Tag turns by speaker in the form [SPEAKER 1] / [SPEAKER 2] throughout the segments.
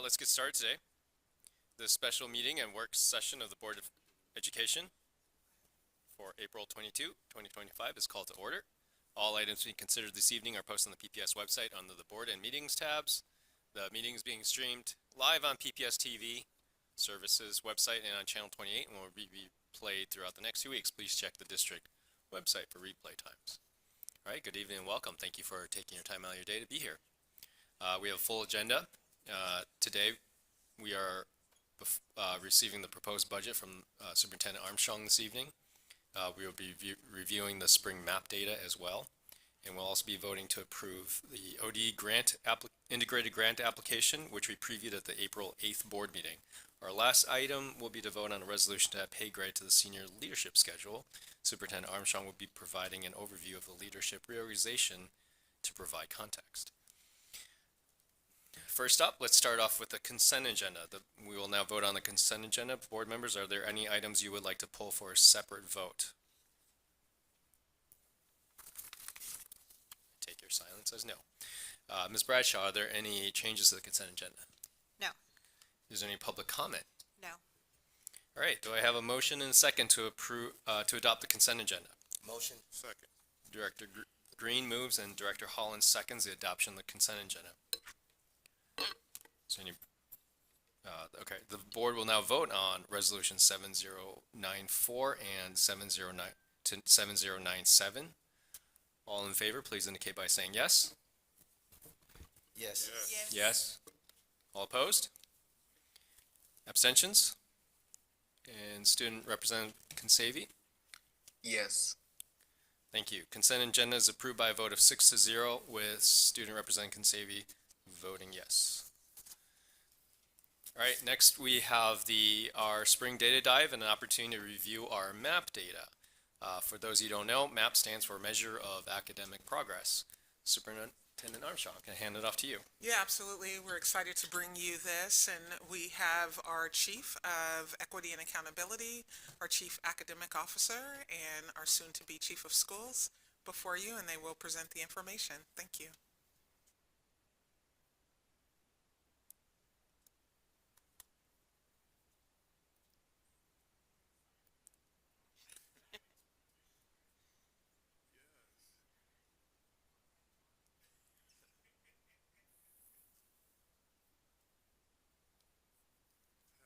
[SPEAKER 1] Let's get started today. The special meeting and work session of the Board of Education for April 22, 2025 is called to order. All items being considered this evening are posted on the PPS website under the Board and Meetings tabs. The meeting is being streamed live on PPS TV services website and on Channel 28 and will be replayed throughout the next 2 weeks. Please check the district website for replay times. All right, good evening and welcome. Thank you for taking your time out of your day to be here. We have a full agenda. Today, we are receiving the proposed budget from Superintendent Armstrong this evening. We will be reviewing the spring map data as well. And we'll also be voting to approve the OD grant integrated grant application, which we previewed at the April 8th board meeting. Our last item will be to vote on a resolution to add pay grade to the senior leadership schedule. Superintendent Armstrong will be providing an overview of the leadership reorganization to provide context. First up, let's start off with the consent agenda. We will now vote on the consent agenda. Board members, are there any items you would like to pull for a separate vote? Take your silence as no. Ms. Bradshaw, are there any changes to the consent agenda?
[SPEAKER 2] No.
[SPEAKER 1] Is there any public comment?
[SPEAKER 2] No.
[SPEAKER 1] All right, do I have a motion and a second to approve, to adopt the consent agenda?
[SPEAKER 3] Motion. Second.
[SPEAKER 1] Director Green moves and Director Holland seconds the adoption of the consent agenda. So okay, the board will now vote on resolution 7094 and 7097. All in favor, please indicate by saying yes.
[SPEAKER 3] Yes.
[SPEAKER 2] Yes.
[SPEAKER 1] Yes. All opposed? Abstentions? And Student Representative Consavi?
[SPEAKER 3] Yes.
[SPEAKER 1] Thank you. Consent agenda is approved by a vote of 6-0 with Student Representative Consavi voting yes. All right, next we have our spring data dive and an opportunity to review our MAP data. For those of you who don't know, MAP stands for Measure of Academic Progress. Superintendent Armstrong, can I hand it off to you?
[SPEAKER 4] Yeah, absolutely. We're excited to bring you this, and we have our Chief of Equity and Accountability, our Chief Academic Officer, and our soon-to-be Chief of Schools before you, and they will present the information. Thank you.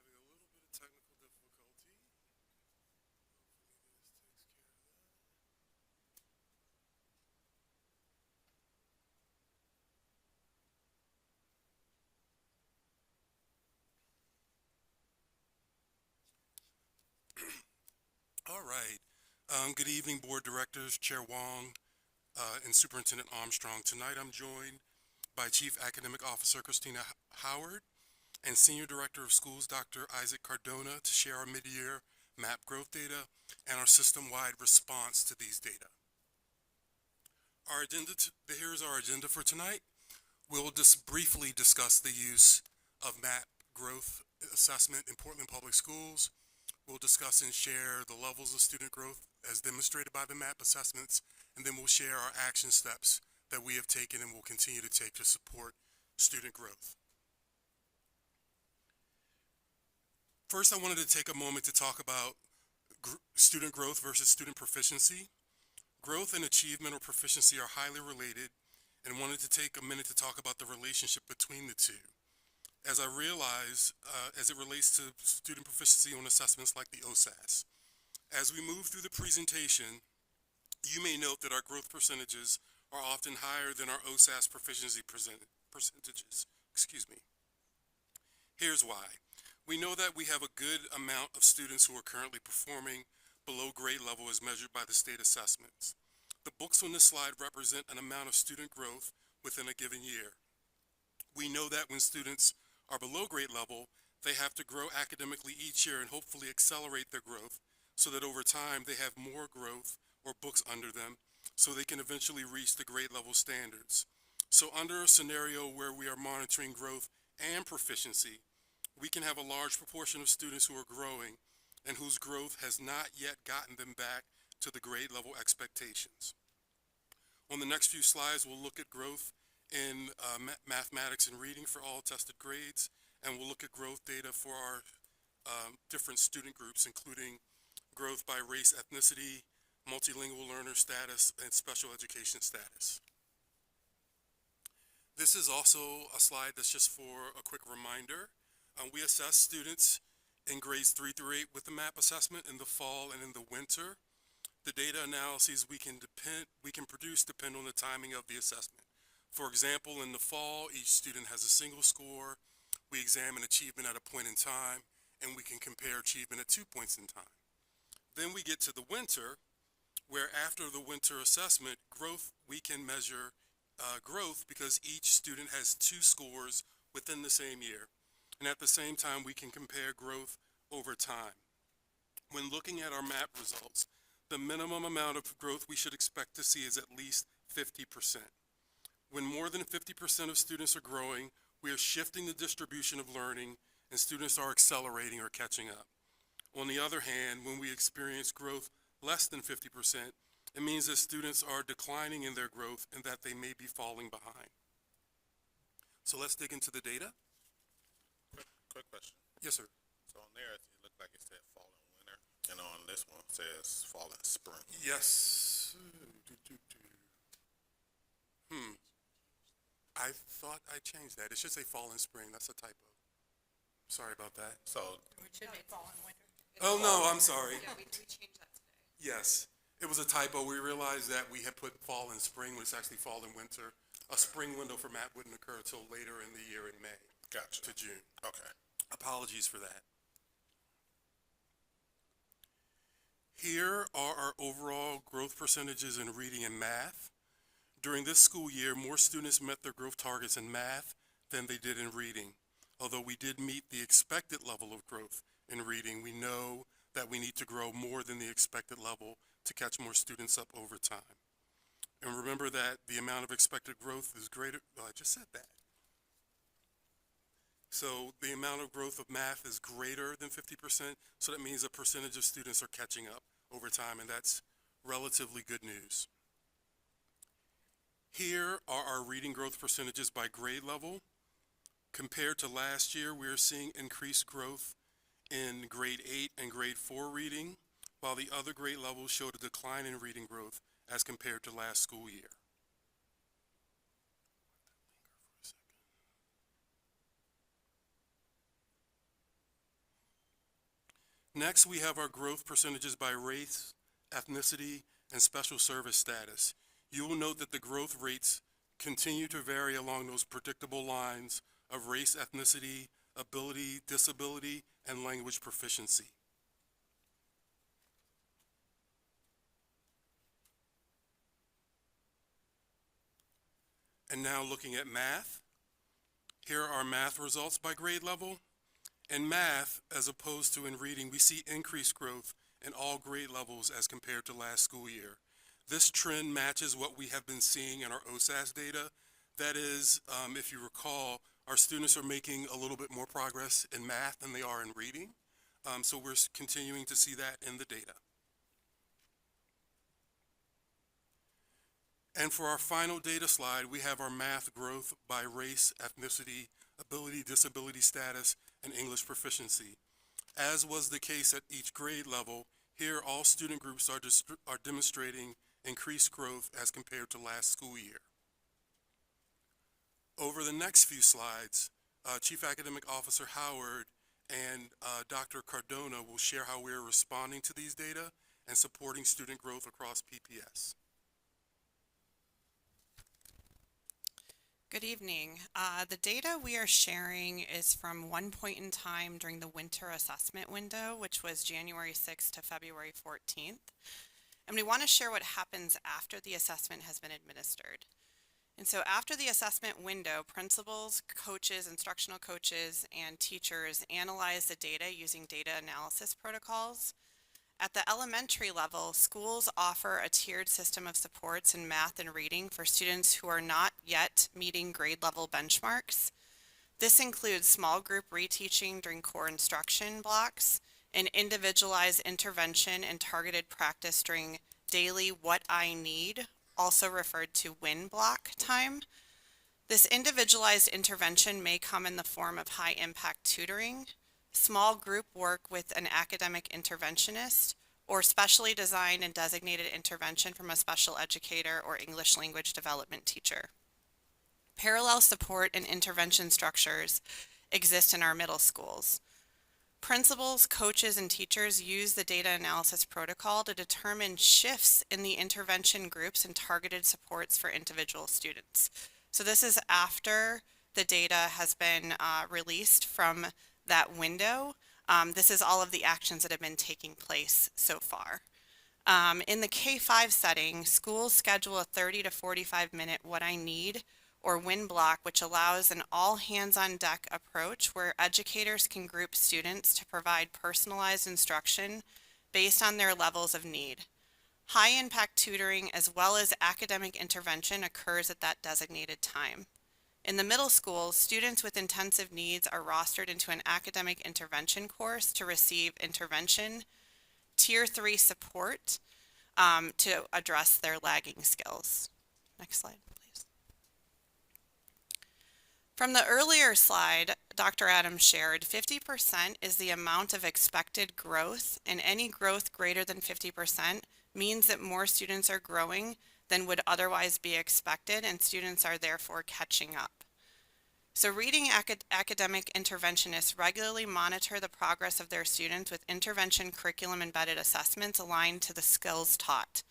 [SPEAKER 5] Having a little bit of technical difficulty. Hopefully this takes care of that. All right. Good evening, Board Directors, Chair Wong, and Superintendent Armstrong. Tonight I'm joined by Chief Academic Officer Christina Howard and Senior Director of Schools, Dr. Isaac Cardona, to share our mid-year MAP growth data and our system-wide response to these data. Our agenda, here's our agenda for tonight. We'll just briefly discuss the use of MAP growth assessment in Portland Public Schools. We'll discuss and share the levels of student growth as demonstrated by the MAP assessments, and then we'll share our action steps that we have taken and will continue to take to support student growth. First, I wanted to take a moment to talk about student growth versus student proficiency. Growth and achievement or proficiency are highly related, and wanted to take a minute to talk about the relationship between the two. As I realize, as it relates to student proficiency on assessments like the OSAS. As we move through the presentation, you may note that our growth percentages are often higher than our OSAS proficiency percentages. Excuse me. Here's why. We know that we have a good amount of students who are currently performing below grade level as measured by the state assessments. The books on this slide represent an amount of student growth within a given year. We know that when students are below grade level, they have to grow academically each year and hopefully accelerate their growth so that over time they have more growth or books under them so they can eventually reach the grade level standards. So under a scenario where we are monitoring growth and proficiency, we can have a large proportion of students who are growing and whose growth has not yet gotten them back to the grade level expectations. On the next few slides, we'll look at growth in mathematics and reading for all tested grades, and we'll look at growth data for our different student groups, including growth by race, ethnicity, multilingual learner status, and special education status. This is also a slide that's just for a quick reminder. We assess students in grades 3 through 8 with the MAP assessment in the fall and in the winter. The data analyses we can produce depend on the timing of the assessment. For example, in the fall, each student has a single score. We examine achievement at a point in time, and we can compare achievement at 2 points in time. Then we get to the winter, where after the winter assessment, we can measure growth because each student has 2 scores within the same year. And at the same time, we can compare growth over time. When looking at our MAP results, the minimum amount of growth we should expect to see is at least 50%. When more than 50% of students are growing, we are shifting the distribution of learning and students are accelerating or catching up. On the other hand, when we experience growth less than 50%, it means that students are declining in their growth and that they may be falling behind. So let's dig into the data.
[SPEAKER 3] Quick question.
[SPEAKER 5] Yes, sir.
[SPEAKER 3] So on there, it looked like it said fall and winter, and on this one it says fall and spring.
[SPEAKER 5] Yes. I thought I changed that. It should say fall and spring. That's a typo. Sorry about that.
[SPEAKER 3] So,
[SPEAKER 2] It should be fall and winter.
[SPEAKER 5] Oh, no, I'm sorry.
[SPEAKER 2] Yeah, we changed that today.
[SPEAKER 5] Yes, it was a typo. We realized that we had put fall and spring when it's actually fall and winter. A spring window for MAP wouldn't occur until later in the year in May
[SPEAKER 3] gotcha.
[SPEAKER 5] to June.
[SPEAKER 3] Okay.
[SPEAKER 5] Apologies for that. Here are our overall growth percentages in reading and math. During this school year, more students met their growth targets in math than they did in reading. Although we did meet the expected level of growth in reading, we know that we need to grow more than the expected level to catch more students up over time. And remember that the amount of expected growth is greater, well, I just said that. So the amount of growth of math is greater than 50%, so that means a percentage of students are catching up over time, and that's relatively good news. Here are our reading growth percentages by grade level. Compared to last year, we are seeing increased growth in grade 8 and grade 4 reading, while the other grade levels showed a decline in reading growth as compared to last school year. Next, we have our growth percentages by race, ethnicity, and special service status. You will note that the growth rates continue to vary along those predictable lines of race, ethnicity, ability, disability, and language proficiency. And now looking at math. Here are our math results by grade level. In math, as opposed to in reading, we see increased growth in all grade levels as compared to last school year. This trend matches what we have been seeing in our OSAS data. That is, if you recall, our students are making a little bit more progress in math than they are in reading. So we're continuing to see that in the data. And for our final data slide, we have our math growth by race, ethnicity, ability, disability status, and English proficiency. As was the case at each grade level, here all student groups are demonstrating increased growth as compared to last school year. Over the next few slides, Chief Academic Officer Howard and Dr. Cardona will share how we are responding to these data and supporting student growth across PPS.
[SPEAKER 6] Good evening. The data we are sharing is from one point in time during the winter assessment window, which was January 6th to February 14th. And we want to share what happens after the assessment has been administered. And so after the assessment window, principals, coaches, instructional coaches, and teachers analyze the data using data analysis protocols. At the elementary level, schools offer a tiered system of supports in math and reading for students who are not yet meeting grade level benchmarks. This includes small group reteaching during core instruction blocks, and individualized intervention and targeted practice during daily What I Need, also referred to WIN block time. This individualized intervention may come in the form of high-impact tutoring, small group work with an academic interventionist, or specially designed and designated intervention from a special educator or English language development teacher. Parallel support and intervention structures exist in our middle schools. Principals, coaches, and teachers use the data analysis protocol to determine shifts in the intervention groups and targeted supports for individual students. So this is after the data has been released from that window. This is all of the actions that have been taking place so far. In the K-5 setting, schools schedule a 30 to 45 minute What I Need or WIN block, which allows an all hands on deck approach where educators can group students to provide personalized instruction based on their levels of need. High impact tutoring as well as academic intervention occurs at that designated time. In the middle schools, students with intensive needs are rostered into an academic intervention course to receive intervention, Tier 3 support to address their lagging skills. Next slide, please. From the earlier slide, Dr. Adams shared, 50% is the amount of expected growth, and any growth greater than 50% means that more students are growing than would otherwise be expected, and students are therefore catching up. So reading academic interventionists regularly monitor the progress of their students with intervention curriculum embedded assessments aligned to the skills taught.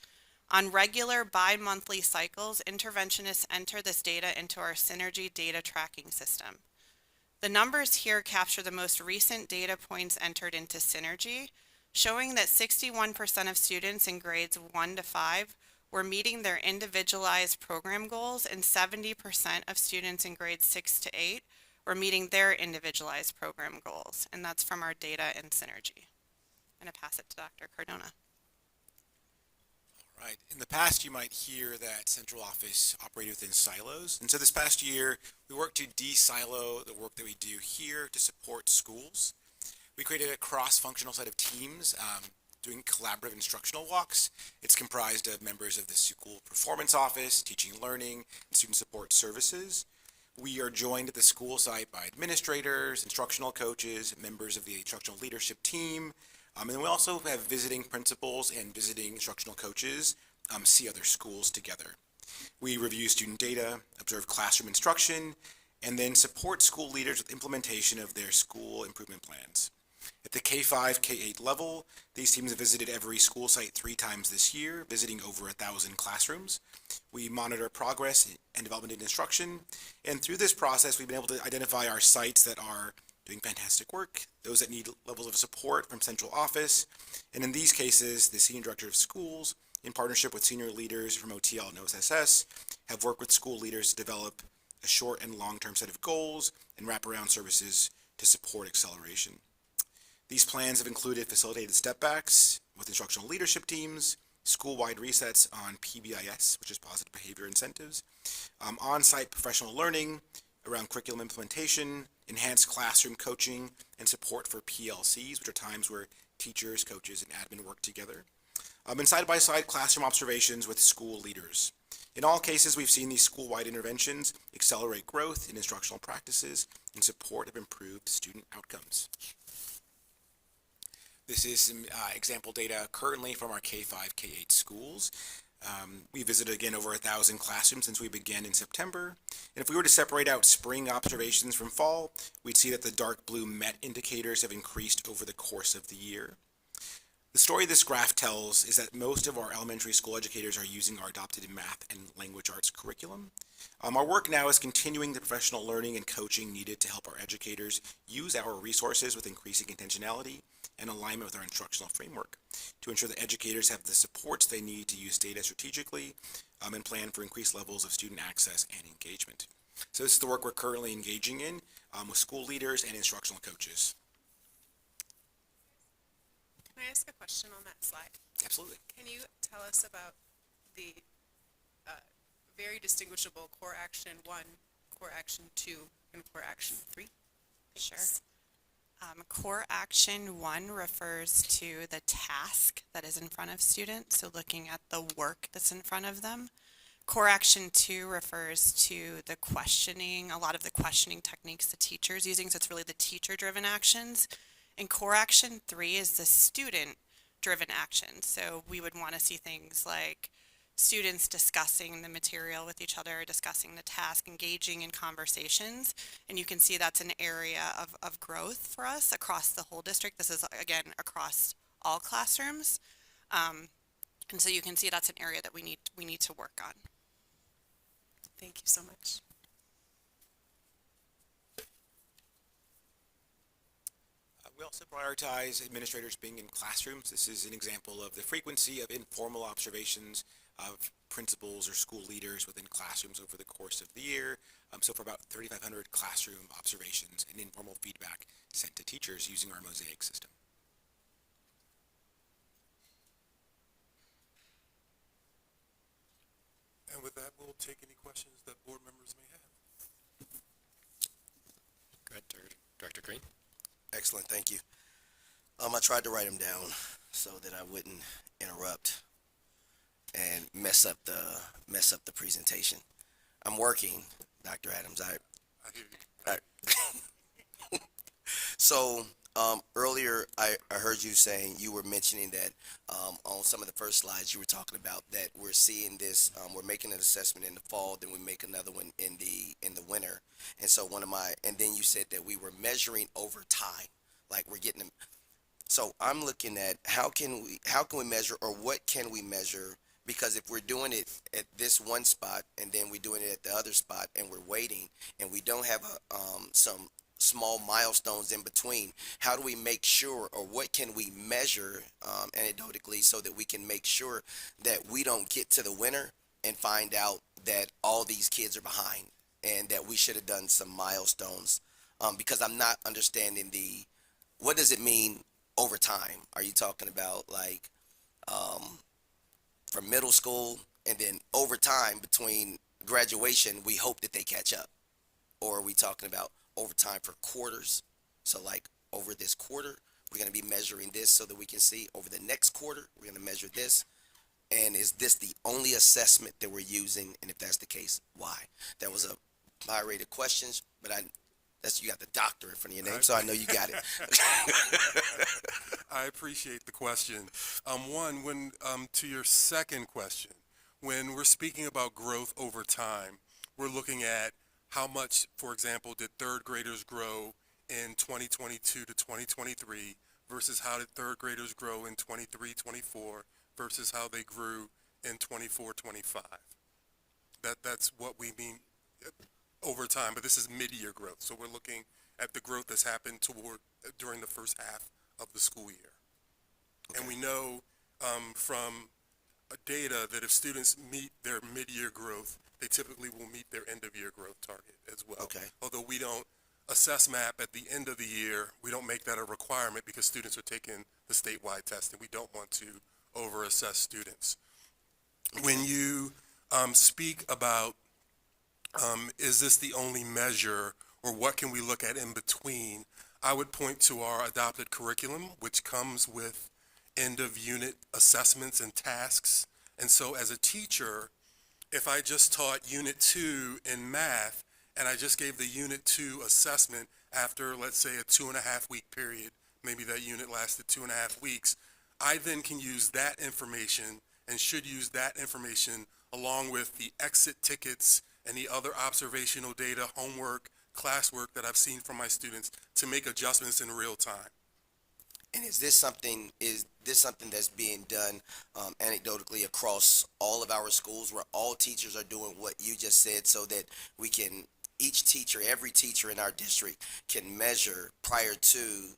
[SPEAKER 6] On regular bi-monthly cycles, interventionists enter this data into our Synergy data tracking system. The numbers here capture the most recent data points entered into Synergy, showing that 61% of students in grades 1 to 5 were meeting their individualized program goals, and 70% of students in grades 6 to 8 were meeting their individualized program goals. And that's from our data in Synergy. I'm going to pass it to Dr. Cardona.
[SPEAKER 7] Right. In the past, you might hear that central office operated within silos. And so this past year, we worked to de-silo the work that we do here to support schools. We created a cross-functional set of teams doing collaborative instructional walks. It's comprised of members of the school performance office, teaching and learning, and student support services. We are joined at the school site by administrators, instructional coaches, members of the instructional leadership team, and then we also have visiting principals and visiting instructional coaches see other schools together. We review student data, observe classroom instruction, and then support school leaders with implementation of their school improvement plans. At the K-5, K-8 level, these teams have visited every school site 3 times this year, visiting over 1,000 classrooms. We monitor progress and development in instruction, and through this process, we've been able to identify our sites that are doing fantastic work, those that need levels of support from central office, and in these cases, the Senior Director of Schools, in partnership with senior leaders from OTL and OSSS, have worked with school leaders to develop a short and long-term set of goals and wraparound services to support acceleration. These plans have included facilitated step-backs with instructional leadership teams, school-wide resets on PBIS, which is positive behavior incentives, on-site professional learning around curriculum implementation, enhanced classroom coaching, and support for PLCs, which are times where teachers, coaches, and admin work together, and side-by-side classroom observations with school leaders. In all cases, we've seen these school-wide interventions accelerate growth in instructional practices in support of improved student outcomes. This is some example data currently from our K-5, K-8 schools. We visited again over 1,000 classrooms since we began in September. And if we were to separate out spring observations from fall, we'd see that the dark blue MET indicators have increased over the course of the year. The story this graph tells is that most of our elementary school educators are using our adopted math and language arts curriculum. Our work now is continuing the professional learning and coaching needed to help our educators use our resources with increasing intentionality and alignment with our instructional framework to ensure that educators have the supports they need to use data strategically and plan for increased levels of student access and engagement. So this is the work we're currently engaging in with school leaders and instructional coaches.
[SPEAKER 2] Can I ask a question on that slide?
[SPEAKER 7] Absolutely.
[SPEAKER 2] Can you tell us about the very distinguishable core action 1, core action 2, and core action 3?
[SPEAKER 6] Sure. Core action 1 refers to the task that is in front of students, so looking at the work that's in front of them. Core Action 2 refers to the questioning, a lot of the questioning techniques the teacher's using, so it's really the teacher-driven actions. And Core Action 3 is the student-driven actions. So we would want to see things like students discussing the material with each other, discussing the task, engaging in conversations. And you can see that's an area of growth for us across the whole district. This is, again, across all classrooms. And so you can see that's an area that we need to work on.
[SPEAKER 2] Thank you so much.
[SPEAKER 7] We also prioritize administrators being in classrooms. This is an example of the frequency of informal observations of principals or school leaders within classrooms over the course of the year. So for about 3,500 classroom observations and informal feedback sent to teachers using our Mosaic system.
[SPEAKER 5] And with that, we'll take any questions that board members may have.
[SPEAKER 1] Go ahead, Director Green.
[SPEAKER 8] Excellent, thank you. I tried to write them down so that I wouldn't interrupt and mess up the presentation. I'm working, Dr. Adams.
[SPEAKER 5] I hear you.
[SPEAKER 8] So earlier I heard you saying, you were mentioning that on some of the first slides you were talking about that we're seeing this, we're making an assessment in the fall, then we make another one in the winter. And so and then you said that we were measuring over time, like we're getting them. So I'm looking at how can we measure, or what can we measure? Because if we're doing it at this one spot and then we're doing it at the other spot and we're waiting and we don't have some small milestones in between, how do we make sure, or what can we measure anecdotally so that we can make sure that we don't get to the winter and find out that all these kids are behind and that we should have done some milestones? Because I'm not understanding what does it mean over time? Are you talking about like from middle school and then over time between graduation, we hope that they catch up? Or are we talking about over time for quarters? So like over this quarter, we're going to be measuring this so that we can see over the next quarter, we're going to measure this. And is this the only assessment that we're using? And if that's the case, why? That was a high-rated questions, but you got the doctor in front of your name, so I know you got it.
[SPEAKER 5] I appreciate the question. When to your second question, when we're speaking about growth over time, we're looking at how much, for example, did third graders grow in 2022 to 2023 versus how did third graders grow in 23-24 versus how they grew in 24-25. That's what we mean over time, but this is mid-year growth. So we're looking at the growth that's happened during the first half of the school year. Okay. And we know from data that if students meet their mid-year growth, they typically will meet their end-of-year growth target as well.
[SPEAKER 8] Okay.
[SPEAKER 5] Although we don't assess MAP at the end of the year, we don't make that a requirement because students are taking the statewide test, and we don't want to over-assess students. When you speak about is this the only measure, or what can we look at in between, I would point to our adopted curriculum, which comes with end-of-unit assessments and tasks. And so as a teacher, if I just taught Unit 2 in math, and I just gave the Unit 2 assessment after, let's say, a 2.5-week period, maybe that unit lasted 2.5 weeks, I then can use that information and should use that information along with the exit tickets and the other observational data, homework, classwork that I've seen from my students to make adjustments in real time.
[SPEAKER 8] And is this something that's being done anecdotally across all of our schools, where all teachers are doing what you just said, so that we can, every teacher in our district can measure prior to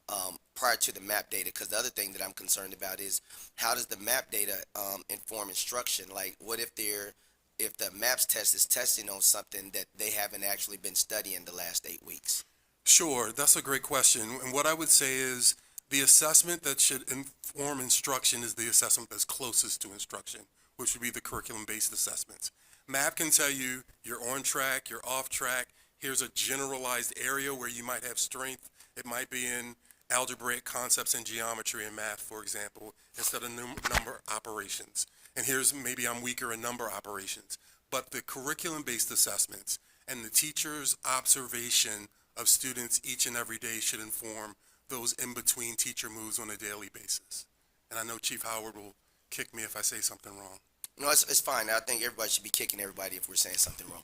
[SPEAKER 8] the MAP data? Because the other thing that I'm concerned about is, how does the MAP data inform instruction? Like, what if the MAPS test is testing on something that they haven't actually been studying the last 8 weeks?
[SPEAKER 5] Sure, that's a great question. And what I would say is the assessment that should inform instruction is the assessment that's closest to instruction, which would be the curriculum-based assessments. MAP can tell you you're on track, you're off track. Here's a generalized area where you might have strength. It might be in algebraic concepts and geometry and math, for example, instead of number operations. and here's maybe I'm weaker in number operations, but the curriculum-based assessments and the teacher's observation of students each and every day should inform those in-between teacher moves on a daily basis. And I know Chief Howard will kick me if I say something wrong.
[SPEAKER 8] No, it's fine. I think everybody should be kicking everybody if we're saying something wrong.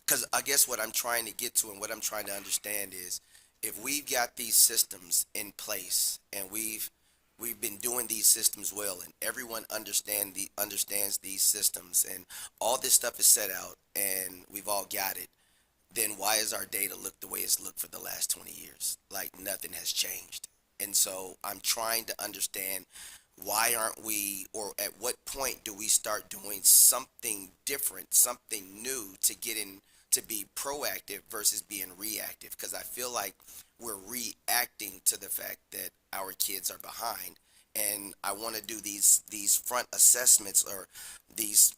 [SPEAKER 8] Because I guess what I'm trying to get to and what I'm trying to understand is if we've got these systems in place and we've been doing these systems well and everyone understands these systems and all this stuff is set out and we've all got it, then why is our data look the way it's looked for the last 20 years? Like nothing has changed. And so I'm trying to understand why aren't we, or at what point do we start doing something different, something new to get in, to be proactive versus being reactive? Because I feel like we're reacting to the fact that our kids are behind. And I want to do these front assessments or these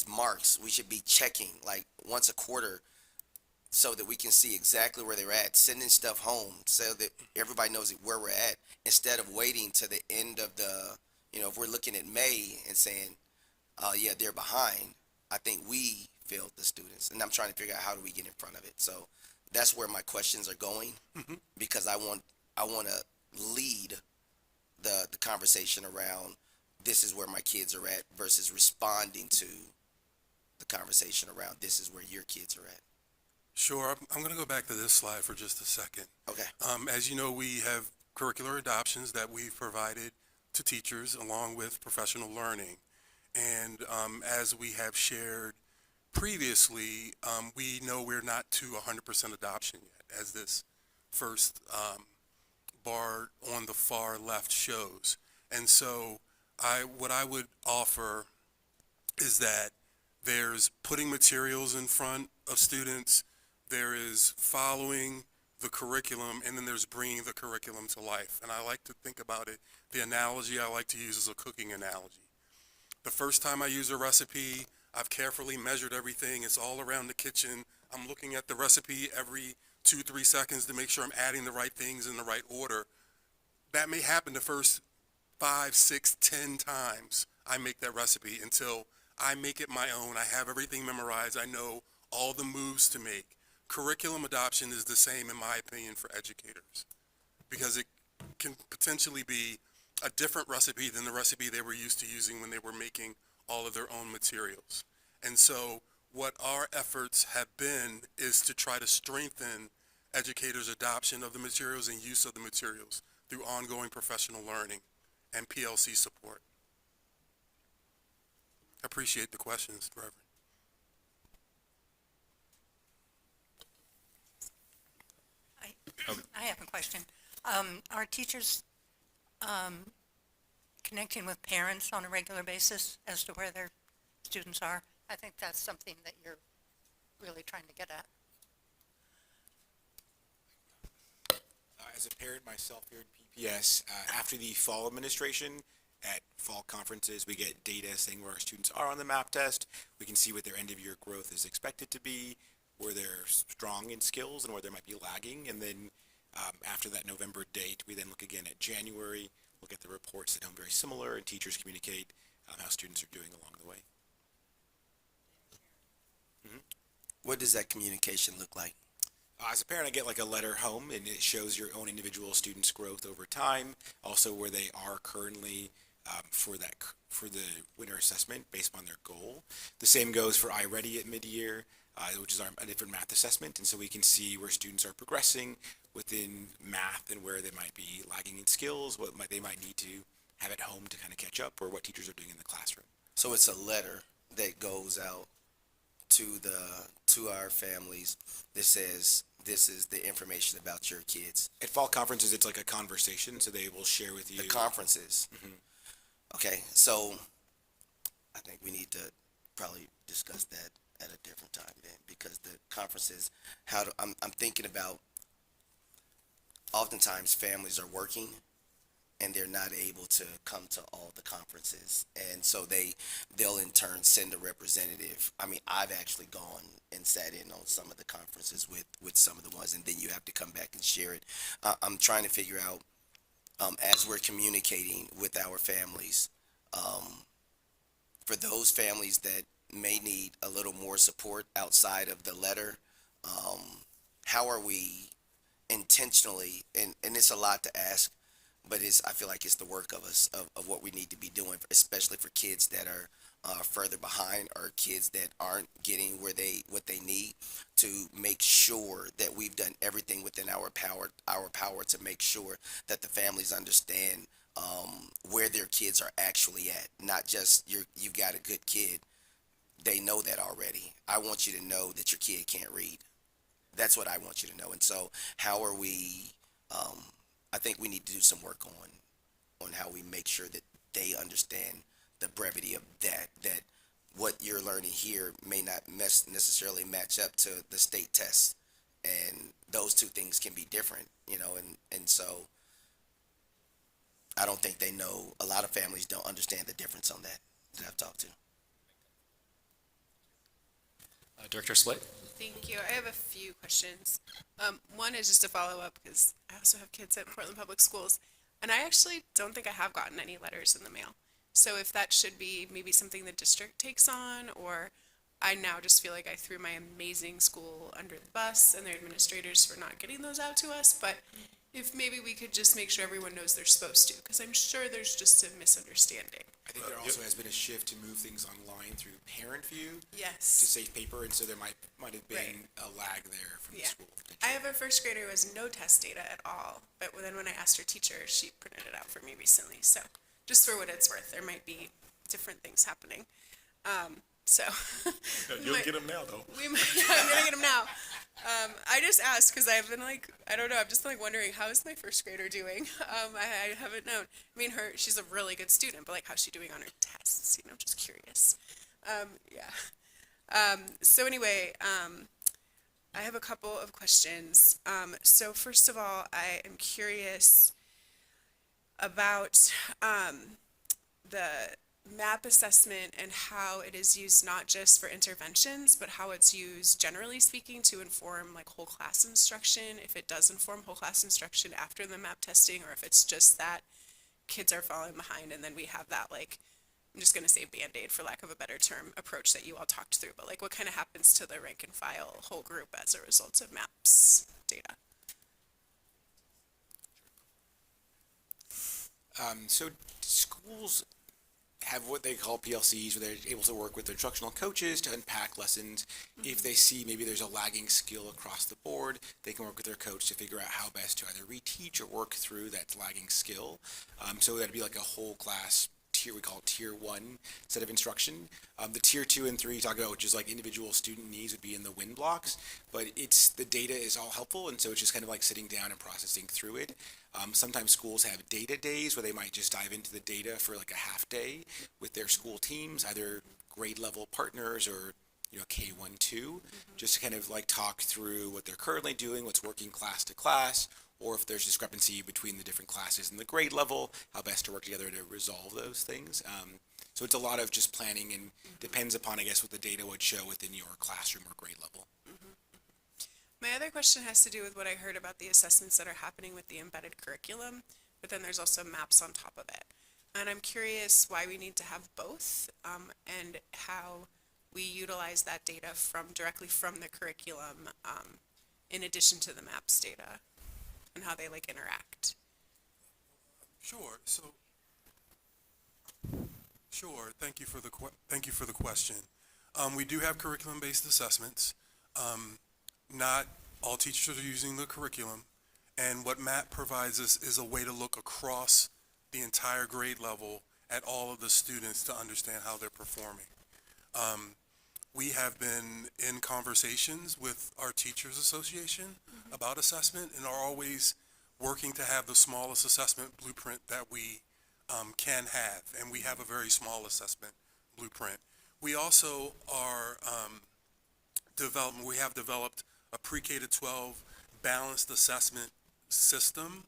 [SPEAKER 8] marks. We should be checking like once a quarter so that we can see exactly where they're at, sending stuff home so that everybody knows where we're at, instead of waiting to the end of the, if we're looking at May and saying, yeah, they're behind. I think we failed the students, and I'm trying to figure out how do we get in front of it. So that's where my questions are going, because I want to lead the conversation around this is where my kids are at versus responding to the conversation around this is where your kids are at.
[SPEAKER 5] Sure, I'm going to go back to this slide for just a second.
[SPEAKER 8] Okay.
[SPEAKER 5] As you know, we have curricular adoptions that we've provided to teachers along with professional learning. And as we have shared previously, we know we're not to 100% adoption yet, as this first bar on the far left shows. And so what I would offer is that there's putting materials in front of students, there is following the curriculum, and then there's bringing the curriculum to life. And I like to think about it, the analogy I like to use is a cooking analogy. The first time I use a recipe, I've carefully measured everything. It's all around the kitchen. I'm looking at the recipe every 2-3 seconds to make sure I'm adding the right things in the right order. That may happen the first 5, 6, 10 times I make that recipe until I make it my own. I have everything memorized. I know all the moves to make. Curriculum adoption is the same, in my opinion, for educators, because it can potentially be a different recipe than the recipe they were used to using when they were making all of their own materials. And so what our efforts have been is to try to strengthen educators' adoption of the materials and use of the materials through ongoing professional learning and PLC support. I appreciate the questions, Reverend.
[SPEAKER 9] I have a question. Are teachers connecting with parents on a regular basis as to where their students are? I think that's something that you're really trying to get at.
[SPEAKER 7] As a parent myself here at PPS, after the fall administration, at fall conferences, we get data saying where our students are on the MAP test. We can see what their end of year growth is expected to be, where they're strong in skills and where they might be lagging. And then after that November date, we then look again at January, look at the reports that come very similar, and teachers communicate how students are doing along the way.
[SPEAKER 8] What does that communication look like?
[SPEAKER 7] As a parent, I get like a letter home, and it shows your own individual students' growth over time, also where they are currently for the winter assessment based on their goal. The same goes for iReady at mid-year, which is a different math assessment, and so we can see where students are progressing within math and where they might be lagging in skills, they might need to have at home to kind of catch up, or what teachers are doing in the classroom.
[SPEAKER 8] So it's a letter that goes out to our families that says this is the information about your kids.
[SPEAKER 7] At fall conferences, it's like a conversation, so they will share with you.
[SPEAKER 8] The conferences. Okay, so I think we need to probably discuss that at a different time then, because the conferences, I'm thinking about, oftentimes families are working and they're not able to come to all the conferences, and so they'll in turn send a representative. I mean, I've actually gone and sat in on some of the conferences with some of the ones, and then you have to come back and share it. I'm trying to figure out, as we're communicating with our families, For those families that may need a little more support outside of the letter, how are we intentionally, and it's a lot to ask, but I feel like it's the work of us, of what we need to be doing, especially for kids that are further behind, or kids that aren't getting what they need, to make sure that we've done everything within our power to make sure that the families understand where their kids are actually at. Not just you've got a good kid. They know that already. I want you to know that your kid can't read. That's what I want you to know. And so how are we, I think we need to do some work on how we make sure that they understand the brevity of that what you're learning here may not necessarily match up to the state test. And those two things can be different, and so I don't think they know, a lot of families don't understand the difference on that I've talked to.
[SPEAKER 1] Director Slate?
[SPEAKER 2] Thank you. I have a few questions. One is just to follow up, because I also have kids at Portland Public Schools, and I actually don't think I have gotten any letters in the mail. So if that should be maybe something the district takes on, or I now just feel like I threw my amazing school under the bus and their administrators for not getting those out to us, but if maybe we could just make sure everyone knows they're supposed to, because I'm sure there's just a misunderstanding.
[SPEAKER 7] I think there also has been a shift to move things online through Parent View to
[SPEAKER 2] Yes.
[SPEAKER 7] Safe Paper, and so there might have been
[SPEAKER 2] Right.
[SPEAKER 7] a lag there from the
[SPEAKER 2] Yeah.
[SPEAKER 7] school.
[SPEAKER 2] I have a first grader who has no test data at all, but then when I asked her teacher, she printed it out for me recently. So just for what it's worth, there might be different things happening. So
[SPEAKER 3] You'll
[SPEAKER 2] might-
[SPEAKER 3] get them now, though.
[SPEAKER 2] I'm gonna get him now. I just asked because I've been like, I don't know, I've just been like wondering, how is my first grader doing? I haven't known. I mean, she's a really good student, but like, how's she doing on her tests? Just curious. Yeah. So anyway, I have a couple of questions. So first of all, I am curious about the MAP assessment and how it is used not just for interventions, but how it's used generally speaking to inform like whole class instruction, if it does inform whole class instruction after the MAP testing, or if it's just that kids are falling behind and then we have that, like, I'm just going to say Band-Aid for lack of a better term, approach that you all talked through, but like what kind of happens to the rank and file whole group as a result of MAPS data?
[SPEAKER 7] So schools have what they call PLCs, where they're able to work with their instructional coaches to unpack lessons. If they see maybe there's a lagging skill across the board, they can work with their coach to figure out how best to either reteach or work through that lagging skill. So that'd be like a whole class tier, we call it tier 1 set of instruction. The tier 2 and 3 you talk about, which is like individual student needs, would be in the win blocks, but the data is all helpful, and so it's just kind of like sitting down and processing through it. Sometimes schools have data days where they might just dive into the data for like a half day with their school teams, either grade level partners or K1, 2, just to kind of like talk through what they're currently doing, what's working class to class, or if there's discrepancy between the different classes and the grade level, how best to work together to resolve those things. So it's a lot of just planning, and depends upon, I guess, what the data would show within your classroom or grade level.
[SPEAKER 2] My other question has to do with what I heard about the assessments that are happening with the embedded curriculum, but then there's also MAPS on top of it. And I'm curious why we need to have both, and how we utilize that data directly from the curriculum, in addition to the MAPS data, and how they like interact.
[SPEAKER 5] Sure. Sure. Thank you for the question. We do have curriculum-based assessments. Not all teachers are using the curriculum, and what MAP provides us is a way to look across the entire grade level at all of the students to understand how they're performing. We have been in conversations with our Teachers Association about assessment, and are always working to have the smallest assessment blueprint that we can have, and we have a very small assessment blueprint. We also are we have developed a pre-K to 12 balanced assessment system,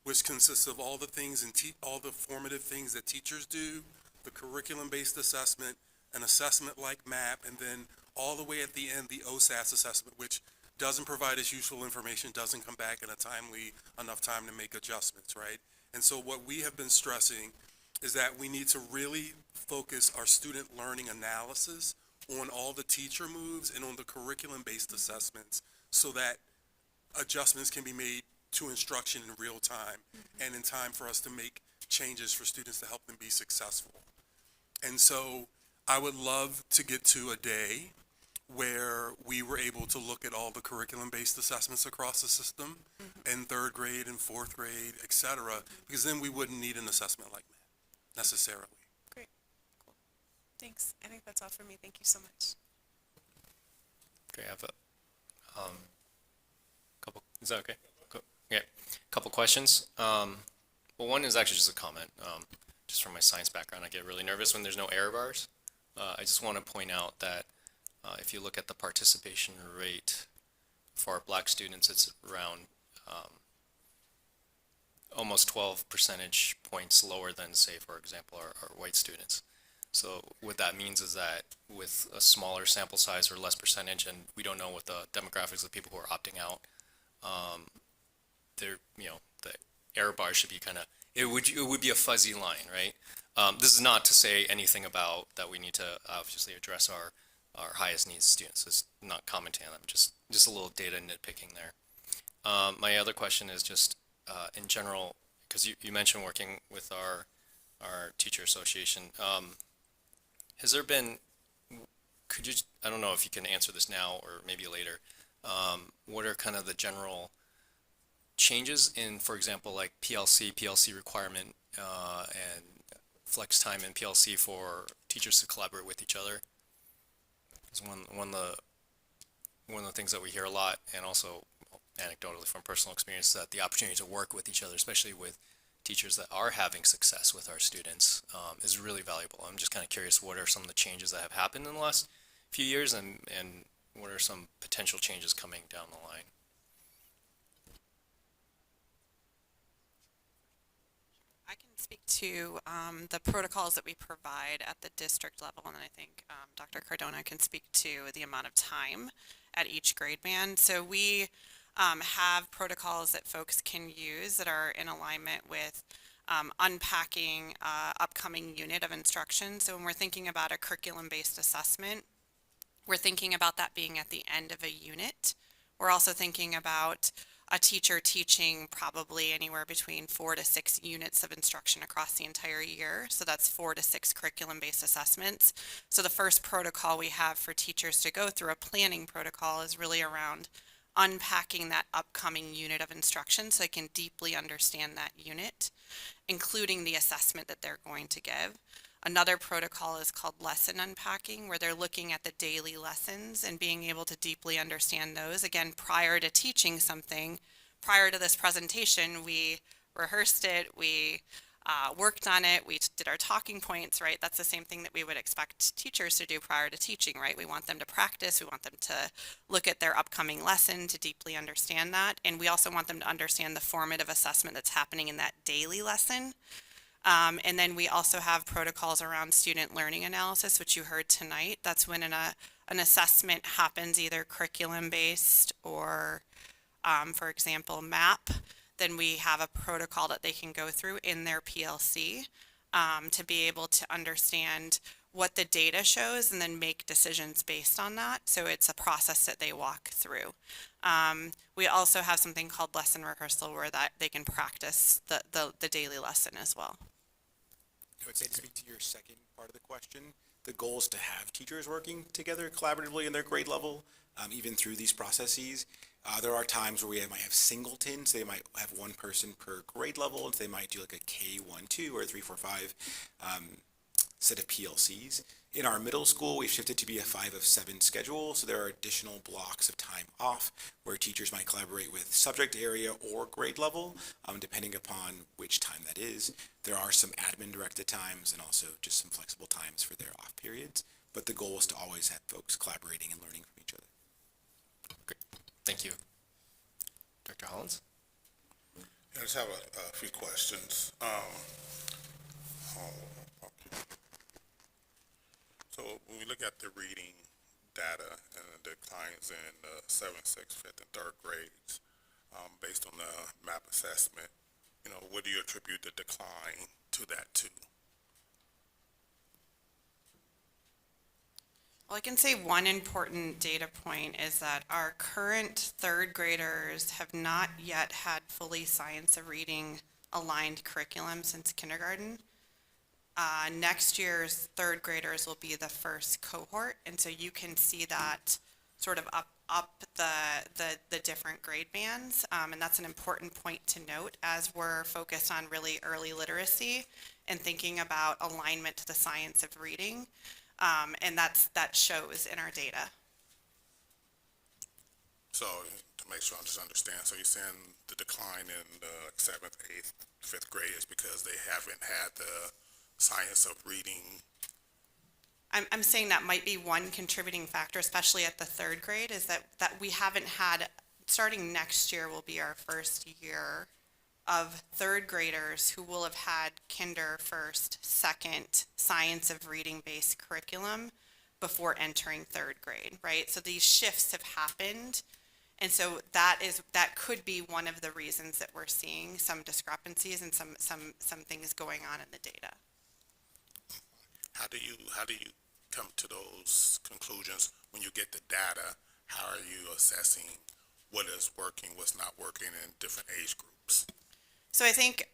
[SPEAKER 5] which consists of all the things all the formative things that teachers do, the curriculum-based assessment, an assessment like MAP, and then all the way at the end, the OSAS assessment, which doesn't provide us useful information, doesn't come back in a timely enough time to make adjustments, right? And so what we have been stressing is that we need to really focus our student learning analysis on all the teacher moves and on the curriculum-based assessments so that adjustments can be made to instruction in real time and in time for us to make changes for students to help them be successful. And so I would love to get to a day where we were able to look at all the curriculum-based assessments across the system in third grade and fourth grade, et cetera, because then we wouldn't need an assessment like that necessarily.
[SPEAKER 2] Great. Cool. Thanks. I think that's all for me. Thank you so much.
[SPEAKER 1] Okay, I have a couple. Is that okay? Yeah, couple questions. Well, one is actually just a comment. Just from my science background, I get really nervous when there's no error bars. I just want to point out that if you look at the participation rate for our black students, it's around almost 12 percentage points lower than, say, for example, our white students. So what that means is that with a smaller sample size or less percentage, and we don't know what the demographics of people who are opting out, the error bar should be kind of, it would be a fuzzy line, right? This is not to say anything about that we need to obviously address our highest needs students. It's not commenting on them, just a little data nitpicking there. My other question is just in general, because you mentioned working with our teacher association. Has there been, I don't know if you can answer this now or maybe later, what are kind of the general changes in, for example, like PLC requirement and flex time in PLC for teachers to collaborate with each other? It's one of the things that we hear a lot, and also anecdotally from personal experience, that the opportunity to work with each other, especially with teachers that are having success with our students, is really valuable. I'm just kind of curious, what are some of the changes that have happened in the last few years, and what are some potential changes coming down the line?
[SPEAKER 6] I can speak to the protocols that we provide at the district level, and I think Dr. Cardona can speak to the amount of time at each grade band. So we have protocols that folks can use that are in alignment with unpacking upcoming unit of instruction. So when we're thinking about a curriculum-based assessment, we're thinking about that being at the end of a unit. We're also thinking about a teacher teaching probably anywhere between 4 to 6 units of instruction across the entire year. So that's 4 to 6 curriculum-based assessments. So the first protocol we have for teachers to go through, a planning protocol, is really around unpacking that upcoming unit of instruction so they can deeply understand that unit, including the assessment that they're going to give. Another protocol is called lesson unpacking, where they're looking at the daily lessons and being able to deeply understand those. Again, prior to teaching something, prior to this presentation, we rehearsed it, we worked on it, we did our talking points, right? That's the same thing that we would expect teachers to do prior to teaching, right? We want them to practice, we want them to look at their upcoming lesson to deeply understand that, and we also want them to understand the formative assessment that's happening in that daily lesson. And then we also have protocols around student learning analysis, which you heard tonight. That's when an assessment happens, either curriculum-based or, for example, MAP. Then we have a protocol that they can go through in their PLC to be able to understand what the data shows and then make decisions based on that. So it's a process that they walk through. We also have something called lesson rehearsal, where that they can practice the daily lesson as well.
[SPEAKER 7] I would say, to speak to your second part of the question, the goal is to have teachers working together collaboratively in their grade level, even through these processes. There are times where we might have singletons. They might have one person per grade level, and so they might do like a K1, 2, or 3, 4, 5 set of PLCs. In our middle school, we've shifted to be a 5 of 7 schedule, so there are additional blocks of time off where teachers might collaborate with subject area or grade level, depending upon which time that is. There are some admin directed times and also just some flexible times for their off periods, but the goal is to always have folks collaborating and learning from each other.
[SPEAKER 1] Great, thank you. Dr. Hollins?
[SPEAKER 3] I just have a few questions. So when we look at the reading data and the declines in the 7th, 6th, 5th, and 3rd grades, based on the MAP assessment, what do you attribute the decline to that to?
[SPEAKER 6] Well, I can say one important data point is that our current third graders have not yet had fully science of reading aligned curriculum since kindergarten. Next year's third graders will be the first cohort, and so you can see that sort of up the different grade bands, and that's an important point to note as we're focused on really early literacy and thinking about alignment to the science of reading, and that shows in our data.
[SPEAKER 3] So to make sure I just understand, so you're saying the decline in the 7th, 8th, 5th grade is because they haven't had the science of reading?
[SPEAKER 6] I'm saying that might be one contributing factor, especially at the third grade, is that we haven't had, starting next year will be our first year of third graders who will have had kinder, first, second, science of reading based curriculum before entering third grade, right? So these shifts have happened. And so that could be one of the reasons that we're seeing some discrepancies and some things going on in the data.
[SPEAKER 3] How do you come to those conclusions when you get the data? How are you assessing what is working, what's not working in different age groups?
[SPEAKER 6] So I think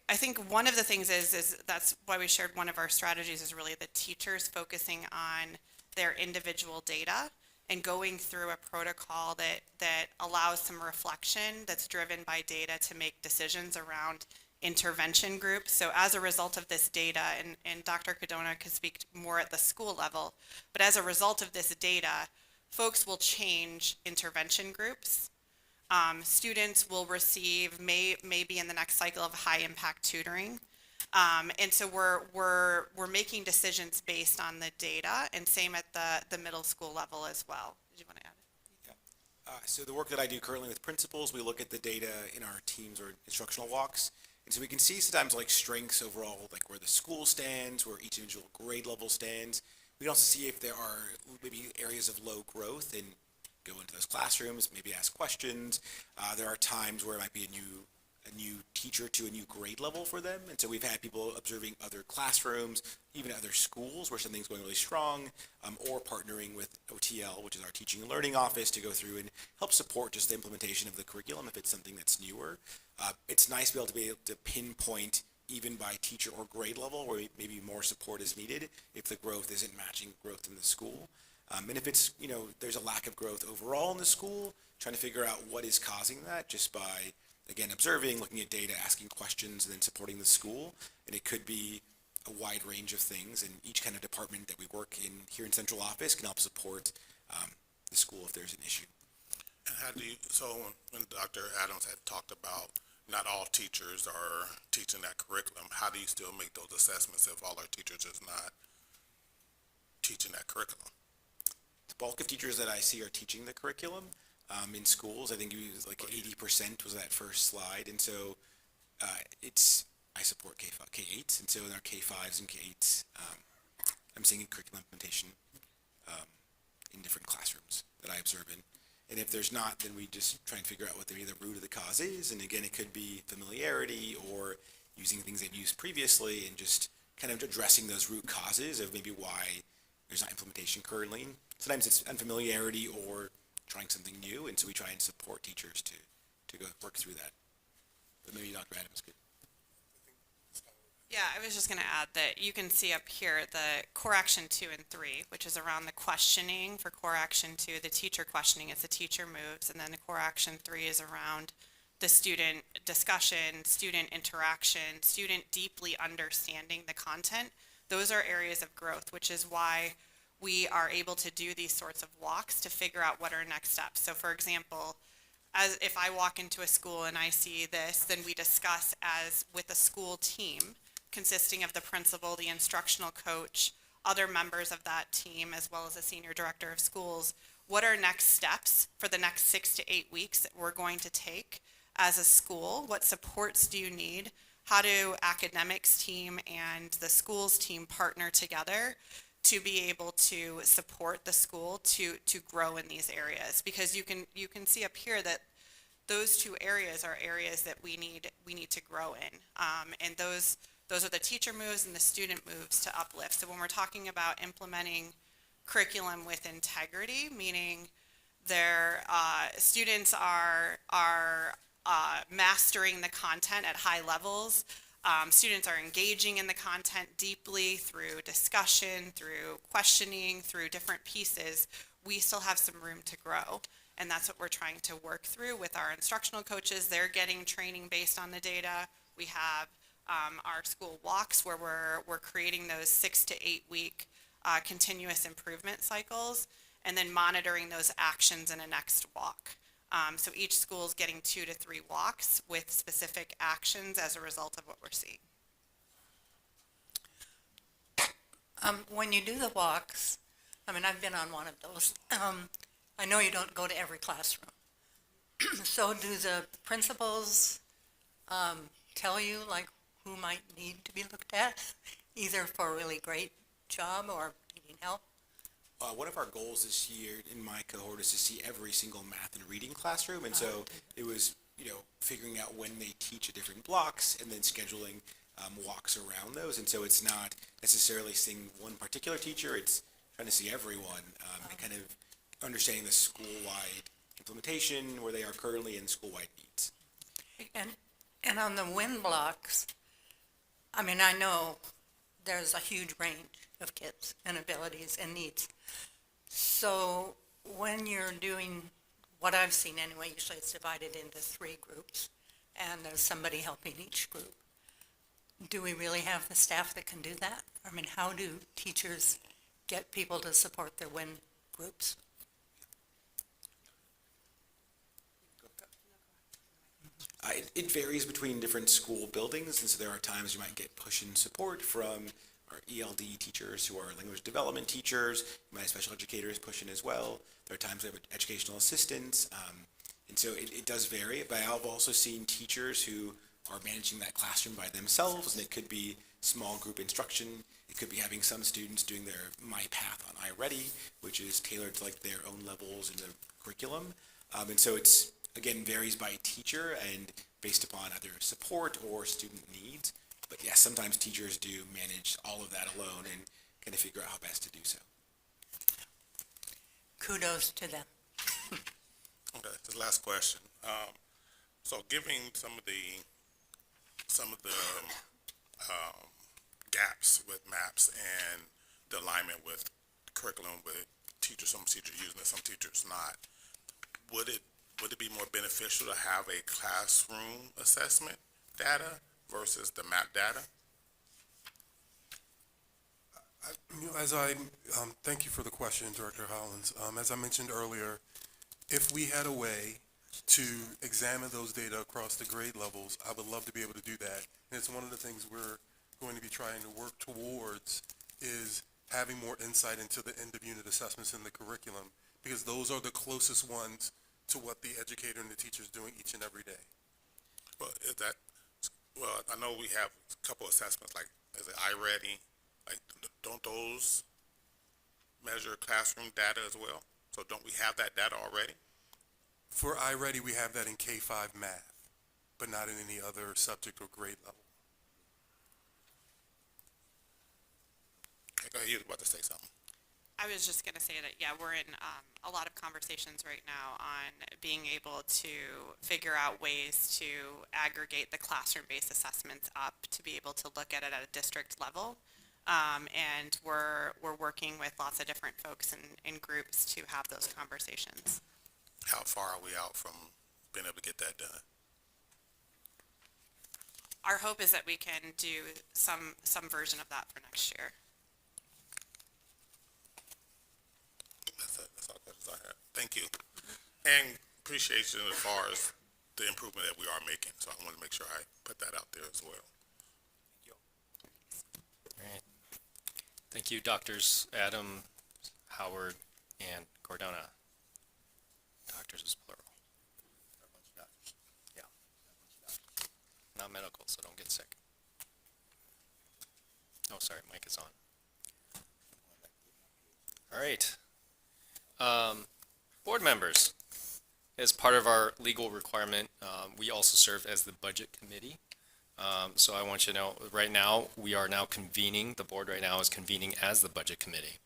[SPEAKER 6] one of the things is that's why we shared one of our strategies is really the teachers focusing on their individual data and going through a protocol that allows some reflection that's driven by data to make decisions around intervention groups. So as a result of this data, and Dr. Cadona could speak more at the school level, but as a result of this data, folks will change intervention groups. Students will receive, maybe in the next cycle of high impact tutoring. And so we're making decisions based on the data, and same at the middle school level as well. Did you want to add?
[SPEAKER 7] So the work that I do currently with principals, we look at the data in our teams or instructional walks. And so we can see sometimes like strengths overall, like where the school stands, where each individual grade level stands. We can also see if there are maybe areas of low growth and go into those classrooms, maybe ask questions. There are times where it might be a new teacher to a new grade level for them. And so we've had people observing other classrooms, even other schools where something's going really strong, or partnering with OTL, which is our teaching and learning office, to go through and help support just the implementation of the curriculum if it's something that's newer. It's nice to be able to pinpoint even by teacher or grade level where maybe more support is needed if the growth isn't matching growth in the school. And if it's, there's a lack of growth overall in the school, trying to figure out what is causing that just by, again, observing, looking at data, asking questions, and then supporting the school. And it could be a wide range of things, and each kind of department that we work in here in central office can help support the school if there's an issue.
[SPEAKER 3] And how do you, so when Dr. Adams had talked about not all teachers are teaching that curriculum, how do you still make those assessments if all our teachers is not teaching that curriculum?
[SPEAKER 7] The bulk of teachers that I see are teaching the curriculum in schools. I think you was like 80% was that first slide. And so I support K-8s. And so in our K-5s and K-8s, I'm seeing curriculum implementation in different classrooms that I observe in. And if there's not, then we just try and figure out what the root of the cause is. And again, it could be familiarity or using things they've used previously and just kind of addressing those root causes of maybe why there's not implementation currently. Sometimes it's unfamiliarity or trying something new, and so we try and support teachers to go work through that. But maybe Dr. Adams could.
[SPEAKER 6] Yeah, I was just going to add that you can see up here the core action 2 and 3, which is around the questioning. For core action 2, the teacher questioning as the teacher moves, and then the core action 3 is around the student discussion, student interaction, student deeply understanding the content. Those are areas of growth, which is why we are able to do these sorts of walks to figure out what are next steps. So for example, as if I walk into a school and I see this, then we discuss as with a school team consisting of the principal, the instructional coach, other members of that team, as well as a senior director of schools, what are next steps for the next 6 to 8 weeks that we're going to take as a school? What supports do you need? How do academics team and the schools team partner together to be able to support the school to grow in these areas? Because you can see up here that those two areas are areas that we need to grow in, and those are the teacher moves and the student moves to uplift. So when we're talking about implementing curriculum with integrity, meaning their students are mastering the content at high levels. Students are engaging in the content deeply through discussion, through questioning, through different pieces. We still have some room to grow. And that's what we're trying to work through with our instructional coaches. They're getting training based on the data. We have our school walks where we're creating those 6 to 8 week continuous improvement cycles and then monitoring those actions in a next walk. So each school is getting 2 to 3 walks with specific actions as a result of what we're seeing.
[SPEAKER 9] When you do the walks, I mean, I've been on one of those. I know you don't go to every classroom. So do the principals tell you like who might need to be looked at, either for a really great job or needing help?
[SPEAKER 7] One of our goals this year in my cohort is to see every single math and reading classroom, and so it was, figuring out when they teach at different blocks and then scheduling walks around those. And so it's not necessarily seeing one particular teacher; it's trying to see everyone and kind of understanding the school-wide implementation, where they are currently, and school-wide needs.
[SPEAKER 9] And on the WIN blocks, I mean, I know there's a huge range of kids and abilities and needs. So when you're doing, what I've seen anyway, usually it's divided into 3 groups, and there's somebody helping each group. Do we really have the staff that can do that? I mean, how do teachers get people to support their WIN groups?
[SPEAKER 7] It varies between different school buildings, and so there are times you might get push and support from our ELD teachers who are language development teachers. You might have special educators push in as well. There are times we have educational assistants, and so it does vary. But I've also seen teachers who are managing that classroom by themselves, and it could be small group instruction. It could be having some students doing their My Path on iReady, which is tailored to like their own levels in the curriculum. And so it's, again, varies by teacher and based upon either support or student needs. But yes, sometimes teachers do manage all of that alone and kind of figure out how best to do so.
[SPEAKER 9] Kudos to them.
[SPEAKER 3] Okay, the last question. So giving some of the gaps with MAPS and the alignment with curriculum with teachers, some teachers using it, some teachers not, would it be more beneficial to have a classroom assessment data versus the MAP data?
[SPEAKER 5] Thank you for the question, Director Hollins. As I mentioned earlier, if we had a way to examine those data across the grade levels, I would love to be able to do that. And it's one of the things we're going to be trying to work towards is having more insight into the end of unit assessments in the curriculum, because those are the closest ones to what the educator and the teacher is doing each and every day.
[SPEAKER 3] Well, I know we have a couple assessments, like, is it iReady? Like, don't those measure classroom data as well? So don't we have that data already?
[SPEAKER 5] For iReady, we have that in K-5 math, but not in any other subject or grade level.
[SPEAKER 3] Okay, go ahead, you was about to say something.
[SPEAKER 6] I was just going to say that, yeah, we're in a lot of conversations right now on being able to figure out ways to aggregate the classroom-based assessments up to be able to look at it at a district level. And we're working with lots of different folks in groups to have those conversations.
[SPEAKER 3] How far are we out from being able to get that done?
[SPEAKER 6] Our hope is that we can do some version of that for next year.
[SPEAKER 3] That's all the questions I have. Thank you. And appreciation as far as the improvement that we are making. So I want to make sure I put that out there as well.
[SPEAKER 1] All right. Thank you, Doctors Adam, Howard, and Cordona. Doctors is plural. Yeah. Not medical, so don't get sick. Oh, sorry, mic is on. All right. Board members, as part of our legal requirement, we also serve as the budget committee. So I want you to know, right now, we are now convening, the board right now is convening as the budget committee.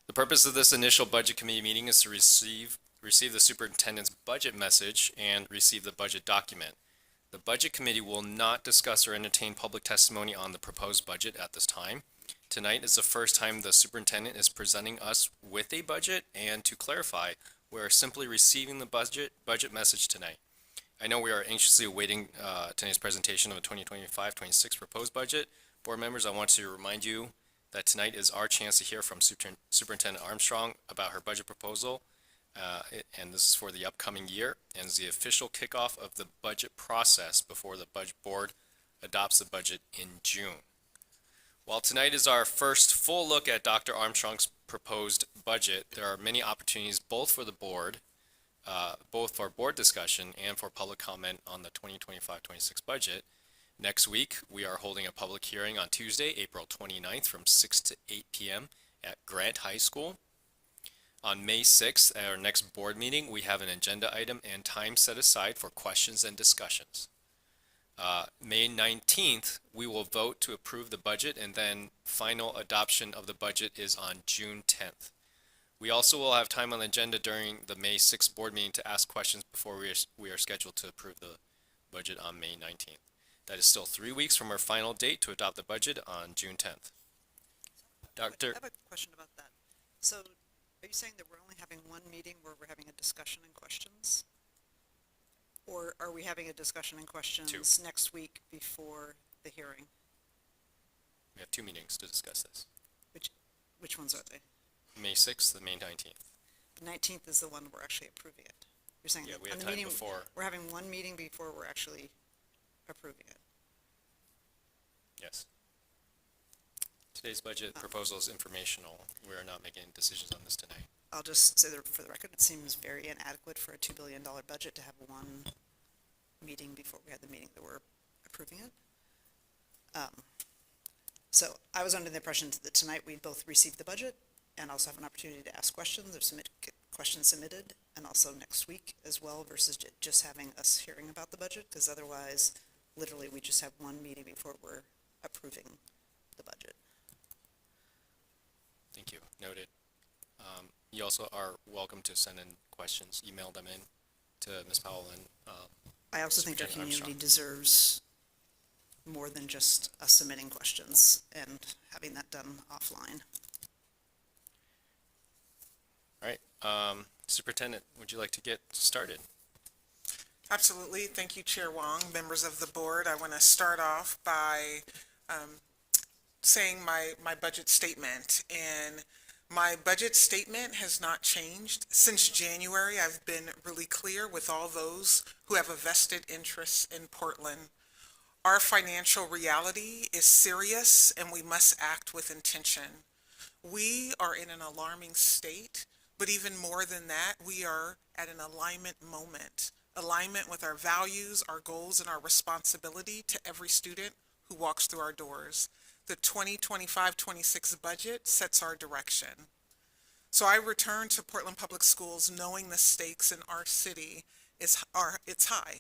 [SPEAKER 1] The purpose of this initial budget committee meeting is to receive the superintendent's budget message and receive the budget document. The budget committee will not discuss or entertain public testimony on the proposed budget at this time. Tonight is the first time the superintendent is presenting us with a budget, and to clarify, we are simply receiving the budget message tonight. I know we are anxiously awaiting tonight's presentation of a 2025-26 proposed budget. Board members, I want to remind you that tonight is our chance to hear from Superintendent Armstrong about her budget proposal, and this is for the upcoming year, and is the official kickoff of the budget process before the budget board adopts the budget in June. While tonight is our first full look at Dr. Armstrong's proposed budget, there are many opportunities both for the board, both for board discussion and for public comment on the 2025-26 budget. Next week, we are holding a public hearing on Tuesday, April 29th from 6 to 8 p.m. at Grant High School. On May 6th, at our next board meeting, we have an agenda item and time set aside for questions and discussions. May 19th, we will vote to approve the budget, and then final adoption of the budget is on June 10th. We also will have time on the agenda during the May 6th board meeting to ask questions before we are scheduled to approve the budget on May 19th. That is still 3 weeks from our final date to adopt the budget on June 10th. Doctor,
[SPEAKER 10] I have a question about that. So are you saying that we're only having one meeting where we're having a discussion and questions? Or are we having a discussion and questions next week before the hearing?
[SPEAKER 1] we have 2 meetings to discuss this.
[SPEAKER 10] Which ones are they?
[SPEAKER 1] May 6th and May 19th.
[SPEAKER 10] The 19th is the one we're actually approving it. You're saying
[SPEAKER 1] Yeah,
[SPEAKER 10] that
[SPEAKER 1] we
[SPEAKER 10] on
[SPEAKER 1] have
[SPEAKER 10] the
[SPEAKER 1] time
[SPEAKER 10] meeting,
[SPEAKER 1] before,
[SPEAKER 10] we're having one meeting before we're actually approving it.
[SPEAKER 1] yes. Today's budget proposal is informational. We are not making decisions on this tonight.
[SPEAKER 10] I'll just say that for the record, it seems very inadequate for a $2 billion budget to have one meeting before we had the meeting that we're approving it. So I was under the impression that tonight we'd both receive the budget and also have an opportunity to ask questions or submit questions submitted, and also next week as well, versus just having us hearing about the budget, because otherwise, literally, we just have one meeting before we're approving the budget.
[SPEAKER 1] Thank you. Noted. You also are welcome to send in questions, email them in to Ms. Powell and
[SPEAKER 10] I also think our
[SPEAKER 1] Superintendent
[SPEAKER 10] community
[SPEAKER 1] Armstrong.
[SPEAKER 10] deserves more than just us submitting questions and having that done offline.
[SPEAKER 1] All right. Superintendent, would you like to get started?
[SPEAKER 4] Absolutely. Thank you, Chair Wong, members of the board. I want to start off by saying my budget statement. And my budget statement has not changed. Since January, I've been really clear with all those who have a vested interest in Portland. Our financial reality is serious, and we must act with intention. We are in an alarming state, but even more than that, we are at an alignment moment. Alignment with our values, our goals, and our responsibility to every student who walks through our doors. The 2025-26 budget sets our direction. So I return to Portland Public Schools knowing the stakes in our city it's high.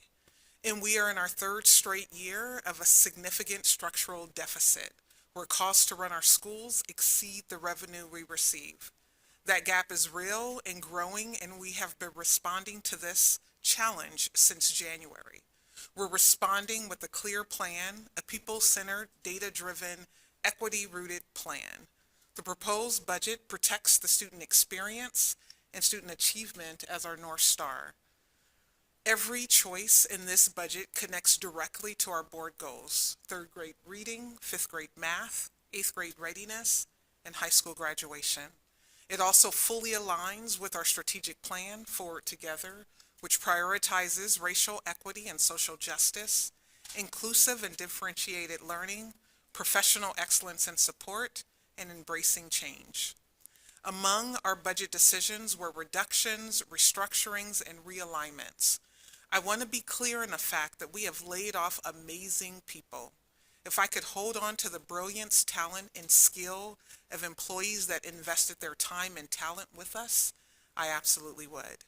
[SPEAKER 4] And we are in our 3rd straight year of a significant structural deficit, where costs to run our schools exceed the revenue we receive. That gap is real and growing, and we have been responding to this challenge since January. We're responding with a clear plan, a people-centered, data-driven, equity-rooted plan. The proposed budget protects the student experience and student achievement as our North Star. Every choice in this budget connects directly to our board goals: 3rd grade reading, 5th grade math, 8th grade readiness, and high school graduation. It also fully aligns with our strategic plan, Forward Together, which prioritizes racial equity and social justice, inclusive and differentiated learning, professional excellence and support, and embracing change. Among our budget decisions were reductions, restructurings, and realignments. I want to be clear in the fact that we have laid off amazing people. If I could hold on to the brilliance, talent, and skill of employees that invested their time and talent with us, I absolutely would.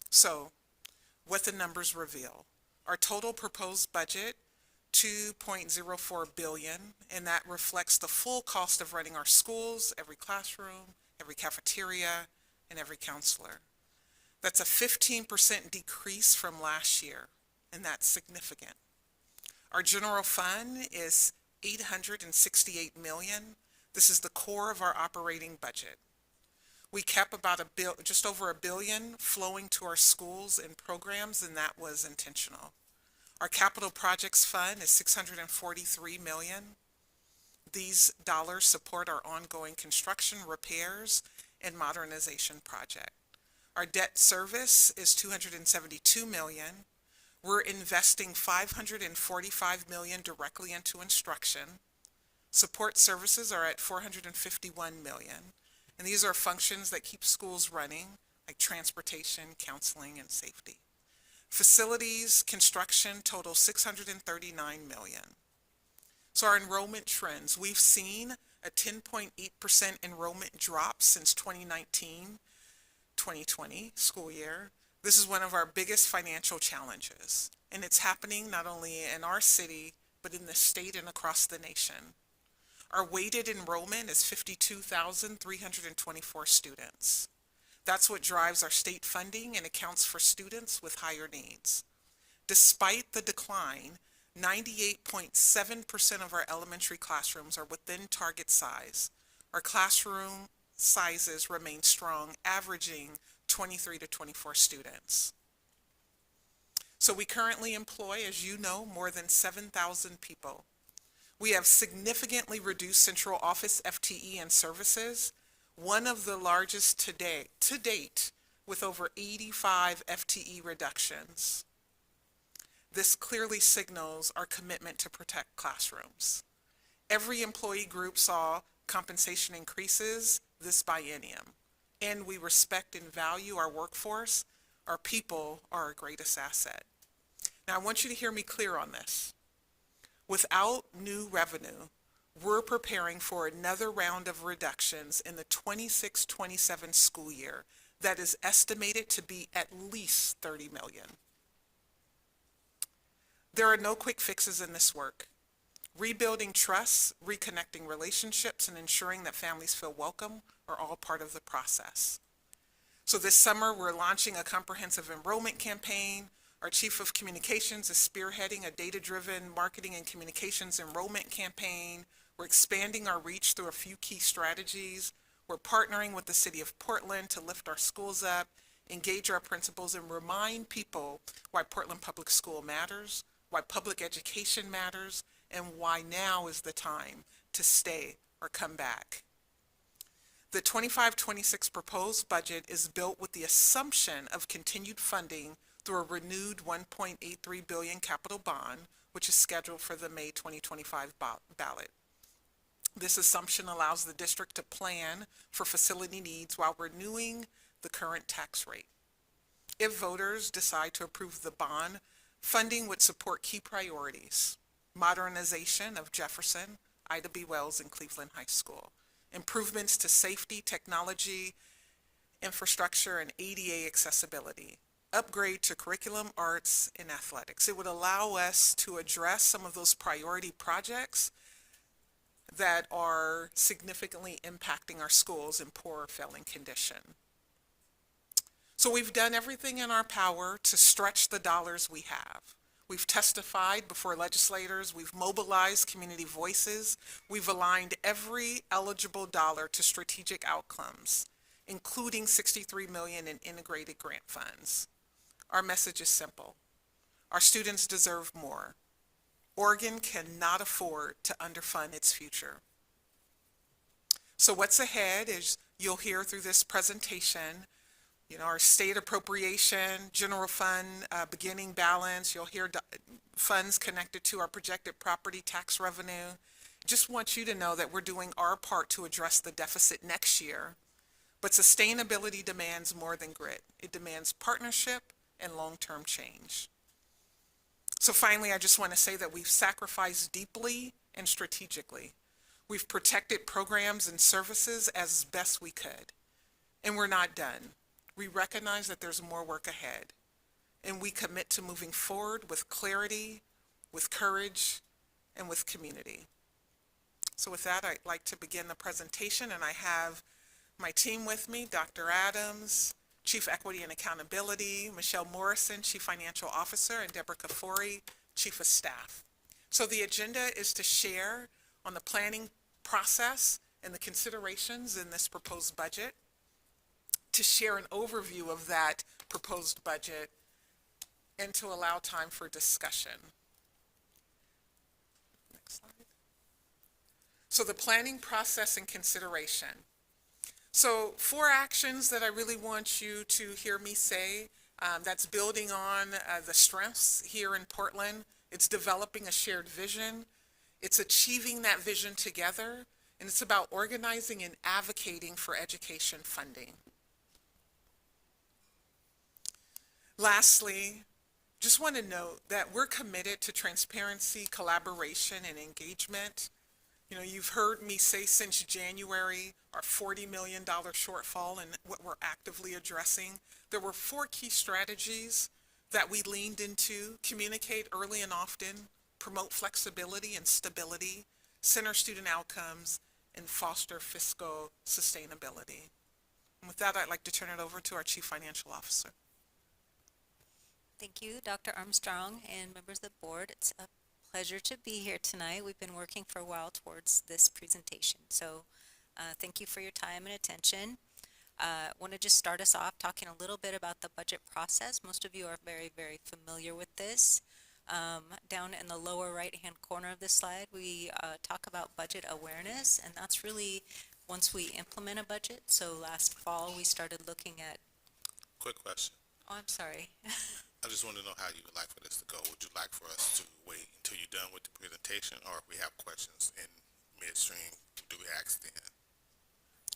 [SPEAKER 4] So, what the numbers reveal: our total proposed budget, $2.04 billion, and that reflects the full cost of running our schools, every classroom, every cafeteria, and every counselor. That's a 15% decrease from last year, and that's significant. Our general fund is $868 million. This is the core of our operating budget. We kept about just over $1 billion flowing to our schools and programs, and that was intentional. Our capital projects fund is $643 million. These dollars support our ongoing construction, repairs, and modernization project. Our debt service is $272 million. We're investing $545 million directly into instruction. Support services are at $451 million. And these are functions that keep schools running, like transportation, counseling, and safety. Facilities construction total $639 million. So our enrollment trends, we've seen a 10.8% enrollment drop since 2019-2020 school year. This is one of our biggest financial challenges, and it's happening not only in our city, but in the state and across the nation. Our weighted enrollment is 52,324 students. That's what drives our state funding and accounts for students with higher needs. Despite the decline, 98.7% of our elementary classrooms are within target size. Our classroom sizes remain strong, averaging 23 to 24 students. So we currently employ, as you know, more than 7,000 people. We have significantly reduced central office FTE and services, one of the largest to date, with over 85 FTE reductions. This clearly signals our commitment to protect classrooms. Every employee group saw compensation increases this biennium, and we respect and value our workforce. Our people are our greatest asset. Now, I want you to hear me clear on this. Without new revenue, we're preparing for another round of reductions in the 26-27 school year that is estimated to be at least $30 million. There are no quick fixes in this work. Rebuilding trust, reconnecting relationships, and ensuring that families feel welcome are all part of the process. So this summer, we're launching a comprehensive enrollment campaign. Our Chief of Communications is spearheading a data-driven marketing and communications enrollment campaign. We're expanding our reach through a few key strategies. We're partnering with the City of Portland to lift our schools up, engage our principals, and remind people why Portland Public School matters, why public education matters, and why now is the time to stay or come back. The 25-26 proposed budget is built with the assumption of continued funding through a renewed $1.83 billion capital bond, which is scheduled for the May 2025 ballot. This assumption allows the district to plan for facility needs while renewing the current tax rate. If voters decide to approve the bond, funding would support key priorities: modernization of Jefferson, Ida B. Wells, and Cleveland High School, improvements to safety, technology, infrastructure, and ADA accessibility, upgrade to curriculum, arts, and athletics. It would allow us to address some of those priority projects that are significantly impacting our schools in poor or failing condition. So we've done everything in our power to stretch the dollars we have. We've testified before legislators, we've mobilized community voices, we've aligned every eligible dollar to strategic outcomes, including $63 million in integrated grant funds. Our message is simple. Our students deserve more. Oregon cannot afford to underfund its future. So what's ahead is you'll hear through this presentation, our state appropriation, general fund, beginning balance. You'll hear funds connected to our projected property tax revenue. Just want you to know that we're doing our part to address the deficit next year. But sustainability demands more than grit. It demands partnership and long-term change. So finally, I just want to say that we've sacrificed deeply and strategically. We've protected programs and services as best we could, and we're not done. We recognize that there's more work ahead, and we commit to moving forward with clarity, with courage, and with community. So with that, I'd like to begin the presentation, and I have My team with me, Dr. Adams, Chief Equity and Accountability, Michelle Morrison, Chief Financial Officer, and Deborah Kafori, Chief of Staff. So the agenda is to share on the planning process and the considerations in this proposed budget, to share an overview of that proposed budget, and to allow time for discussion. Next slide. So the planning process and consideration. So 4 actions that I really want you to hear me say, that's building on the strengths here in Portland. It's developing a shared vision. It's achieving that vision together. And it's about organizing and advocating for education funding. Lastly, just want to note that we're committed to transparency, collaboration, and engagement. You know, you've heard me say since January, our $40 million shortfall and what we're actively addressing. There were 4 key strategies that we leaned into: communicate early and often, promote flexibility and stability, center student outcomes, and foster fiscal sustainability. And with that, I'd like to turn it over to our Chief Financial Officer.
[SPEAKER 11] Thank you, Dr. Armstrong and members of the board. It's a pleasure to be here tonight. We've been working for a while towards this presentation, so thank you for your time and attention. Want to just start us off talking a little bit about the budget process. Most of you are very, very familiar with this. Down in the lower right-hand corner of this slide, we talk about budget awareness, and that's really once we implement a budget. So last fall, we started looking at...
[SPEAKER 3] Quick question.
[SPEAKER 11] Oh, I'm sorry.
[SPEAKER 3] I just want to know how you would like for this to go. Would you like for us to wait until you're done with the presentation, or if we have questions in midstream, do we ask then?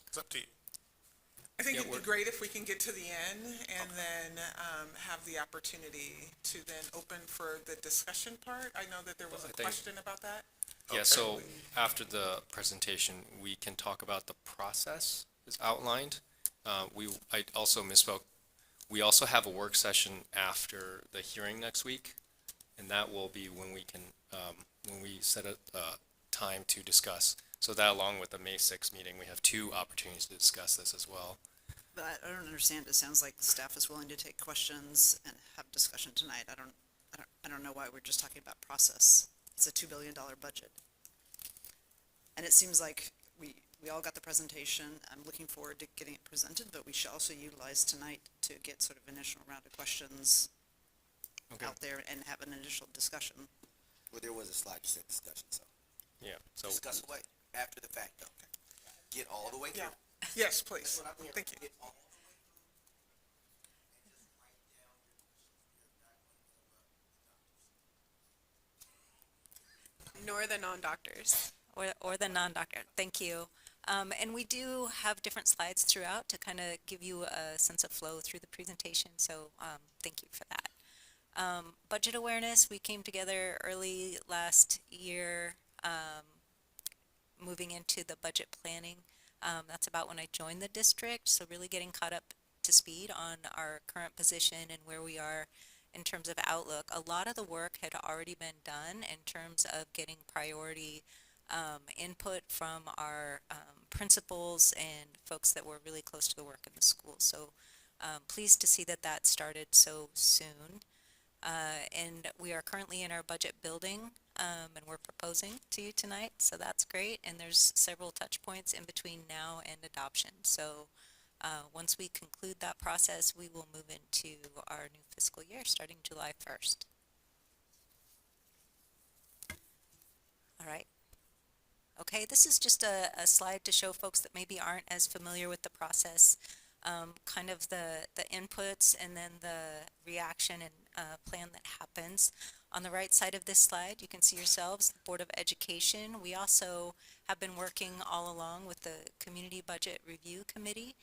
[SPEAKER 3] It's up to you.
[SPEAKER 4] I think
[SPEAKER 1] Yeah,
[SPEAKER 4] it'd be great if we can get to the end and then have the opportunity to then open for the discussion part. I know that there was
[SPEAKER 1] I
[SPEAKER 4] a
[SPEAKER 1] think-
[SPEAKER 4] question about that.
[SPEAKER 1] Yeah, so after the presentation, we can talk about the process is outlined. I also misspoke. We also have a work session after the hearing next week, and that will be when we can, when we set a time to discuss. So that, along with the May 6th meeting, we have 2 opportunities to discuss this as well.
[SPEAKER 10] But I don't understand. It sounds like staff is willing to take questions and have discussion tonight. I don't know why we're just talking about process. It's a $2 billion budget. And it seems like we all got the presentation. I'm looking forward to getting it presented, but we should also utilize tonight to get sort of initial round of questions
[SPEAKER 1] Okay.
[SPEAKER 10] out there and have an initial discussion.
[SPEAKER 8] Well, there was a slide that said discussion, so
[SPEAKER 1] Yeah, so
[SPEAKER 8] discuss away after the fact, though. Get all the way through.
[SPEAKER 4] Yeah. Yes, please. Thank you.
[SPEAKER 8] Get all
[SPEAKER 2] Nor the non-doctors.
[SPEAKER 11] Or the non-doctor. Thank you. And we do have different slides throughout to kind of give you a sense of flow through the presentation, so thank you for that. Budget awareness, we came together early last year, moving into the budget planning. That's about when I joined the district, so really getting caught up to speed on our current position and where we are in terms of outlook. A lot of the work had already been done in terms of getting priority input from our principals and folks that were really close to the work in the school. So pleased to see that that started so soon. And we are currently in our budget building, and we're proposing to you tonight, so that's great. And there's several touch points in between now and adoption. So once we conclude that process, we will move into our new fiscal year starting July 1st. All right. Okay, this is just a slide to show folks that maybe aren't as familiar with the process, kind of the inputs and then the reaction and plan that happens. On the right side of this slide, you can see yourselves, the Board of Education. We also have been working all along with the Community Budget Review Committee.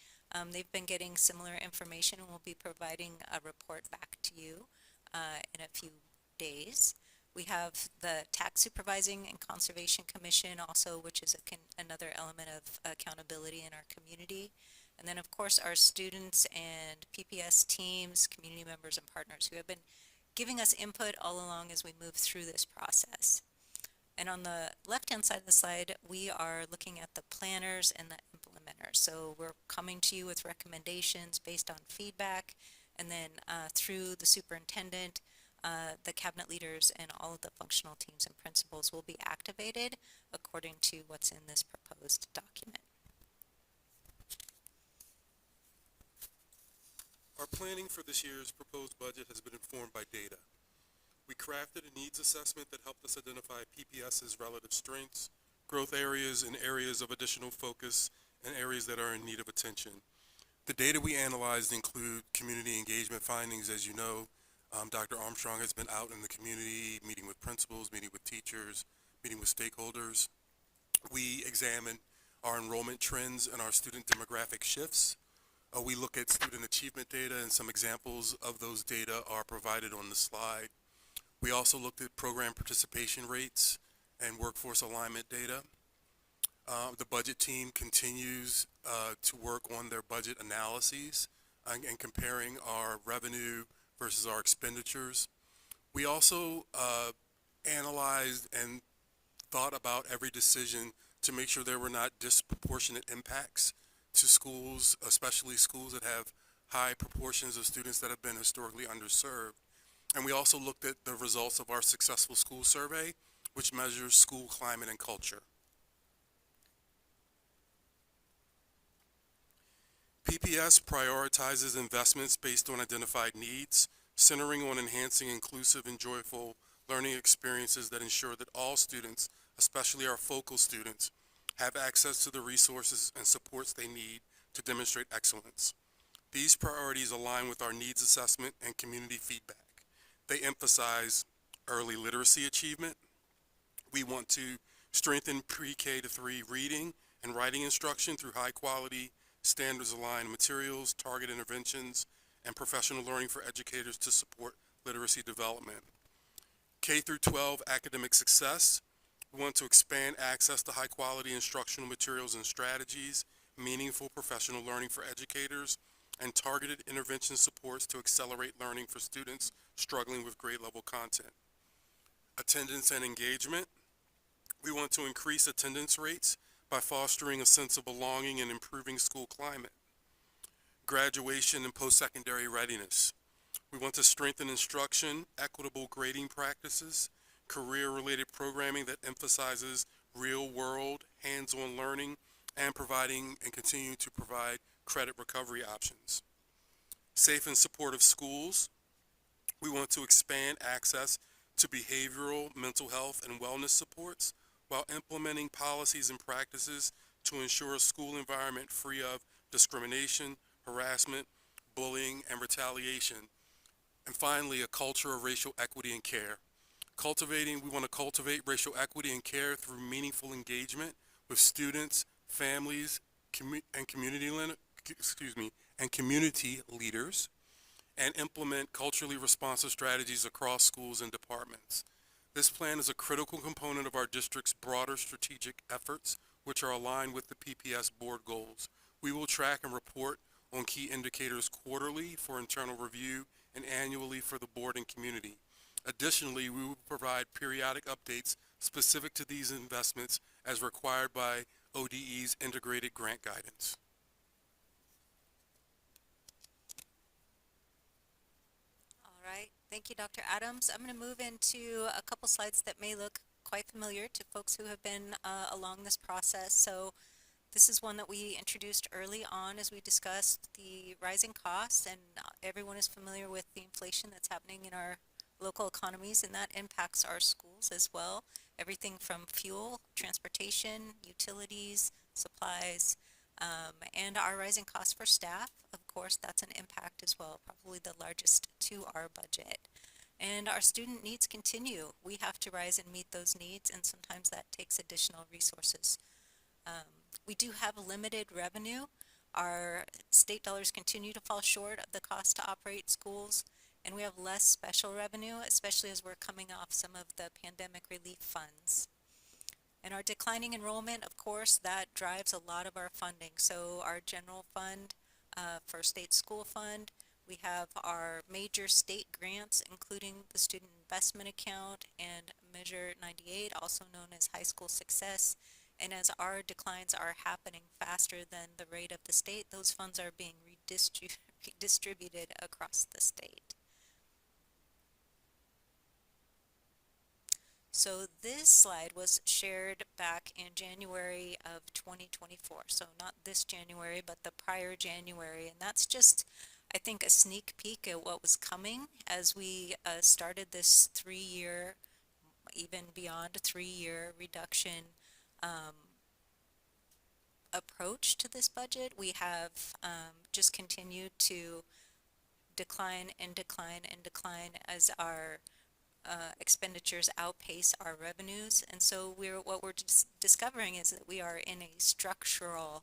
[SPEAKER 11] They've been getting similar information and we'll be providing a report back to you in a few days. We have the Tax Supervising and Conservation Commission also, which is another element of accountability in our community. And then, of course, our students and PPS teams, community members, and partners who have been giving us input all along as we move through this process. And on the left-hand side of the slide, we are looking at the planners and the implementers. manner. So we're coming to you with recommendations based on feedback, and then through the superintendent, the cabinet leaders, and all of the functional teams and principals will be activated according to what's in this proposed document.
[SPEAKER 5] Our planning for this year's proposed budget has been informed by data. We crafted a needs assessment that helped us identify PPS's relative strengths, growth areas, and areas of additional focus, and areas that are in need of attention. The data we analyzed include community engagement findings. As you know, Dr. Armstrong has been out in the community, meeting with principals, meeting with teachers, meeting with stakeholders. We examined our enrollment trends and our student demographic shifts. We look at student achievement data, and some examples of those data are provided on the slide. We also looked at program participation rates and workforce alignment data. The budget team continues to work on their budget analyses and comparing our revenue versus our expenditures. We also analyzed and thought about every decision to make sure there were not disproportionate impacts to schools, especially schools that have high proportions of students that have been historically underserved. And we also looked at the results of our successful school survey, which measures school climate and culture. PPS prioritizes investments based on identified needs, centering on enhancing inclusive and joyful learning experiences that ensure that all students, especially our focal students, have access to the resources and supports they need to demonstrate excellence. These priorities align with our needs assessment and community feedback. They emphasize early literacy achievement. We want to strengthen pre-K to 3 reading and writing instruction through high quality, standards-aligned materials, target interventions, and professional learning for educators to support literacy development. K through 12 academic success. We want to expand access to high-quality instructional materials and strategies, meaningful professional learning for educators, and targeted intervention supports to accelerate learning for students struggling with grade-level content. Attendance and engagement. We want to increase attendance rates by fostering a sense of belonging and improving school climate. Graduation and post-secondary readiness. We want to strengthen instruction, equitable grading practices, career-related programming that emphasizes real-world, hands-on learning, and providing and continuing to provide credit recovery options. Safe and supportive schools. We want to expand access to behavioral, mental health, and wellness supports while implementing policies and practices to ensure a school environment free of discrimination, harassment, bullying, and retaliation. And finally, a culture of racial equity and care. We want to cultivate racial equity and care through meaningful engagement with students, families, and community leaders, and implement culturally responsive strategies across schools and departments. This plan is a critical component of our district's broader strategic efforts, which are aligned with the PPS board goals. We will track and report on key indicators quarterly for internal review and annually for the board and community. Additionally, we will provide periodic updates specific to these investments as required by ODE's integrated grant guidance.
[SPEAKER 11] All right, thank you, Dr. Adams. I'm going to move into a couple slides that may look quite familiar to folks who have been along this process. So this is one that we introduced early on as we discussed the rising costs, and everyone is familiar with the inflation that's happening in our local economies, and that impacts our schools as well. Everything from fuel, transportation, utilities, supplies, and our rising costs for staff. Of course, that's an impact as well, probably the largest to our budget. And our student needs continue. We have to rise and meet those needs, and sometimes that takes additional resources. We do have limited revenue. Our state dollars continue to fall short of the cost to operate schools, and we have less special revenue, especially as we're coming off some of the pandemic relief funds. And our declining enrollment, of course, that drives a lot of our funding. So our general fund, First State School Fund, we have our major state grants, including the Student Investment Account and Measure 98, also known as High School Success, And as our declines are happening faster than the rate of the state, those funds are being redistributed across the state. So this slide was shared back in January of 2024. So not this January, but the prior January. And that's just, I think, a sneak peek at what was coming as we started this 3-year, even beyond 3-year reduction approach to this budget. We have just continued to decline and decline and decline as our expenditures outpace our revenues. And so what we're discovering is that we are in a structural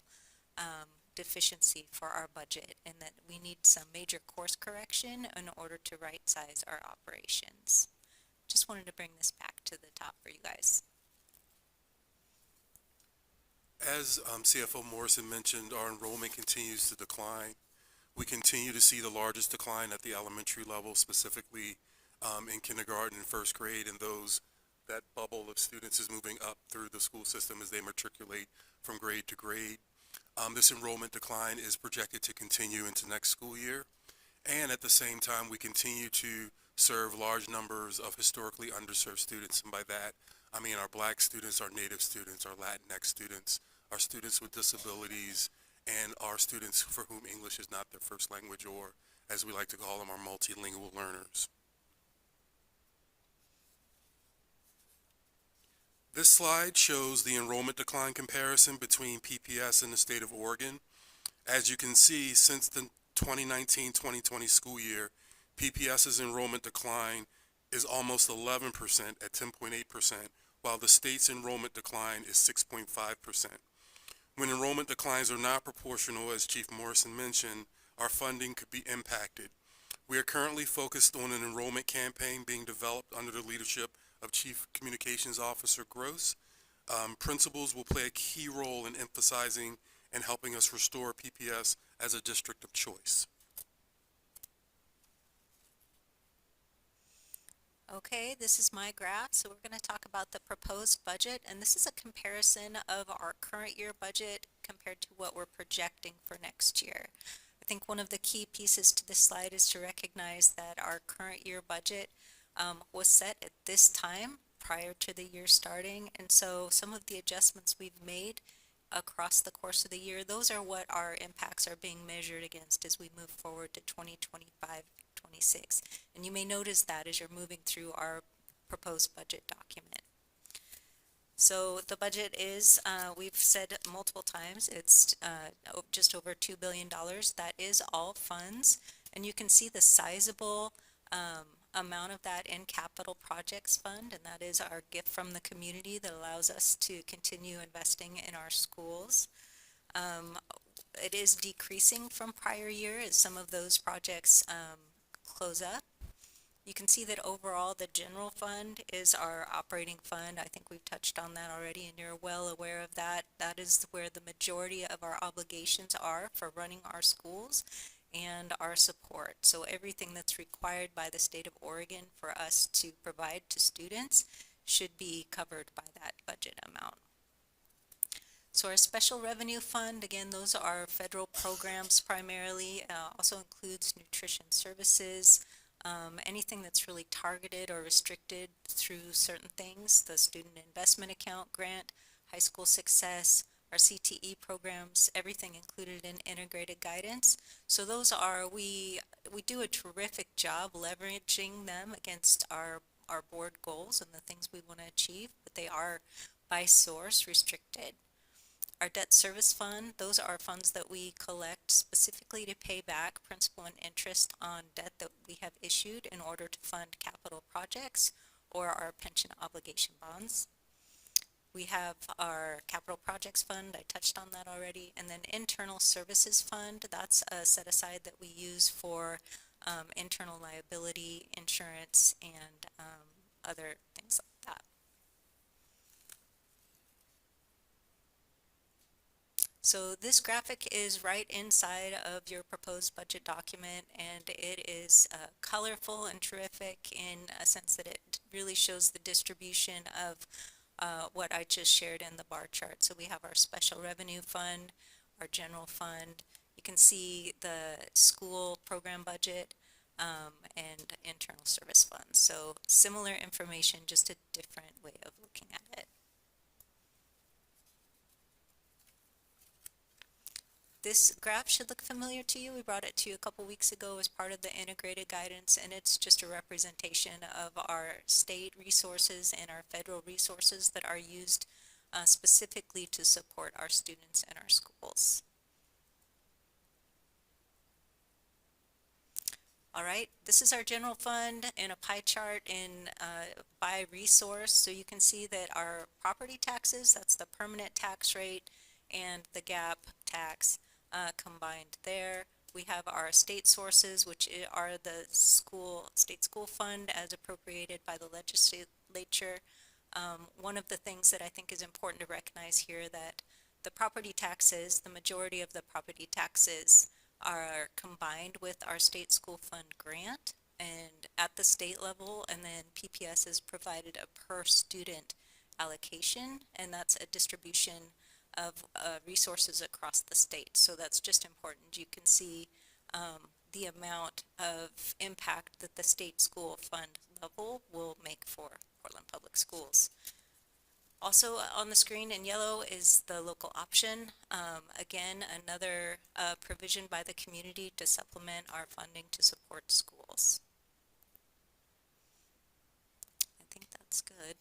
[SPEAKER 11] deficiency for our budget, and that we need some major course correction in order to right size our operations. Just wanted to bring this back to the top for you guys.
[SPEAKER 5] As CFO Morrison mentioned, our enrollment continues to decline. We continue to see the largest decline at the elementary level, specifically in kindergarten and first grade, and that bubble of students is moving up through the school system as they matriculate from grade to grade. This enrollment decline is projected to continue into next school year, and at the same time, we continue to serve large numbers of historically underserved students, and by that, I mean our Black students, our Native students, our Latinx students, our students with disabilities, and our students for whom English is not their first language, or as we like to call them, our multilingual learners. This slide shows the enrollment decline comparison between PPS and the state of Oregon. As you can see, since the 2019-2020 school year, PPS's enrollment decline is almost 11% at 10.8%, while the state's enrollment decline is 6.5%. When enrollment declines are not proportional, as Chief Morrison mentioned, our funding could be impacted. We are currently focused on an enrollment campaign being developed under the leadership of Chief Communications Officer Gross. Principals will play a key role in emphasizing and helping us restore PPS as a district of choice.
[SPEAKER 11] Okay, this is my graph. So we're going to talk about the proposed budget, and this is a comparison of our current year budget compared to what we're projecting for next year. I think one of the key pieces to this slide is to recognize that our current year budget was set at this time prior to the year starting, and so some of the adjustments we've made across the course of the year, those are what our impacts are being measured against as we move forward to 2025-26. And you may notice that as you're moving through our proposed budget document. So the budget is, we've said multiple times, it's just over $2 billion. That is all funds, and you can see the sizable amount of that in capital projects fund, and that is our gift from the community that allows us to continue investing in our schools. It is decreasing from prior year as some of those projects close up. You can see that overall the general fund is our operating fund. I think we've touched on that already, and you're well aware of that. That is where the majority of our obligations are for running our schools and our support. So everything that's required by the state of Oregon for us to provide to students should be covered by that budget amount. So our special revenue fund, again, those are federal programs primarily, also includes nutrition services, anything that's really targeted or restricted through certain things, the student investment account grant, high school success, our CTE programs, everything included in integrated guidance. So those are, we do a terrific job leveraging them against our board goals and the things we want to achieve, but they are by source restricted. Our debt service fund, those are funds that we collect specifically to pay back principal and interest on debt that we have issued in order to fund capital projects or our pension obligation bonds. We have our capital projects fund, I touched on that already, and then internal services fund, that's a set aside that we use for internal liability insurance and other things like that. So this graphic is right inside of your proposed budget document, and it is colorful and terrific in a sense that it really shows the distribution of what I just shared in the bar chart. So we have our special revenue fund, our general fund. You can see the school program budget, and internal service funds. So similar information, just a different way of looking at it. This graph should look familiar to you. We brought it to you a couple weeks ago as part of the integrated guidance, and it's just a representation of our state resources and our federal resources that are used specifically to support our students and our schools. All right, this is our general fund in a pie chart in by resource. So you can see that our property taxes, that's the permanent tax rate, and the gap tax combined there. We have our state sources, which are the state school fund as appropriated by the legislature. One of the things that I think is important to recognize here that the property taxes, the majority of the property taxes are combined with our state school fund grant and at the state level, and then PPS has provided a per student allocation, and that's a distribution of resources across the state. So that's just important. You can see the amount of impact that the state school fund level will make for Portland Public Schools. Also on the screen in yellow is the local option. Again, another provision by the community to supplement our funding to support schools. I think that's good.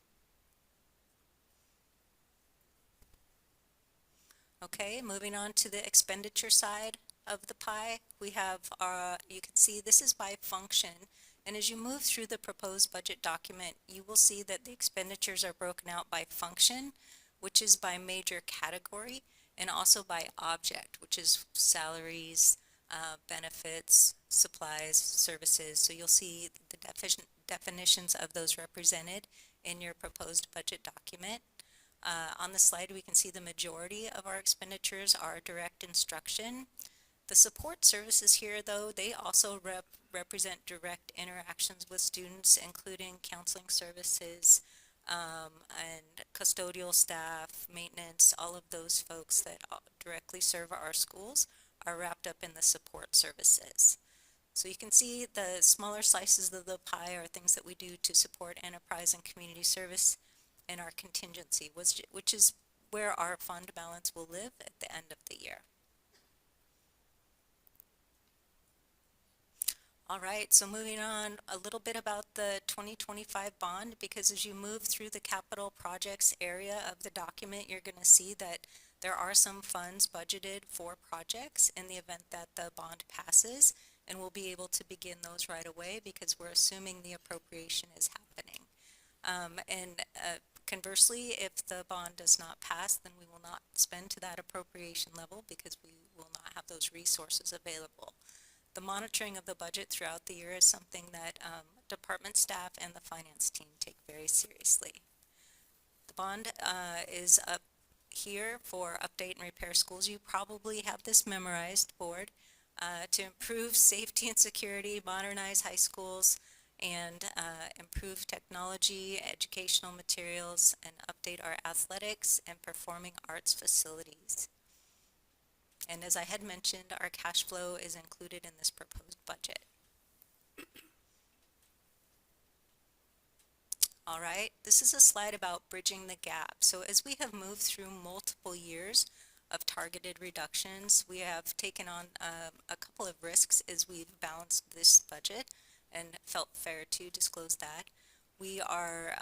[SPEAKER 11] Okay, moving on to the expenditure side of the pie, we have you can see this is by function. And as you move through the proposed budget document, you will see that the expenditures are broken out by function, which is by major category, and also by object, which is salaries, benefits, supplies, services. So you'll see the definitions of those represented in your proposed budget document. On the slide, we can see the majority of our expenditures are direct instruction. The support services here, though, they also represent direct interactions with students, including counseling services and custodial staff, maintenance. All of those folks that directly serve our schools are wrapped up in the support services. So you can see the smaller slices of the pie are things that we do to support enterprise and community service and our contingency, which is where our fund balance will live at the end of the year. All right, so moving on a little bit about the 2025 bond, because as you move through the capital projects area of the document, you're going to see that there are some funds budgeted for projects in the event that the bond passes, and we'll be able to begin those right away because we're assuming the appropriation is happening. Conversely, if the bond does not pass, then we will not spend to that appropriation level because we will not have those resources available. The monitoring of the budget throughout the year is something that department staff and the finance team take very seriously. The bond is up here for update and repair schools. You probably have this memorized, board, to improve safety and security, modernize high schools, and improve technology, educational materials, and update our athletics and performing arts facilities. And as I had mentioned, our cash flow is included in this proposed budget. All right, this is a slide about bridging the gap. So as we have moved through multiple years of targeted reductions, we have taken on a couple of risks as we've balanced this budget and felt fair to disclose that. We are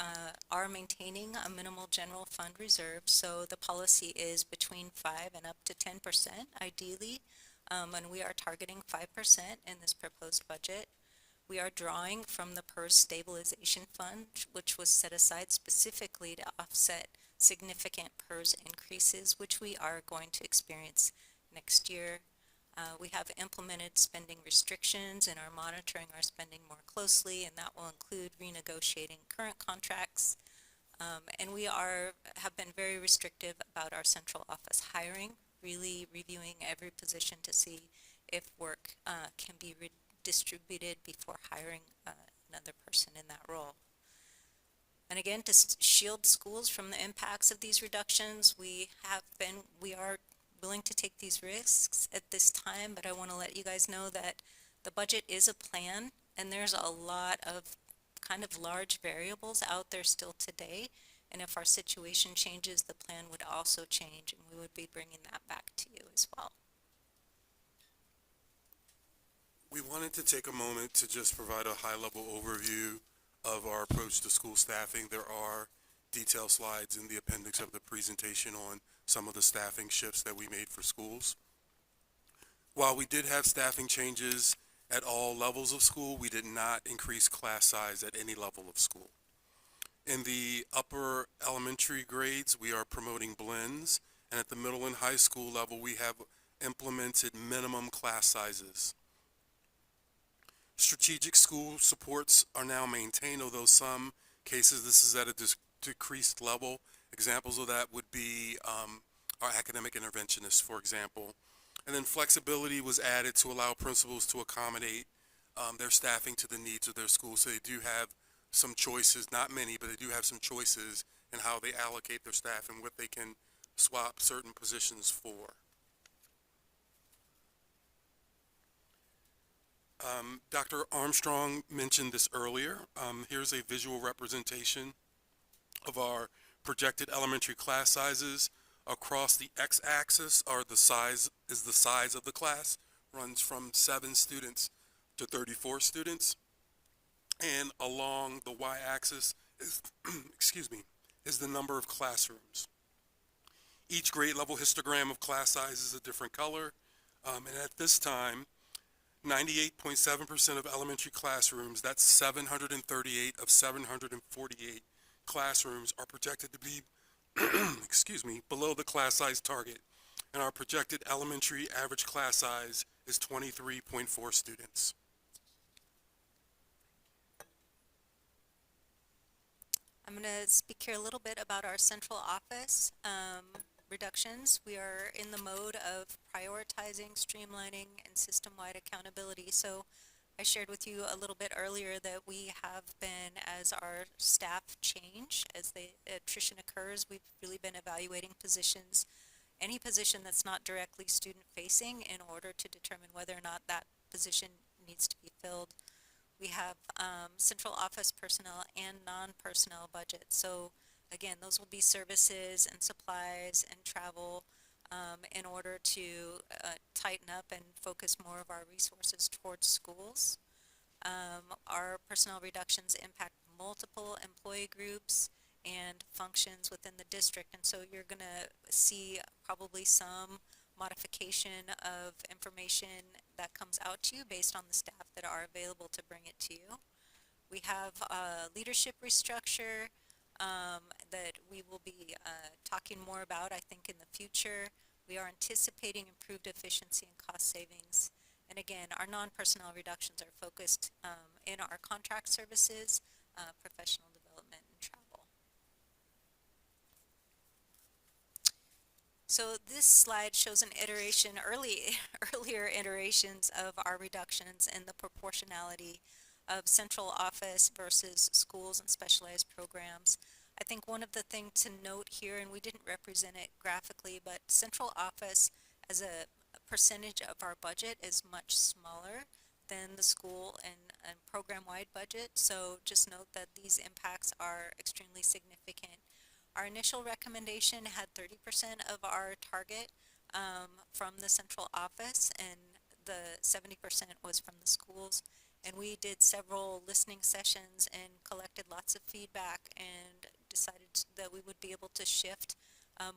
[SPEAKER 11] maintaining a minimal general fund reserve, so the policy is between 5 and up to 10% ideally, and we are targeting 5% in this proposed budget. We are drawing from the PERS stabilization fund, which was set aside specifically to offset significant PERS increases, which we are going to experience next year. We have implemented spending restrictions and are monitoring our spending more closely, and that will include renegotiating current contracts. And we have been very restrictive about our central office hiring, really reviewing every position to see if work can be redistributed before hiring another person in that role. And again, to shield schools from the impacts of these reductions, we are willing to take these risks at this time, but I want to let you guys know that the budget is a plan, and there's a lot of kind of large variables out there still today. And if our situation changes, the plan would also change, and we would be bringing that back to you as well.
[SPEAKER 5] We wanted to take a moment to just provide a high-level overview of our approach to school staffing. There are detailed slides in the appendix of the presentation on some of the staffing shifts that we made for schools. While we did have staffing changes at all levels of school, we did not increase class size at any level of school. In the upper elementary grades, we are promoting blends, and at the middle and high school level, we have implemented minimum class sizes. Strategic school supports are now maintained, although some cases this is at a decreased level. Examples of that would be our academic interventionists, for example. And then flexibility was added to allow principals to accommodate their staffing to the needs of their school. So they do have some choices, not many, but they do have some choices in how they allocate their staff and what they can swap certain positions for. Dr. Armstrong mentioned this earlier. Here's a visual representation of our projected elementary class sizes. Across the x-axis is the size of the class, runs from 7 students to 34 students. And along the y-axis is, is the number of classrooms. Each grade level histogram of class size is a different color. And at this time, 98.7% of elementary classrooms, that's 738 of 748 classrooms, are projected to be, below the class size target. And our projected elementary average class size is 23.4 students.
[SPEAKER 11] I'm going to speak here a little bit about our central office reductions. We are in the mode of prioritizing, streamlining, and system-wide accountability. So I shared with you a little bit earlier that we have been, as our staff change, as the attrition occurs, we've really been evaluating positions, any position that's not directly student-facing, in order to determine whether or not that position needs to be filled. We have central office personnel and non-personnel budgets. So again, those will be services and supplies and travel in order to tighten up and focus more of our resources towards schools. Our personnel reductions impact multiple employee groups and functions within the district, and so you're going to see probably some modification of information that comes out to you based on the staff that are available to bring it to you. We have a leadership restructure that we will be talking more about, I think, in the future. We are anticipating improved efficiency and cost savings. And again, our non-personnel reductions are focused in our contract services, professional development, and travel. So this slide shows an iteration, earlier iterations of our reductions and the proportionality of central office versus schools and specialized programs. I think one of the things to note here, and we didn't represent it graphically, but central office as a percentage of our budget is much smaller than the school and program-wide budget. So just note that these impacts are extremely significant. Our initial recommendation had 30% of our target from the central office, and the 70% was from the schools. And we did several listening sessions and collected lots of feedback and decided that we would be able to shift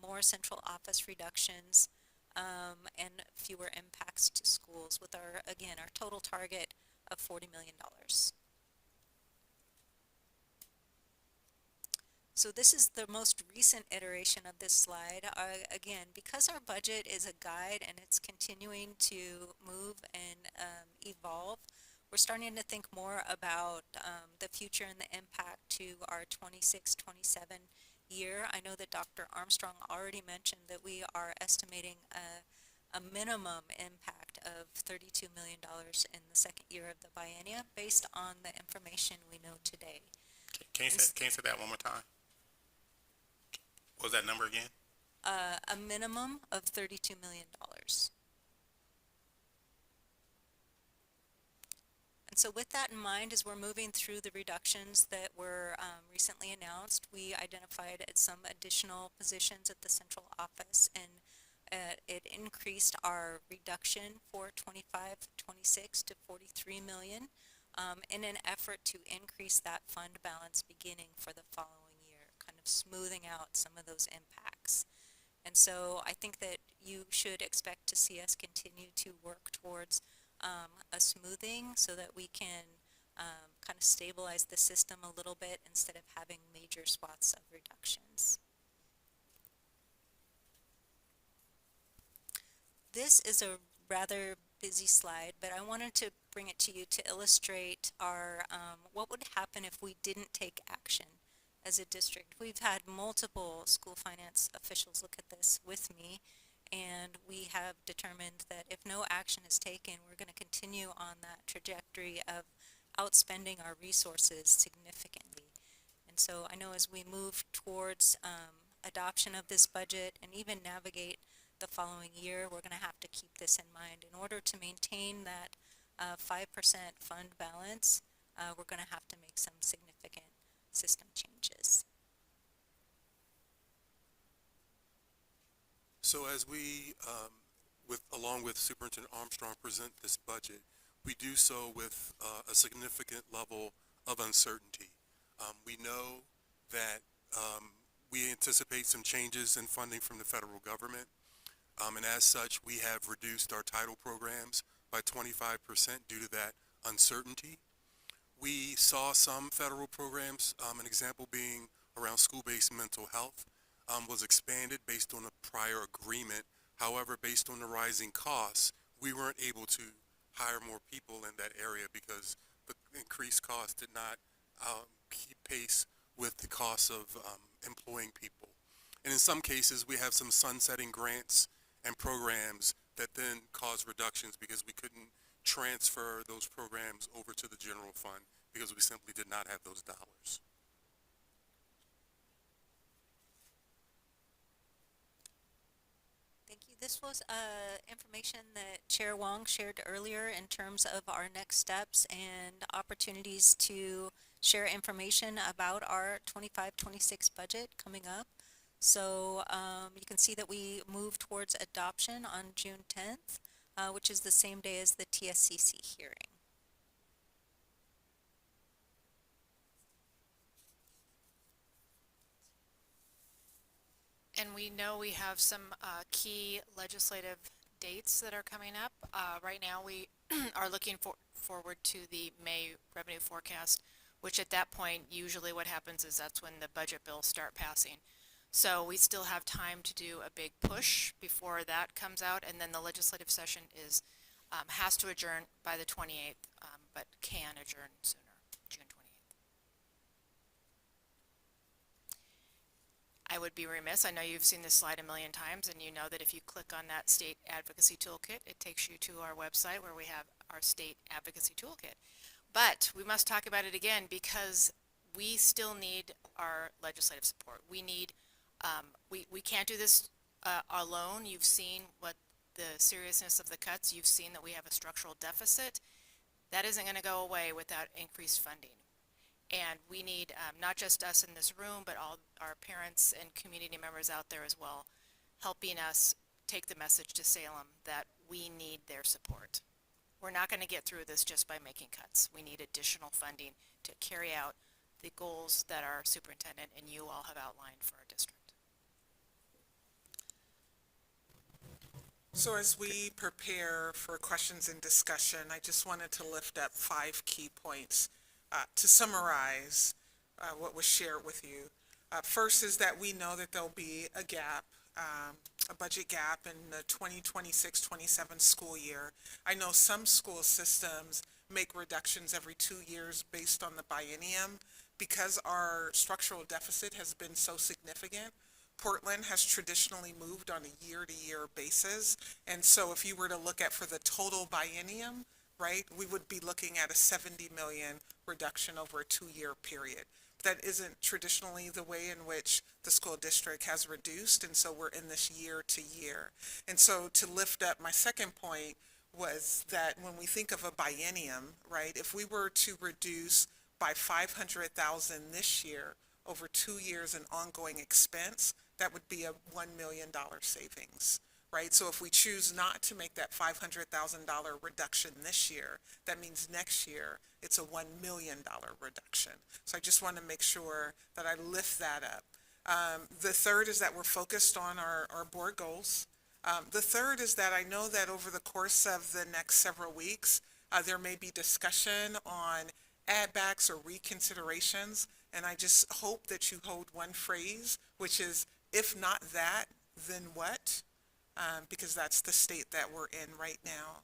[SPEAKER 11] more central office reductions and fewer impacts to schools with our total target of $40 million. So this is the most recent iteration of this slide. Again, because our budget is a guide and it's continuing to move and evolve, we're starting to think more about the future and the impact to our 26-27 year. I know that Dr. Armstrong already mentioned that we are estimating a minimum impact of $32 million in the second year of the biennium based on the information we know today.
[SPEAKER 3] Can you say that one more time? What was that number again?
[SPEAKER 11] A minimum of $32 million. And so with that in mind, as we're moving through the reductions that were recently announced, we identified some additional positions at the central office, and it increased our reduction for 25-26 to 43 million in an effort to increase that fund balance beginning for the following year, kind of smoothing out some of those impacts. And so I think that you should expect to see us continue to work towards a smoothing so that we can kind of stabilize the system a little bit instead of having major swaths of reductions. This is a rather busy slide, but I wanted to bring it to you to illustrate our what would happen if we didn't take action as a district. We've had multiple school finance officials look at this with me, and we have determined that if no action is taken, we're going to continue on that trajectory of outspending our resources significantly. And so I know as we move towards adoption of this budget and even navigate the following year, we're going to have to keep this in mind. In order to maintain that 5% fund balance, we're going to have to make some significant system changes.
[SPEAKER 5] So as we, along with Superintendent Armstrong, present this budget, we do so with a significant level of uncertainty. We know that we anticipate some changes in funding from the federal government, and as such, we have reduced our title programs by 25% due to that uncertainty. We saw some federal programs, an example being around school-based mental health, was expanded based on a prior agreement. However, based on the rising costs, we weren't able to hire more people in that area because the increased costs did not keep pace with the costs of employing people. And in some cases, we have some sunsetting grants and programs that then cause reductions because we couldn't transfer those programs over to the general fund because we simply did not have those dollars.
[SPEAKER 11] Thank you. This was information that Chair Wong shared earlier in terms of our next steps and opportunities to share information about our 25-26 budget coming up. So you can see that we move towards adoption on June 10th, which is the same day as the TSCC hearing.
[SPEAKER 12] And we know we have some key legislative dates that are coming up. Right now, we are looking forward to the May revenue forecast, which at that point, usually what happens is that's when the budget bills start passing. So we still have time to do a big push before that comes out, and then the legislative session is has to adjourn by the 28th, but can adjourn sooner, June 28th. I would be remiss, I know you've seen this slide a million times, and you know that if you click on that state advocacy toolkit, it takes you to our website where we have our state advocacy toolkit. But we must talk about it again because we still need our legislative support. We need, we can't do this alone. You've seen what the seriousness of the cuts. You've seen that we have a structural deficit. That isn't going to go away without increased funding. And we need not just us in this room, but all our parents and community members out there as well, helping us take the message to Salem that we need their support. We're not going to get through this just by making cuts. We need additional funding to carry out the goals that our superintendent and you all have outlined for our district.
[SPEAKER 4] So as we prepare for questions and discussion, I just wanted to lift up 5 key points to summarize what was shared with you. First is that we know that there'll be a gap, a budget gap in the 2026-27 school year. I know some school systems make reductions every 2 years based on the biennium. Because our structural deficit has been so significant, Portland has traditionally moved on a year-to-year basis. And so if you were to look at for the total biennium, right, we would be looking at a 70 million reduction over a 2-year period. that isn't traditionally the way in which the school district has reduced, and so we're in this year to year. And so to lift up my second point was that when we think of a biennium, right, if we were to reduce by 500,000 this year over 2 years in ongoing expense, that would be a $1 million savings, right? So if we choose not to make that $500,000 reduction this year, that means next year it's a $1 million reduction. So I just want to make sure that I lift that up. The third is that we're focused on our board goals. The third is that I know that over the course of the next several weeks, there may be discussion on add-backs or reconsiderations, and I just hope that you hold one phrase, which is, if not that, then what? Because that's the state that we're in right now.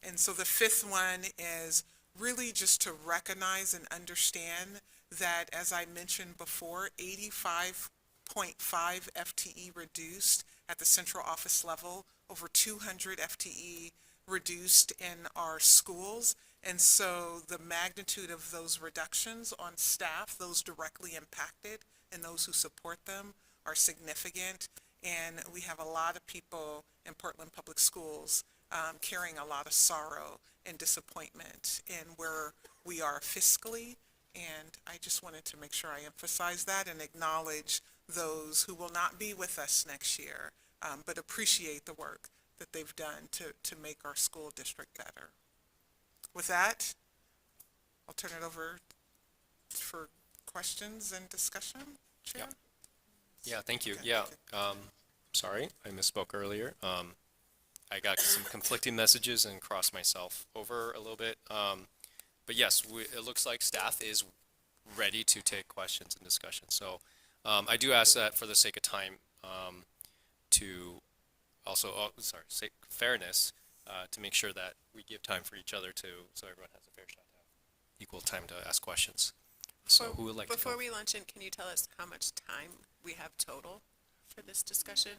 [SPEAKER 4] And so the fifth one is really just to recognize and understand that, as I mentioned before, 85.5 FTE reduced at the central office level, over 200 FTE reduced in our schools. And so the magnitude of those reductions on staff, those directly impacted and those who support them, are significant. And we have a lot of people in Portland Public Schools carrying a lot of sorrow and disappointment in where we are fiscally. And I just wanted to make sure I emphasize that and acknowledge those who will not be with us next year, but appreciate the work that they've done to make our school district better. With that, I'll turn it over for questions and discussion, Chair.
[SPEAKER 1] Yeah. Yeah, thank you.
[SPEAKER 4] Okay,
[SPEAKER 1] Yeah,
[SPEAKER 4] thank
[SPEAKER 1] sorry, I misspoke earlier. I got some conflicting messages and crossed myself over a little bit. But yes, it looks like staff is ready to take questions and discussion. So I do ask that for the sake of time, to also, fairness, to make sure that we give time for each other so everyone has a fair shot to have equal time to ask questions. So who would like to go?
[SPEAKER 2] Before we launch in, can you tell us how much time we have total for this discussion?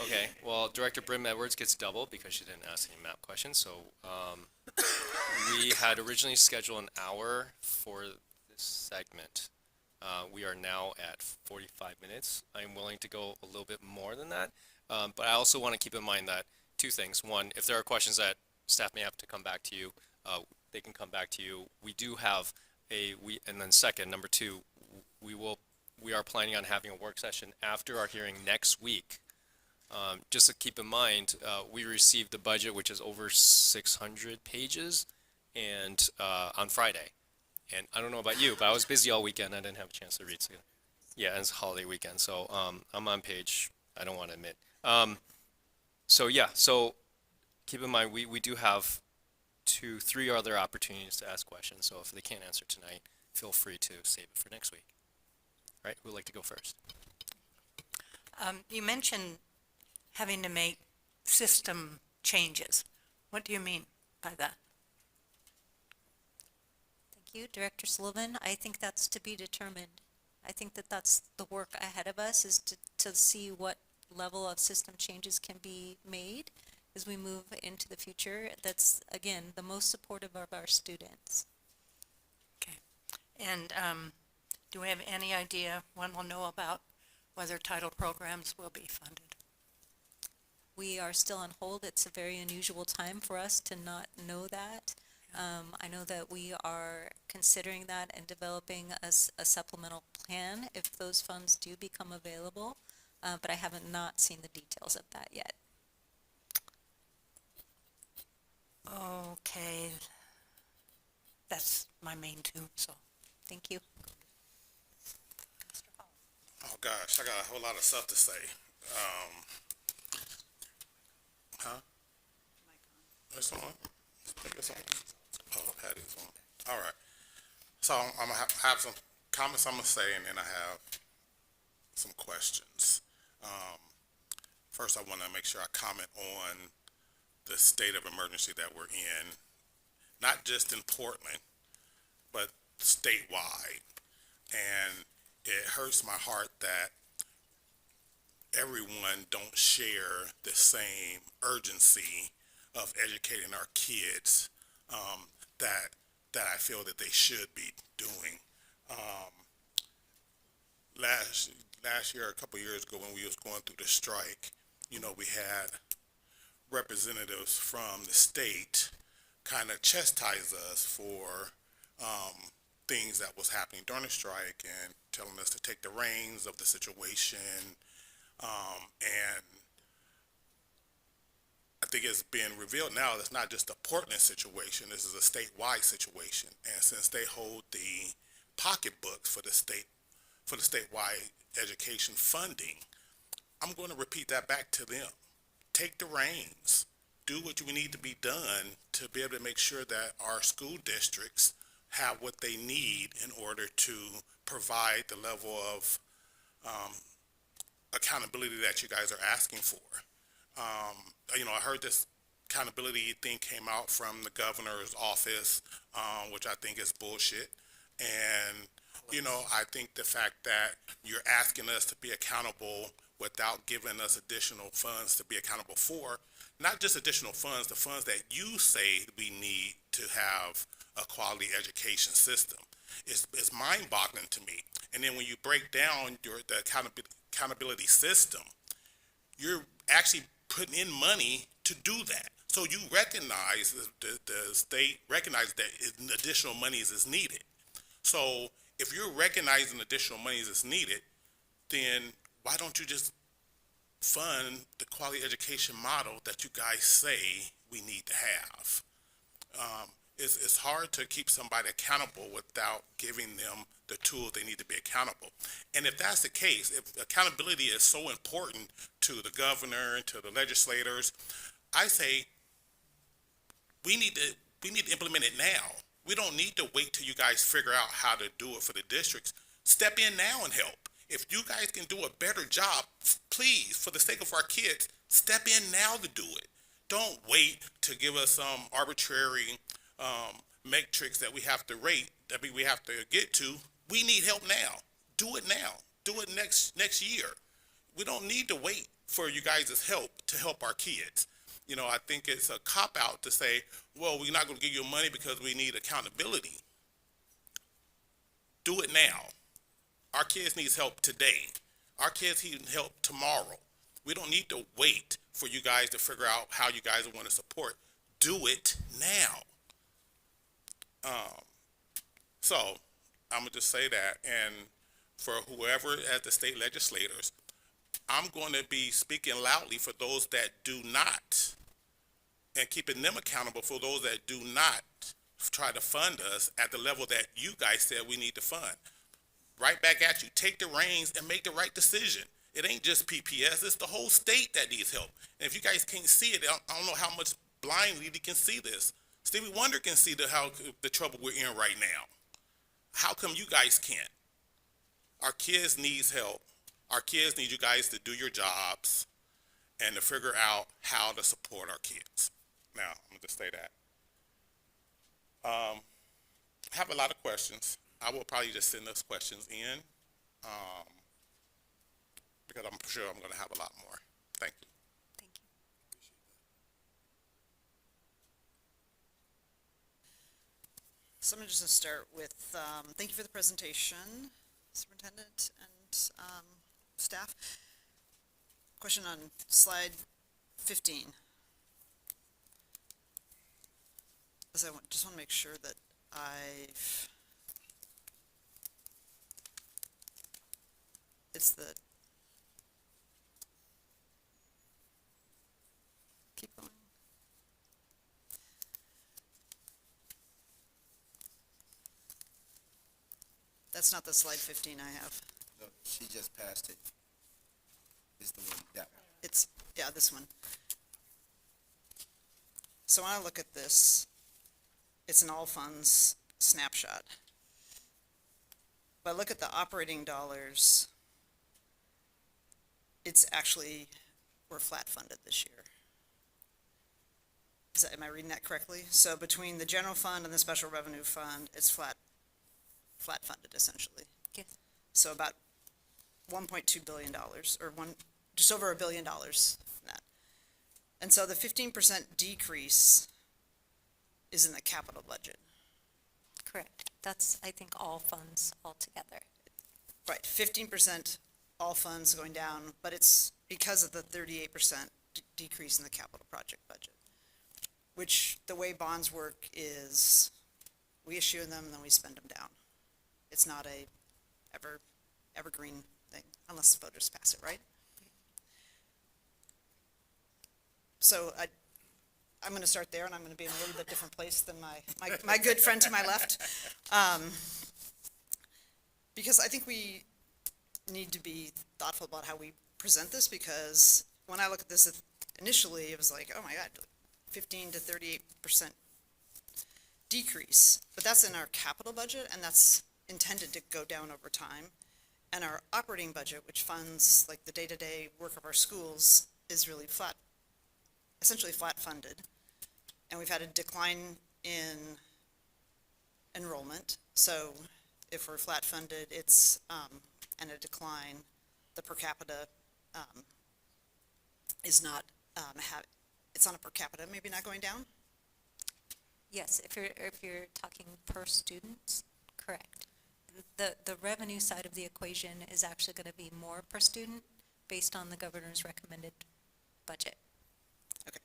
[SPEAKER 1] Okay, well, Director Brim Edwards gets double because she didn't ask any map questions. So we had originally scheduled an hour for this segment. We are now at 45 minutes. I'm willing to go a little bit more than that. But I also want to keep in mind that two things. One, if there are questions that staff may have to come back to you, they can come back to you. We do have and then second, number two, we are planning on having a work session after our hearing next week. Just to keep in mind, we received the budget, which is over 600 pages, and on Friday. And I don't know about you, but I was busy all weekend. I didn't have a chance to read. So, yeah, it's a holiday weekend, so I'm on page. I don't want to admit. So keep in mind, we do have 2-3 other opportunities to ask questions. So if they can't answer tonight, feel free to save it for next week. Right? Who would like to go first?
[SPEAKER 9] You mentioned having to make system changes. What do you mean by that?
[SPEAKER 11] Thank you, Director Sullivan. I think that's to be determined. I think that that's the work ahead of us, is to see what level of system changes can be made as we move into the future. That's, again, the most supportive of our students.
[SPEAKER 9] Okay. And do we have any idea when we'll know about whether title programs will be funded?
[SPEAKER 11] We are still on hold. It's a very unusual time for us to not know that. I know that we are considering that and developing a supplemental plan if those funds do become available, but I haven't not seen the details of that yet.
[SPEAKER 9] Okay. That's my main two, so
[SPEAKER 11] Thank you.
[SPEAKER 3] Oh, gosh, I got a whole lot of stuff to say. This on? I think it's on. Oh, Patty's on. All right. So I'm gonna have some comments I'm gonna say, and then I have some questions. First, I want to make sure I comment on the state of emergency that we're in, not just in Portland, but statewide. And it hurts my heart that everyone don't share the same urgency of educating our kids, that that I feel that they should be doing. Last year, a couple of years ago, when we was going through the strike, we had representatives from the state kind of chastise us for things that was happening during the strike and telling us to take the reins of the situation. And I think it's being revealed now that it's not just a Portland situation, this is a statewide situation. And since they hold the pocketbooks for the statewide education funding, I'm going to repeat that back to them. Take the reins. Do what we need to be done to be able to make sure that our school districts have what they need in order to provide the level of accountability that you guys are asking for. I heard this accountability thing came out from the governor's office, which I think is bullshit. And, I think the fact that you're asking us to be accountable without giving us additional funds to be accountable for, not just additional funds, the funds that you say we need to have a quality education system. It's mind-boggling to me. And then when you break down the accountability system, you're actually putting in money to do that. So you recognize, the state recognizes that additional monies is needed. So if you're recognizing additional monies is needed, then why don't you just fund the quality education model that you guys say we need to have? It's hard to keep somebody accountable without giving them the tools they need to be accountable. And if that's the case, if accountability is so important to the governor and to the legislators, I say we need to implement it now. We don't need to wait till you guys figure out how to do it for the districts. Step in now and help. If you guys can do a better job, please, for the sake of our kids, step in now to do it. Don't wait to give us some arbitrary matrix that we have to rate, that we have to get to. We need help now. Do it now. Do it next year. We don't need to wait for you guys' help to help our kids. I think it's a cop-out to say, well, we're not going to give you money because we need accountability. Do it now. Our kids need help today. Our kids need help tomorrow. We don't need to wait for you guys to figure out how you guys want to support. Do it now. So I'm going to just say that. And for whoever at the state legislators, I'm going to be speaking loudly for those that do not, and keeping them accountable for those that do not try to fund us at the level that you guys said we need to fund. Right back at you. Take the reins and make the right decision. It ain't just PPS. It's the whole state that needs help. And if you guys can't see it, I don't know how much blindly you can see this. Stevie Wonder can see the trouble we're in right now. How come you guys can't? Our kids need help. Our kids need you guys to do your jobs and to figure out how to support our kids. Now, I'm going to say that. I have a lot of questions. I will probably just send those questions in because I'm sure I'm going to have a lot more. Thank you.
[SPEAKER 11] Thank you.
[SPEAKER 10] So I'm just gonna start with, thank you for the presentation, Superintendent and staff. Question on slide 15. Because I just want to make sure that it's the, keep going. That's not the slide 15 I have.
[SPEAKER 8] No, she just passed it. It's the one, that one.
[SPEAKER 10] It's, yeah, this one. So when I look at this, it's an all funds snapshot. But look at the operating dollars, it's actually, we're flat funded this year. Am I reading that correctly? So between the general fund and the special revenue fund, it's flat funded essentially.
[SPEAKER 11] Yes.
[SPEAKER 10] So about $1.2 billion, or just over $1 billion from that. And so the 15% decrease is in the capital budget.
[SPEAKER 11] Correct. That's, I think, all funds altogether.
[SPEAKER 10] Right, 15% all funds going down, but it's because of the 38% decrease in the capital project budget. Which, the way bonds work is, we issue them and then we spend them down. It's not a evergreen thing, unless the voters pass it, right? So I'm gonna start there, and I'm gonna be in a little bit different place than my good friend to my left. Because I think we need to be thoughtful about how we present this, because when I look at this initially, it was like, oh my God, 15 to 38% decrease. But that's in our capital budget, and that's intended to go down over time. And our operating budget, which funds like the day-to-day work of our schools, is really flat, essentially flat funded. And we've had a decline in enrollment. So if we're flat funded, it's, and a decline, the per capita, is not, it's on a per capita, maybe not going down?
[SPEAKER 11] Yes, if you're talking per student, correct. The revenue side of the equation is actually going to be more per student based on the governor's recommended budget.
[SPEAKER 10] Okay.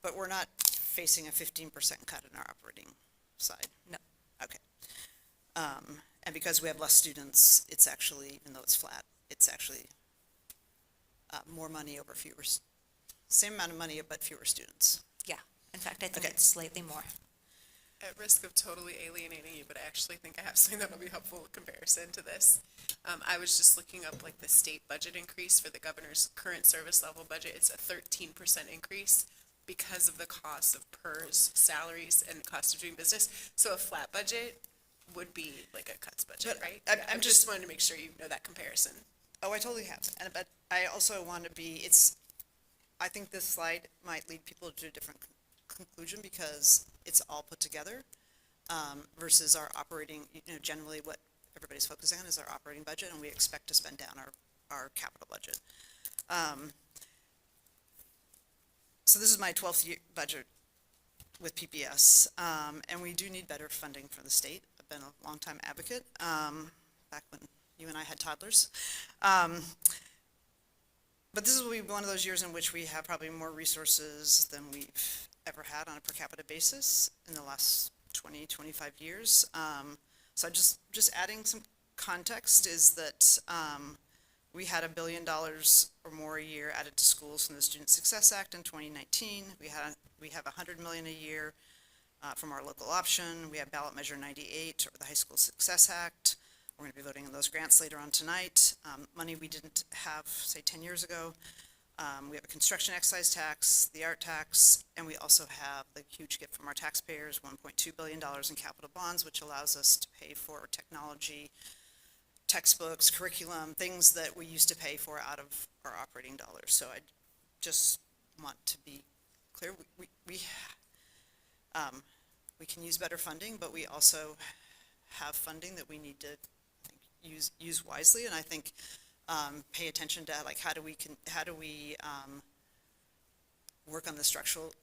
[SPEAKER 10] But we're not facing a 15% cut in our operating side?
[SPEAKER 11] No.
[SPEAKER 10] Okay. And because we have less students, it's actually, even though it's flat, it's actually more money over fewer, same amount of money, but fewer students.
[SPEAKER 11] Yeah, in fact, I think
[SPEAKER 10] Okay.
[SPEAKER 11] it's slightly more.
[SPEAKER 2] At risk of totally alienating you, but I actually think I have something that'll be helpful in comparison to this. I was just looking up like the state budget increase for the governor's current service level budget. It's a 13% increase because of the cost of PERS, salaries, and cost of doing business. So a flat budget would be like a cuts budget,
[SPEAKER 10] But
[SPEAKER 2] right?
[SPEAKER 10] I'm
[SPEAKER 2] Yeah,
[SPEAKER 10] just-
[SPEAKER 2] wanted to make sure you know that comparison.
[SPEAKER 10] Oh, I totally have. But I also want to be, I think this slide might lead people to a different conclusion because it's all put together versus our operating, generally what everybody's focusing on is our operating budget, and we expect to spend down our capital budget. So this is my 12th year budget with PPS, and we do need better funding from the state. I've been a longtime advocate, back when you and I had toddlers. But this will be one of those years in which we have probably more resources than we've ever had on a per capita basis in the last 20, 25 years. So just adding some context is that we had $1 billion or more a year added to schools from the Student Success Act in 2019. We have $100 million a year from our local option. We have ballot measure 98 or the High School Success Act. We're going to be voting on those grants later on tonight. Money we didn't have, say, 10 years ago. We have a construction excise tax, the art tax, and we also have the huge gift from our taxpayers, $1.2 billion in capital bonds, which allows us to pay for technology, textbooks, curriculum, things that we used to pay for out of our operating dollars. So I just want to be clear, we can use better funding, but we also have funding that we need to use wisely, and I think pay attention to like how do we work on the structural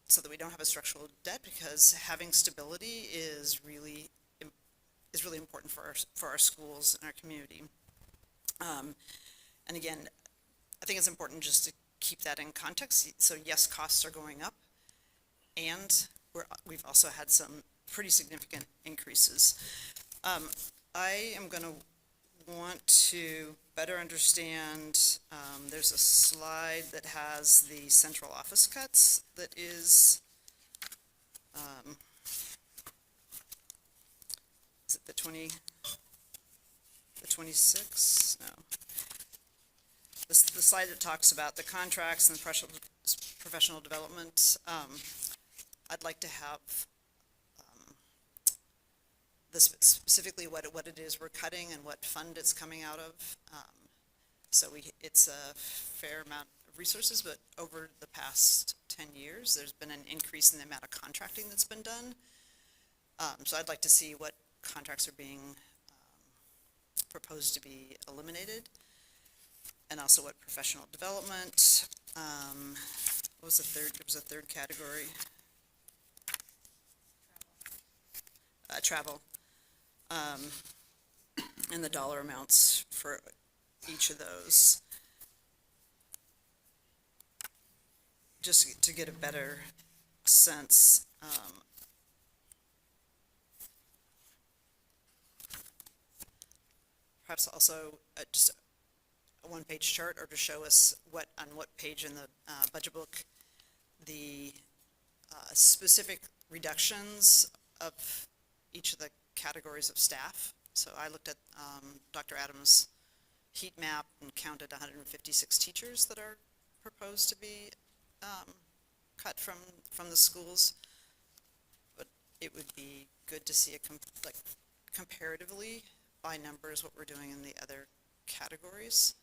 [SPEAKER 10] so that we don't have a structural debt, because having stability is really important for our schools and our community. And again, I think it's important just to keep that in context. So yes, costs are going up, and we've also had some pretty significant increases. I am going to want to better understand, there's a slide that has the central office cuts that is it the 26? No. The slide that talks about the contracts and the professional development. I'd like to have specifically what it is we're cutting and what fund it's coming out of. So it's a fair amount of resources, but over the past 10 years, there's been an increase in the amount of contracting that's been done. So I'd like to see what contracts are being proposed to be eliminated, and also what professional development. What was the third? There was a third category. travel, and the dollar amounts for each of those. Just to get a better sense, perhaps also just a one-page chart, or to show us on what page in the budget book the specific reductions of each of the categories of staff. So I looked at Dr. Adams' heat map and counted 156 teachers that are proposed to be cut from the schools. But it would be good to see comparatively by numbers what we're doing in the other categories.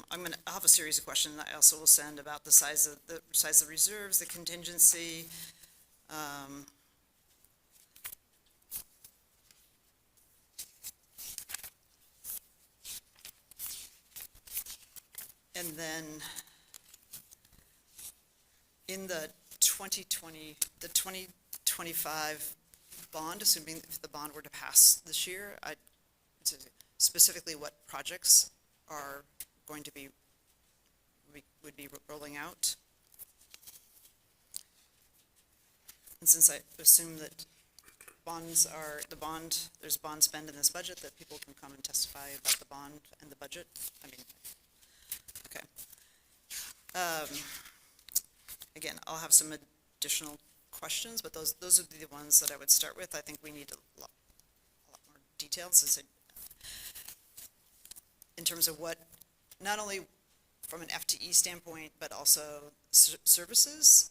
[SPEAKER 10] I'll have a series of questions I also will send about the size of the reserves, the contingency, and then in the 2025 bond, assuming if the bond were to pass this year, specifically what projects are going to would be rolling out. And since I assume that there's bond spend in this budget, that people can come and testify about the bond and the budget. I mean, okay. Again, I'll have some additional questions, but those would be the ones that I would start with. I think we need a lot more details, since in terms of what, not only from an FTE standpoint, but also services,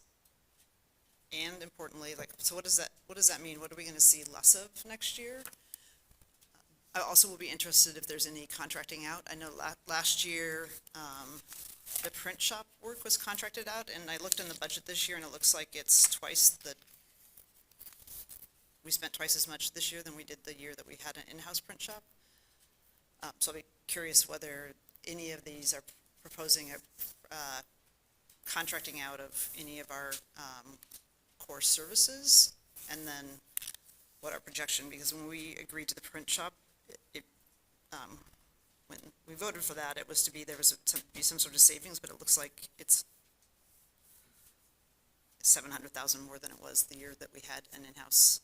[SPEAKER 10] and importantly, so what does that mean? What are we going to see less of next year? I also will be interested if there's any contracting out. I know last year the print shop work was contracted out, and I looked in the budget this year, and it looks like it's we spent twice as much this year than we did the year that we had an in-house print shop. So I'll be curious whether any of these are proposing a contracting out of any of our core services, and then what our projection, because when we agreed to the print shop, when we voted for that, it was to be, there was be some sort of savings, but it looks like it's 700,000 more than it was the year that we had an in-house.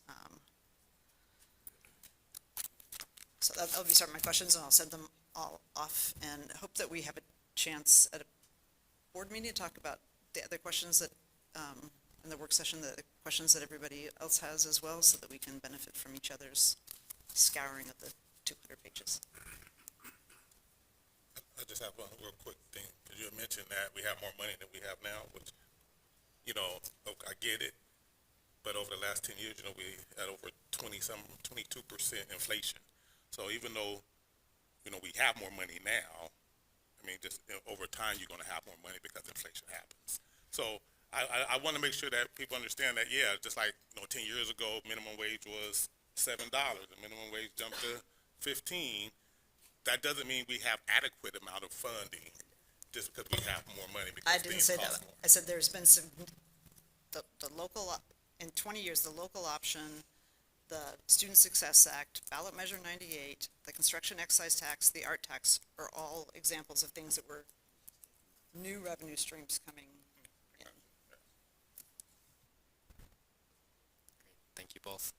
[SPEAKER 10] So that'll be some of my questions, and I'll send them all off, and hope that we have a chance at a board meeting to talk about the other questions that, in the work session, the questions that everybody else has as well, so that we can benefit from each other's scouring of the 200 pages.
[SPEAKER 3] I just have one real quick thing, because you had mentioned that we have more money than we have now, which, I get it, but over the last 10 years, we had over 22% inflation. So even though, we have more money now, just over time, you're going to have more money because inflation happens. So I want to make sure that people understand that, yeah, just like, 10 years ago, minimum wage was $7, the minimum wage jumped to 15. That doesn't mean we have adequate amount of funding just because we have more money. Because
[SPEAKER 10] I didn't say that. I said there's been some, the local, in 20 years, the local option, the Student Success Act, Ballot Measure 98, the construction excise tax, the art tax are all examples of things that were new revenue streams coming in.
[SPEAKER 1] Thank you both.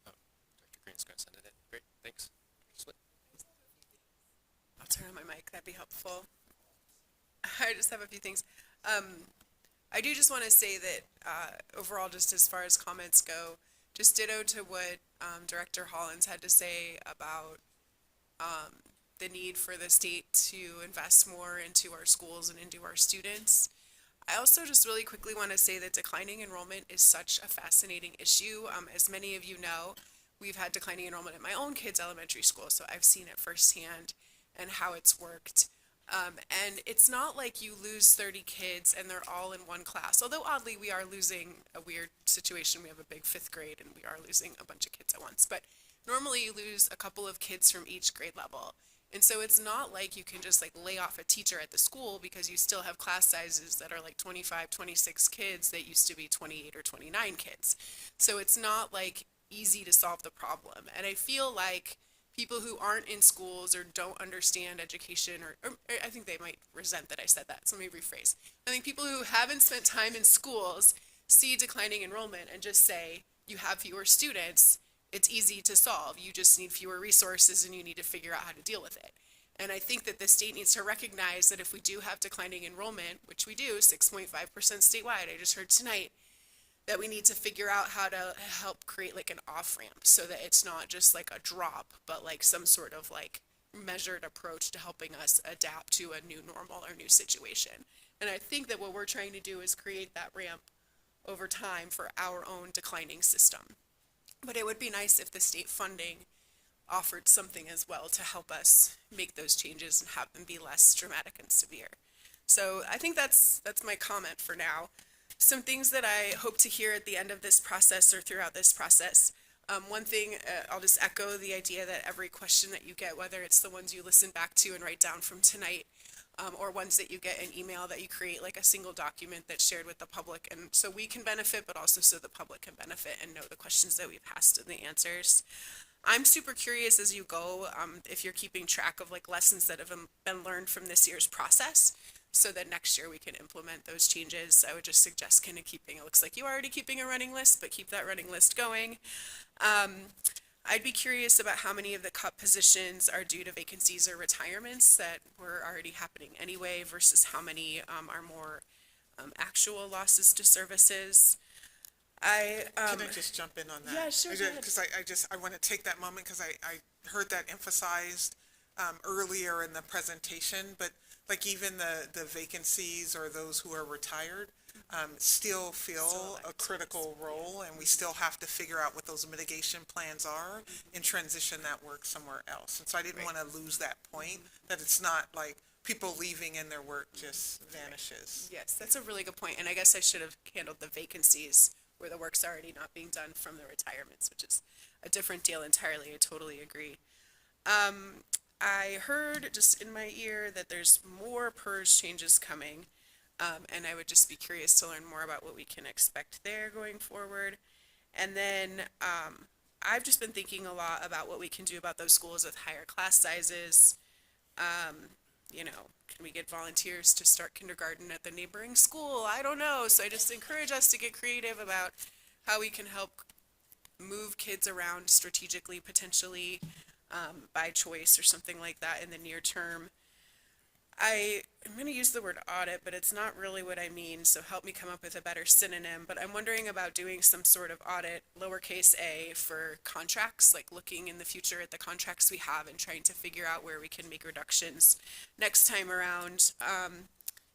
[SPEAKER 1] Oh, Dr. Green's going to send it in. Great, thanks. Split.
[SPEAKER 2] I'll turn on my mic, that'd be helpful. I just have a few things. I do just want to say that overall, just as far as comments go, just ditto to what Director Hollins had to say about the need for the state to invest more into our schools and into our students. I also just really quickly want to say that declining enrollment is such a fascinating issue. As many of you know, we've had declining enrollment at my own kids' elementary school, so I've seen it firsthand and how it's worked. And it's not like you lose 30 kids and they're all in one class, although oddly we are losing a weird situation. We have a big 5th grade and we are losing a bunch of kids at once, but normally you lose a couple of kids from each grade level. And so it's not like you can just like lay off a teacher at the school because you still have class sizes that are like 25, 26 kids that used to be 28 or 29 kids. So it's not like easy to solve the problem. And I feel like people who aren't in schools or don't understand education, or I think they might resent that I said that. So let me rephrase. I think people who haven't spent time in schools see declining enrollment and just say, you have fewer students, it's easy to solve. You just need fewer resources and you need to figure out how to deal with it. And I think that the state needs to recognize that if we do have declining enrollment, which we do, 6.5% statewide, I just heard tonight, that we need to figure out how to help create like an off ramp so that it's not just like a drop, but like some sort of like measured approach to helping us adapt to a new normal or new situation. And I think that what we're trying to do is create that ramp over time for our own declining system. But it would be nice if the state funding offered something as well to help us make those changes and have them be less dramatic and severe. So I think that's my comment for now. Some things that I hope to hear at the end of this process or throughout this process. One thing, I'll just echo the idea that every question that you get, whether it's the ones you listen back to and write down from tonight, or ones that you get in email, that you create like a single document that's shared with the public, and so we can benefit, but also so the public can benefit and know the questions that we've asked and the answers. I'm super curious as you go, if you're keeping track of like lessons that have been learned from this year's process, so that next year we can implement those changes. I would just suggest kind of keeping, it looks like you're already keeping a running list, but keep that running list going. I'd be curious about how many of the CUP positions are due to vacancies or retirements that were already happening anyway versus how many are more actual losses to services.
[SPEAKER 4] Can I just jump in on that?
[SPEAKER 2] Yeah, sure, go ahead.
[SPEAKER 4] Because I want to take that moment because I heard that emphasized earlier in the presentation, but like even the vacancies or those who are retired still feel a critical role, and we still have to figure out what those mitigation plans are and transition that work somewhere else. And so I didn't want to lose that point, that it's not like people leaving and their work just vanishes.
[SPEAKER 2] Yes, that's a really good point, and I guess I should have handled the vacancies where the work's already not being done from the retirements, which is a different deal entirely. I totally agree. I heard just in my ear that there's more PERS changes coming, and I would just be curious to learn more about what we can expect there going forward. And then I've just been thinking a lot about what we can do about those schools with higher class sizes. You know, can we get volunteers to start kindergarten at the neighboring school? I don't know. So I just encourage us to get creative about how we can help move kids around strategically, potentially by choice or something like that in the near term. I'm going to use the word audit, but it's not really what I mean, so help me come up with a better synonym. But I'm wondering about doing some sort of audit, lowercase a, for contracts, like looking in the future at the contracts we have and trying to figure out where we can make reductions next time around.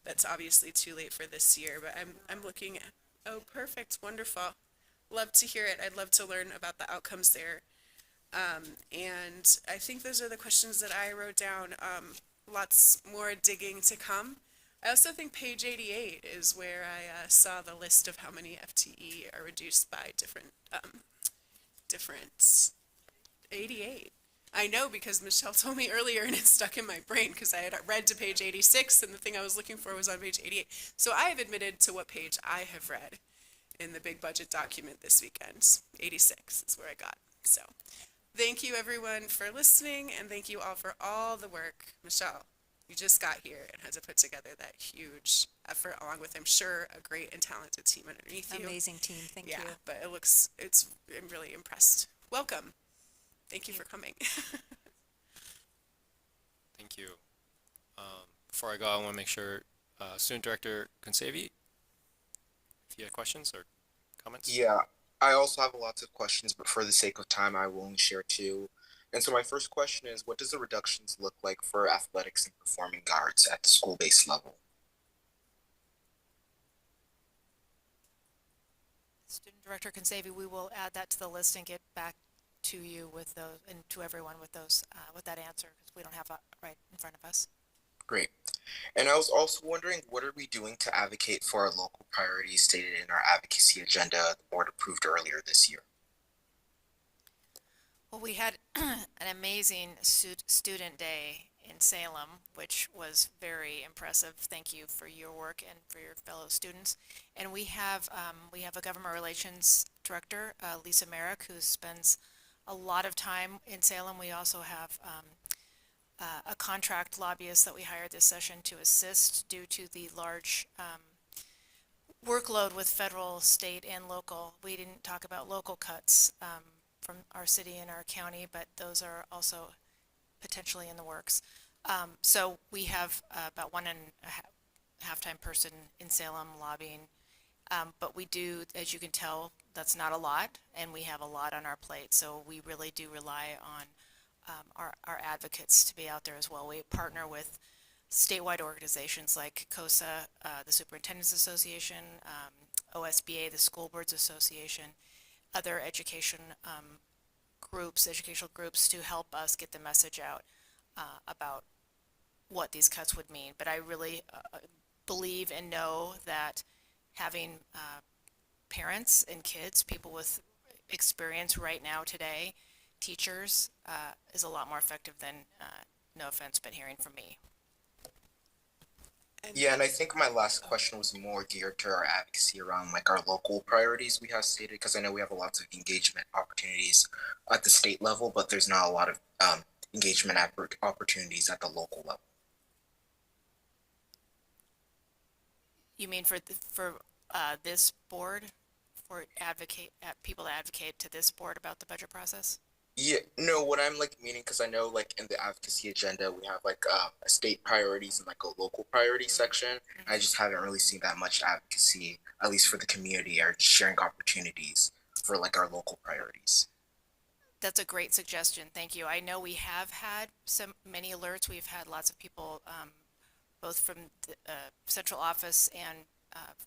[SPEAKER 2] That's obviously too late for this year, but I'm looking at, oh, perfect, wonderful. Love to hear it. I'd love to learn about the outcomes there. And I think those are the questions that I wrote down. Lots more digging to come. I also think page 88 is where I saw the list of how many FTE are reduced by different 88. I know because Michelle told me earlier and it stuck in my brain because I had read to page 86 and the thing I was looking for was on page 88. So I have admitted to what page I have read in the big budget document this weekend. 86 is where I got. So thank you everyone for listening, and thank you all for all the work. Michelle, you just got here and had to put together that huge effort along with, I'm sure, a great and talented team underneath you.
[SPEAKER 11] Amazing team, thank you.
[SPEAKER 2] Yeah, but I'm really impressed. Welcome. Thank you for coming.
[SPEAKER 1] Thank you. Before I go, I want to make sure, Student Director Consavi, if you have questions or comments?
[SPEAKER 13] Yeah, I also have lots of questions, but for the sake of time, I will only share two. And so my first question is, what does the reductions look like for athletics and performing arts at the school-based level?
[SPEAKER 12] Student Director Consavi, we will add that to the list and get back to you with those, and to everyone with those, with that answer, because we don't have it right in front of us.
[SPEAKER 13] Great. And I was also wondering, what are we doing to advocate for our local priorities stated in our advocacy agenda the board approved earlier this year?
[SPEAKER 12] Well, we had an amazing student day in Salem, which was very impressive. Thank you for your work and for your fellow students. And we have a government relations director, Lisa Merrick, who spends a lot of time in Salem. We also have a contract lobbyist that we hired this session to assist due to the large workload with federal, state, and local. We didn't talk about local cuts from our city and our county, but those are also potentially in the works. So we have about 1.5 time person in Salem lobbying. But we do, as you can tell, that's not a lot, and we have a lot on our plate. So we really do rely on our advocates to be out there as well. We partner with statewide organizations like COSA, the Superintendent's Association, OSBA, the School Boards Association, other educational groups to help us get the message out about what these cuts would mean. But I really believe and know that having parents and kids, people with experience right now today, teachers, is a lot more effective than, no offense, but hearing from me.
[SPEAKER 13] Yeah, and I think my last question was more geared to our advocacy around like our local priorities we have stated, because I know we have lots of engagement opportunities at the state level, but there's not a lot of engagement opportunities at the local level.
[SPEAKER 12] You mean for this board, for people to advocate to this board about the budget process?
[SPEAKER 13] Yeah, no, what I'm like meaning, because I know like in the advocacy agenda we have like a state priorities and like a local priority section. I just haven't really seen that much advocacy, at least for the community, or sharing opportunities for like our local priorities.
[SPEAKER 12] That's a great suggestion. Thank you. I know we have had many alerts. We've had lots of people, both from the central office and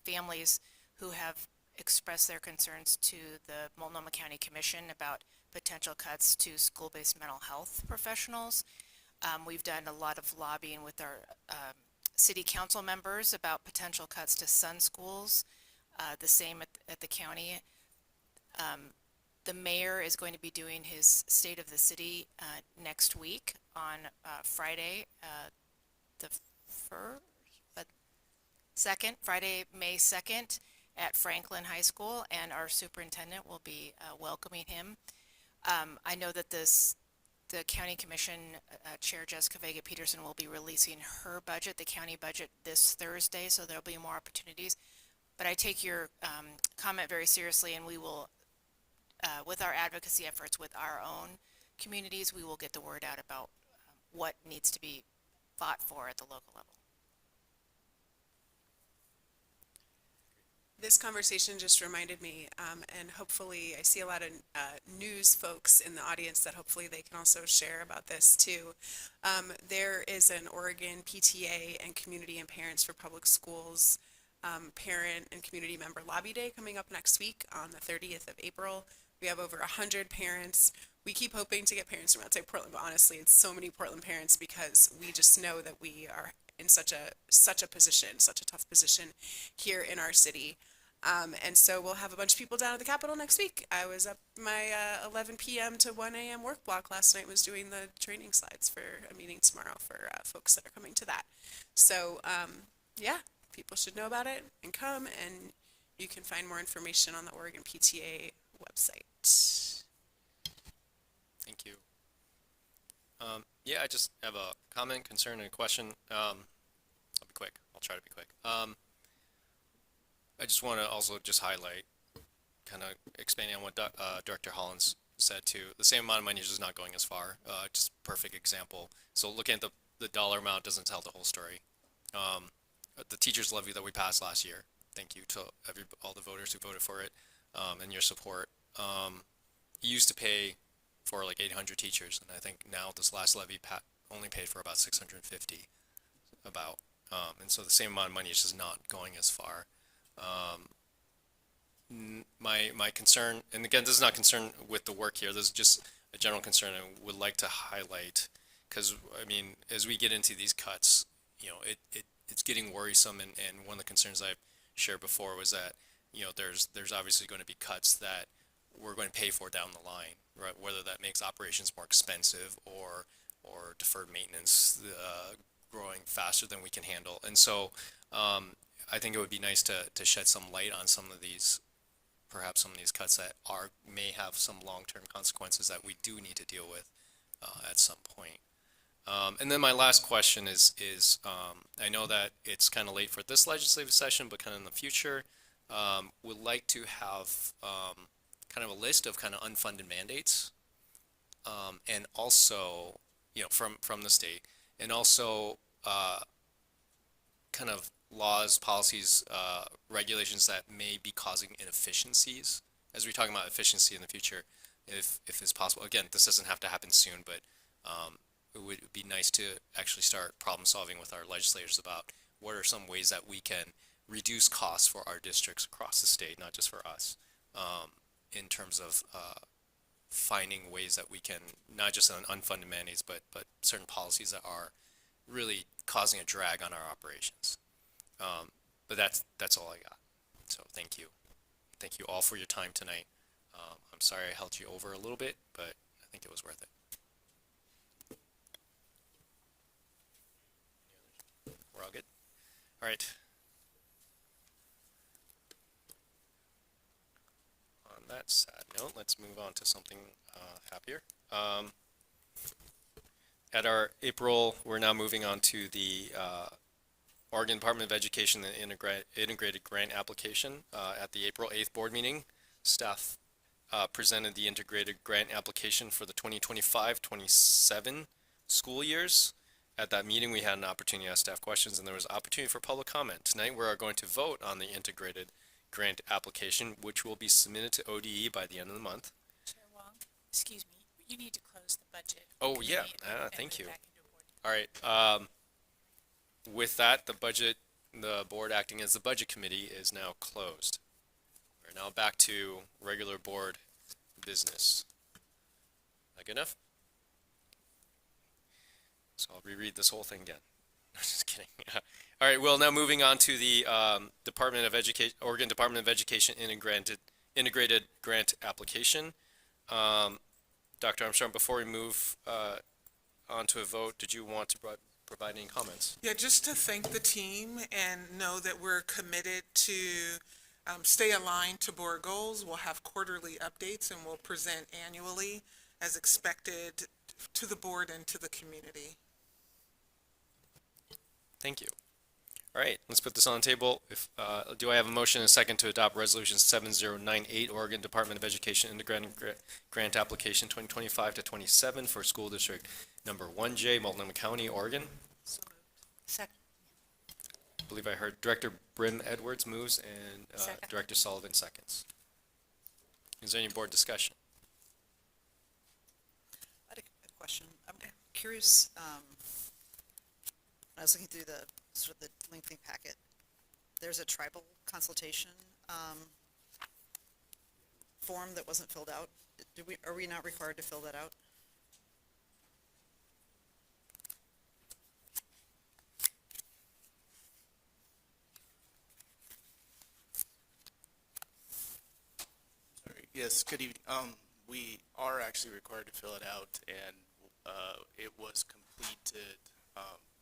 [SPEAKER 12] families who have expressed their concerns to the Multnomah County Commission about potential cuts to school-based mental health professionals. We've done a lot of lobbying with our city council members about potential cuts to Sun schools, the same at the county. The mayor is going to be doing his State of the City next week on Friday, Friday, May 2nd at Franklin High School, and our superintendent will be welcoming him. I know that the County Commission Chair Jessica Vega Peterson will be releasing her budget, the county budget, this Thursday, so there'll be more opportunities. But I take your comment very seriously, and we will, with our advocacy efforts with our own communities, we will get the word out about what needs to be fought for at the local level.
[SPEAKER 2] This conversation just reminded me, and hopefully I see a lot of news folks in the audience that hopefully they can also share about this too. There is an Oregon PTA and Community and Parents for Public Schools Parent and Community Member Lobby Day coming up next week on the 30th of April. We have over 100 parents. We keep hoping to get parents from outside Portland, but honestly, it's so many Portland parents because we just know that we are in such a position, such a tough position here in our city. And so we'll have a bunch of people down at the Capitol next week. I was up my 11 p.m. to 1 a.m. work block last night, was doing the training slides for a meeting tomorrow for folks that are coming to that. So yeah, people should know about it and come, and you can find more information on the Oregon PTA website.
[SPEAKER 1] Thank you. Yeah, I just have a comment, concern, and a question. I'll be quick. I'll try to be quick. I just want to also just highlight, kind of expanding on what Director Hollins said too. The same amount of money is just not going as far. Just perfect example. So looking at the dollar amount doesn't tell the whole story. The teachers' levy that we passed last year. Thank you to all the voters who voted for it, and your support. You used to pay for like 800 teachers, and I think now this last levy only paid for about 650. And so the same amount of money is just not going as far. My concern, and again, this is not concern with the work here, this is just a general concern I would like to highlight, because I mean, as we get into these cuts, you know, it's getting worrisome, and one of the concerns I've shared before was that, you know, there's obviously going to be cuts that we're going to pay for down the line, right? Whether that makes operations more expensive or deferred maintenance growing faster than we can handle. And so I think it would be nice to shed some light on some of these, perhaps some of these cuts that may have some long-term consequences that we do need to deal with at some point. And then my last question is I know that it's kind of late for this legislative session, but kind of in the future, would like to have kind of a list of kind of unfunded mandates, and also, from the state, and also kind of laws, policies, regulations that may be causing inefficiencies. As we're talking about efficiency in the future, if it's possible. Again, this doesn't have to happen soon, but it would be nice to actually start problem solving with our legislators about what are some ways that we can reduce costs for our districts across the state, not just for us, in terms of finding ways that we can, not just on unfunded mandates, but certain policies that are really causing a drag on our operations. But that's all I got. So thank you. Thank you all for your time tonight. I'm sorry I held you over a little bit, but I think it was worth it. We're all good? All right. On that sad note, let's move on to something happier. At our April, we're now moving on to the Oregon Department of Education and integrated grant application. At the April 8th board meeting, staff presented the integrated grant application for the 2025-27 school years. At that meeting, we had an opportunity to ask staff questions, and there was opportunity for public comment. Tonight, we are going to vote on the integrated grant application, which will be submitted to ODE by the end of the month.
[SPEAKER 12] Chair Wong, excuse me, you need to close the budget.
[SPEAKER 1] Oh, yeah,
[SPEAKER 12] committee and
[SPEAKER 1] thank
[SPEAKER 12] move
[SPEAKER 1] you.
[SPEAKER 12] back into board.
[SPEAKER 1] All right, with that, the board acting as the budget committee is now closed. We're now back to regular board business. That good enough? So I'll reread this whole thing again. Just kidding. All right, well, now moving on to the Department of Education, Oregon Department of Education integrated grant application. Dr. Armstrong, before we move on to a vote, did you want to provide any comments?
[SPEAKER 4] Yeah, just to thank the team and know that we're committed to stay aligned to board goals. We'll have quarterly updates and we'll present annually as expected to the board and to the community.
[SPEAKER 1] Thank you. All right, let's put this on the table. Do I have a motion and a second to adopt Resolution 7098, Oregon Department of Education Integrated Grant Application 2025-27 for School District Number 1J, Multnomah County, Oregon?
[SPEAKER 9] Second.
[SPEAKER 1] I believe I heard Director Brim Edwards moves and
[SPEAKER 9] Second.
[SPEAKER 1] Director Sullivan seconds. Is there any board discussion?
[SPEAKER 10] I had a question. I'm curious, when I was looking through the sort of the lengthy packet, there's a tribal consultation form that wasn't filled out. Are we not required to fill that out?
[SPEAKER 14] Sorry. Yes, good evening. We are actually required to fill it out, and it was completed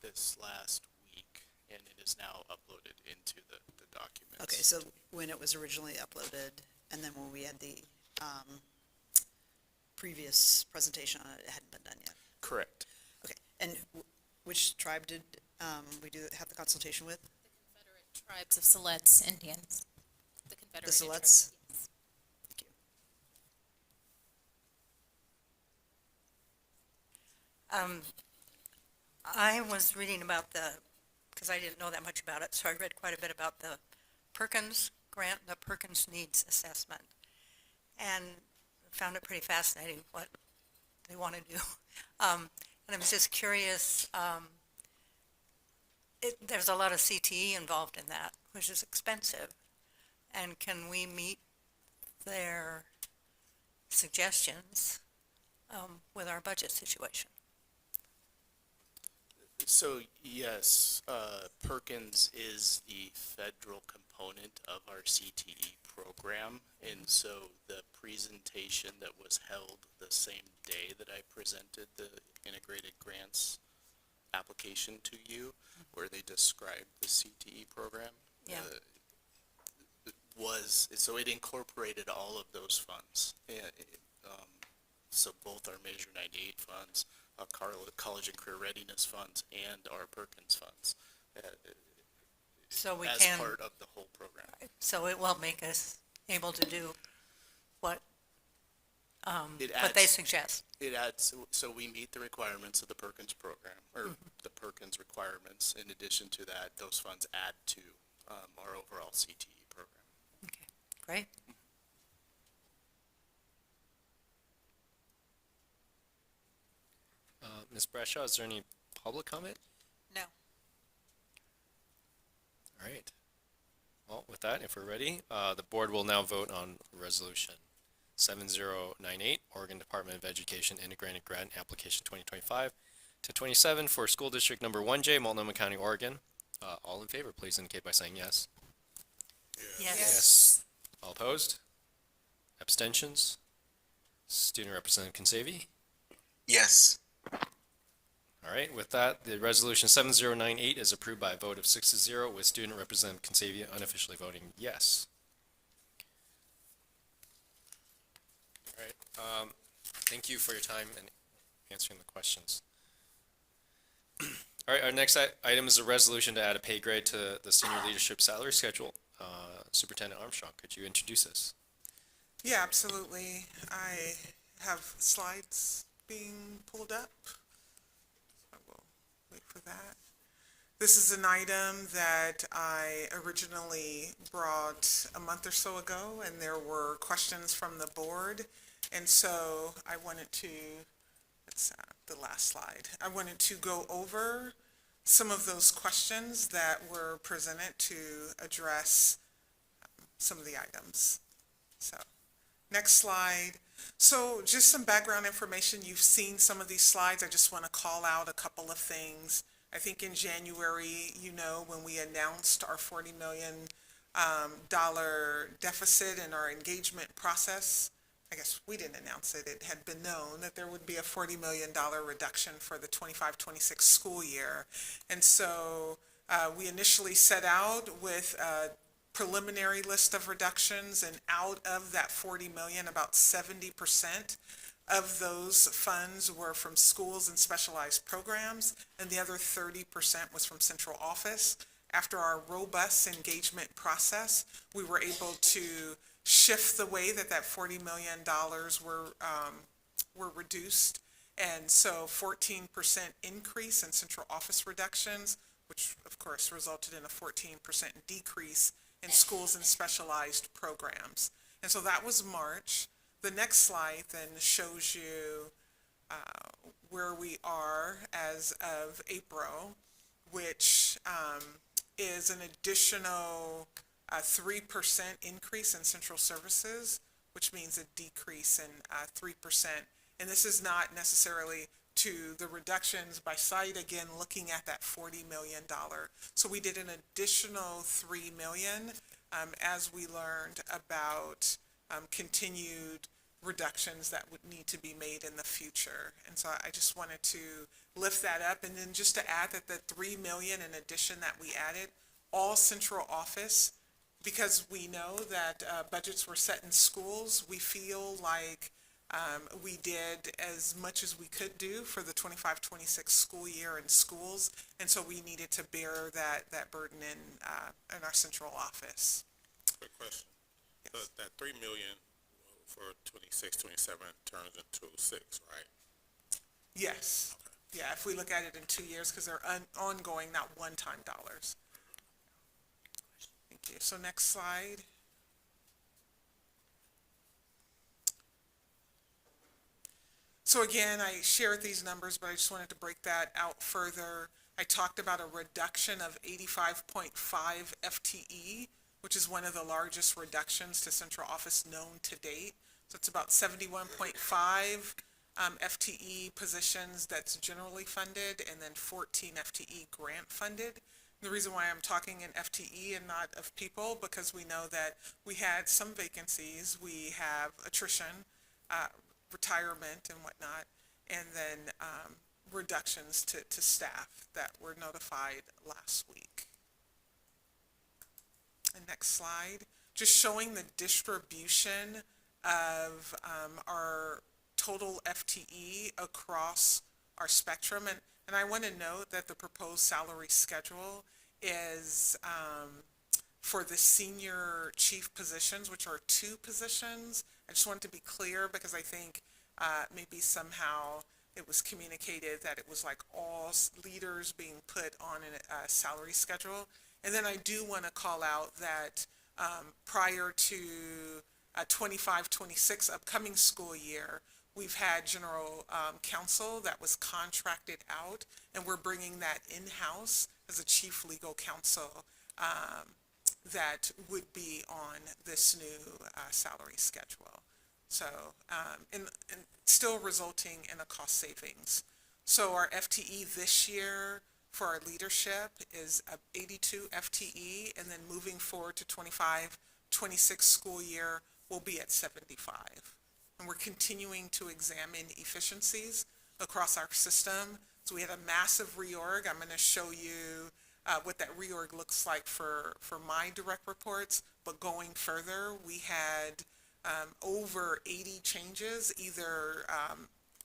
[SPEAKER 14] this last week, and it is now uploaded into the documents.
[SPEAKER 10] Okay, so when it was originally uploaded, and then when we had the previous presentation on it, it hadn't been done yet?
[SPEAKER 14] Correct.
[SPEAKER 10] Okay, and which tribe did we have the consultation with?
[SPEAKER 15] The Confederate Tribes of Siletz Indians. The Confederate
[SPEAKER 10] The Siletz? Thank you.
[SPEAKER 9] I was reading about because I didn't know that much about it, so I read quite a bit about the Perkins grant, the Perkins Needs Assessment, and found it pretty fascinating what they want to do. And I was just curious, there's a lot of CTE involved in that, which is expensive. And can we meet their suggestions with our budget situation?
[SPEAKER 14] So yes, Perkins is the federal component of our CTE program. And so the presentation that was held the same day that I presented the integrated grants application to you, where they described the CTE program,
[SPEAKER 9] Yeah.
[SPEAKER 14] so it incorporated all of those funds. So both our Measure 98 funds, college and career readiness funds, and our Perkins funds,
[SPEAKER 9] So we
[SPEAKER 14] as
[SPEAKER 9] can,
[SPEAKER 14] part of the whole program.
[SPEAKER 9] so it will make us able to do what,
[SPEAKER 14] It
[SPEAKER 9] what they
[SPEAKER 14] adds-
[SPEAKER 9] suggest.
[SPEAKER 14] It adds, so we meet the requirements of the Perkins program, or
[SPEAKER 9] Mm-hmm.
[SPEAKER 14] the Perkins requirements. In addition to that, those funds add to our overall CTE program.
[SPEAKER 9] Okay, great.
[SPEAKER 1] Ms. Bradshaw, is there any public comment?
[SPEAKER 6] No.
[SPEAKER 1] All right. Well, with that, if we're ready, the board will now vote on resolution 7098, Oregon Department of Education Integrated Grant Application 2025 to 27 for School District Number 1J, Multnomah County, Oregon. All in favor, please indicate by saying yes.
[SPEAKER 9] Yes.
[SPEAKER 1] All opposed? Abstentions? Student Representative Consavi?
[SPEAKER 13] Yes.
[SPEAKER 1] All right, with that, the resolution 7098 is approved by a vote of 6-0, with Student Representative Consavia unofficially voting yes. All right, thank you for your time and answering the questions. All right, our next item is a resolution to add a pay grade to the senior leadership salary schedule. Superintendent Armstrong, could you introduce us?
[SPEAKER 4] Yeah, absolutely. I have slides being pulled up. I will wait for that. This is an item that I originally brought a month or so ago, and there were questions from the board. And so I wanted to, that's the last slide. I wanted to go over some of those questions that were presented to address some of the items. So, next slide. So just some background information. You've seen some of these slides. I just want to call out a couple of things. I think in January, when we announced our $40 million deficit in our engagement process, I guess we didn't announce it. It had been known that there would be a $40 million reduction for the 25-26 school year. And so we initially set out with a preliminary list of reductions, and out of that 40 million, about 70% of those funds were from schools and specialized programs, and the other 30% was from central office. After our robust engagement process, we were able to shift the way that $40 million were reduced, and so 14% increase in central office reductions, which of course resulted in a 14% decrease in schools and specialized programs. And so that was March. The next slide then shows you where we are as of April, which is an additional 3% increase in central services, which means a decrease in 3%. And this is not necessarily to the reductions by site, again, looking at that $40 million. So we did an additional $3 million as we learned about continued reductions that would need to be made in the future. And so I just wanted to lift that up. And then just to add that the $3 million in addition that we added, all central office, because we know that budgets were set in schools, we feel like we did as much as we could do for the 25-26 school year in schools, and so we needed to bear that burden in our central office.
[SPEAKER 3] Quick question.
[SPEAKER 4] Yes.
[SPEAKER 3] That 3 million for 26-27 turns into 6, right?
[SPEAKER 4] Yes. Yeah, if we look at it in 2 years, because they're ongoing, not one-time dollars. Thank you. So next slide. So again, I shared these numbers, but I just wanted to break that out further. I talked about a reduction of 85.5 FTE, which is one of the largest reductions to central office known to date. So it's about 71.5 FTE positions that's generally funded, and then 14 FTE grant funded. The reason why I'm talking in FTE and not of people, because we know that we had some vacancies, we have attrition, retirement and whatnot, and then reductions to staff that were notified last week. And next slide, just showing the distribution of our total FTE across our spectrum. And I want to note that the proposed salary schedule is for the senior chief positions, which are 2 positions. I just want to be clear because I think maybe somehow it was communicated that it was like all leaders being put on a salary schedule. And then I do want to call out that prior to 25-26 upcoming school year, we've had general counsel that was contracted out, and we're bringing that in-house as a chief legal counsel that would be on this new salary schedule. So, and still resulting in a cost savings. So our FTE this year for our leadership is 82 FTE, and then moving forward to 25-26 school year, we'll be at 75. And we're continuing to examine efficiencies across our system. So we had a massive reorg. I'm going to show you what that reorg looks like for my direct reports. But going further, we had over 80 changes, either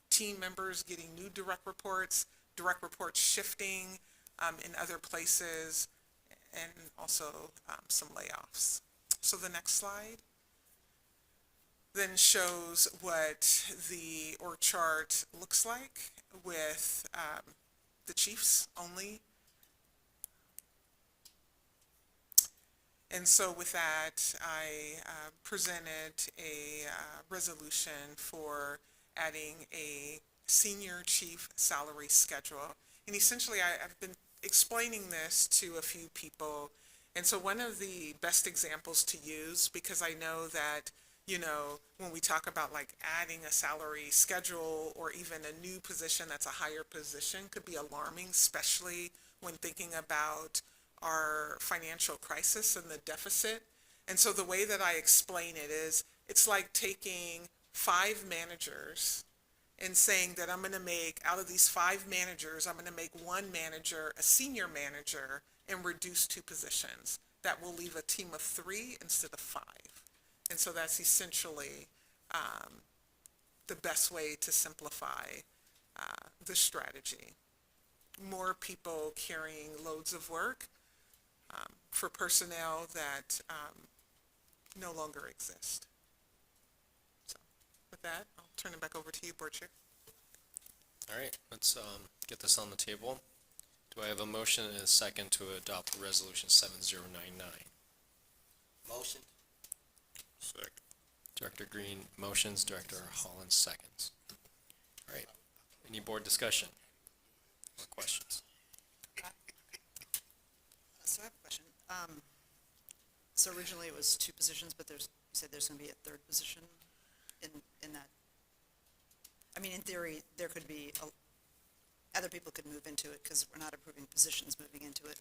[SPEAKER 4] team members getting new direct reports shifting in other places, and also some layoffs. So the next slide then shows what the org chart looks like with the chiefs only. And so with that, I presented a resolution for adding a senior chief salary schedule. And essentially, I've been explaining this to a few people. And so one of the best examples to use, because I know that, you know, when we talk about like adding a salary schedule or even a new position that's a higher position, could be alarming, especially when thinking about our financial crisis and the deficit. And so the way that I explain it is, it's like taking 5 managers and saying that I'm going to make, out of these 5 managers, I'm going to make 1 manager a senior manager and reduce 2 positions. That will leave a team of 3 instead of 5. And so that's essentially the best way to simplify the strategy. More people carrying loads of work for personnel that no longer exist. So with that, I'll turn it back over to you, Board Chair.
[SPEAKER 1] All right, let's get this on the table. Do I have a motion and a second to adopt Resolution 7099?
[SPEAKER 8] Motion.
[SPEAKER 3] Second.
[SPEAKER 1] Director Green motions, Director Holland seconds. All right, any board discussion or questions?
[SPEAKER 10] So I have a question. So originally it was 2 positions, but you said there's going to be a 3rd position in that. I mean, in theory, there could be, other people could move into it because we're not approving positions moving into it.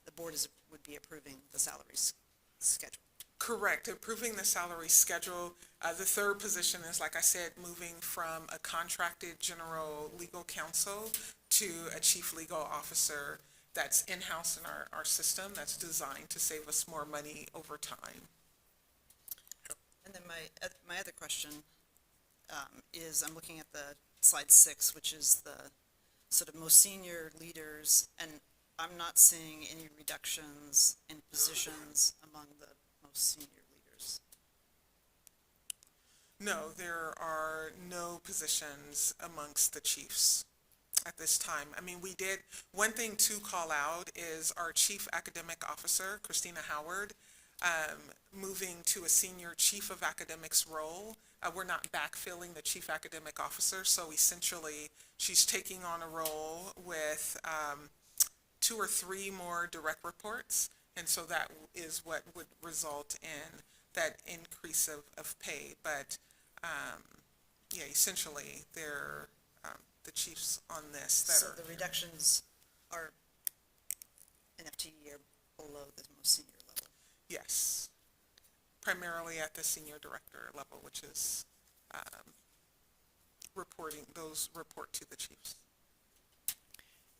[SPEAKER 10] The board would be approving the salaries schedule.
[SPEAKER 4] Correct, approving the salary schedule. The 3rd position is, like I said, moving from a contracted general legal counsel to a chief legal officer that's in-house in our system, that's designed to save us more money over time.
[SPEAKER 10] And then my other question is, I'm looking at the slide 6, which is the sort of most senior leaders, and I'm not seeing any reductions in positions among the most senior leaders.
[SPEAKER 4] No, there are no positions amongst the chiefs at this time. I mean, we did, one thing to call out is our chief academic officer, Christina Howard, moving to a senior chief of academics role. We're not backfilling the chief academic officer, so essentially she's taking on a role with 2 or 3 more direct reports, and so that is what would result in that increase of pay. But essentially, they're, the chiefs on this that
[SPEAKER 10] So
[SPEAKER 4] are.
[SPEAKER 10] the reductions are in FTE or below the most senior level.
[SPEAKER 4] Yes, primarily at the senior director level, which is reporting, those report to the chiefs.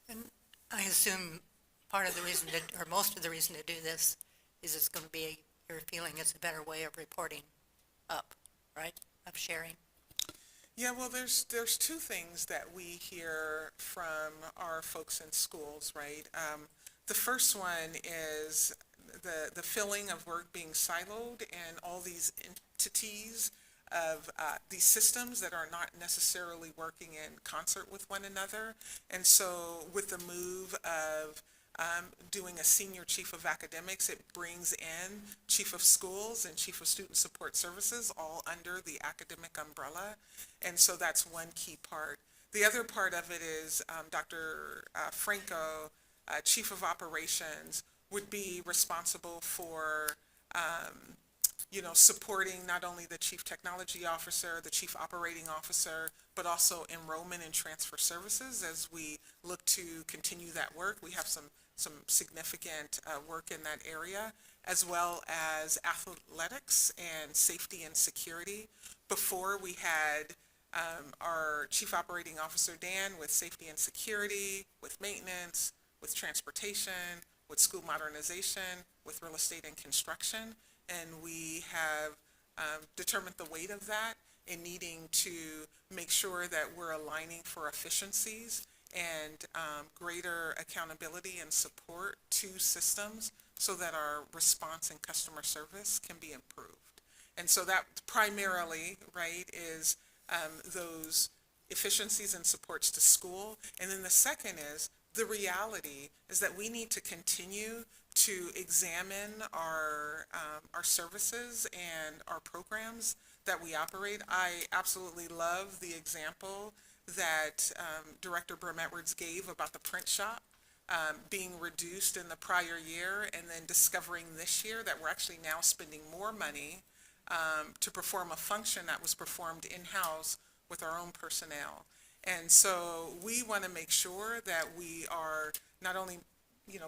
[SPEAKER 9] And I assume part of the reason to, or most of the reason to do this is it's going to be, your feeling it's a better way of reporting up, right? Of sharing.
[SPEAKER 4] Yeah, well, there's two things that we hear from our folks in schools, right? The first one is the feeling of work being siloed and all these entities of these systems that are not necessarily working in concert with one another. And so with the move of doing a senior chief of academics, it brings in chief of schools and chief of student support services all under the academic umbrella. And so that's one key part. The other part of it is Dr. Franco, chief of operations, would be responsible for supporting not only the chief technology officer, the chief operating officer, but also enrollment and transfer services as we look to continue that work. We have some significant work in that area, as well as athletics and safety and security. Before, we had our chief operating officer, Dan, with safety and security, with maintenance, with transportation, with school modernization, with real estate and construction. And we have determined the weight of that in needing to make sure that we're aligning for efficiencies and greater accountability and support to systems so that our response and customer service can be improved. And so that primarily, right, is those efficiencies and supports to school. And then the second is the reality is that we need to continue to examine our services and our programs that we operate. I absolutely love the example that Director Brum Edwards gave about the print shop being reduced in the prior year and then discovering this year that we're actually now spending more money to perform a function that was performed in-house with our own personnel. And so we want to make sure that we are not only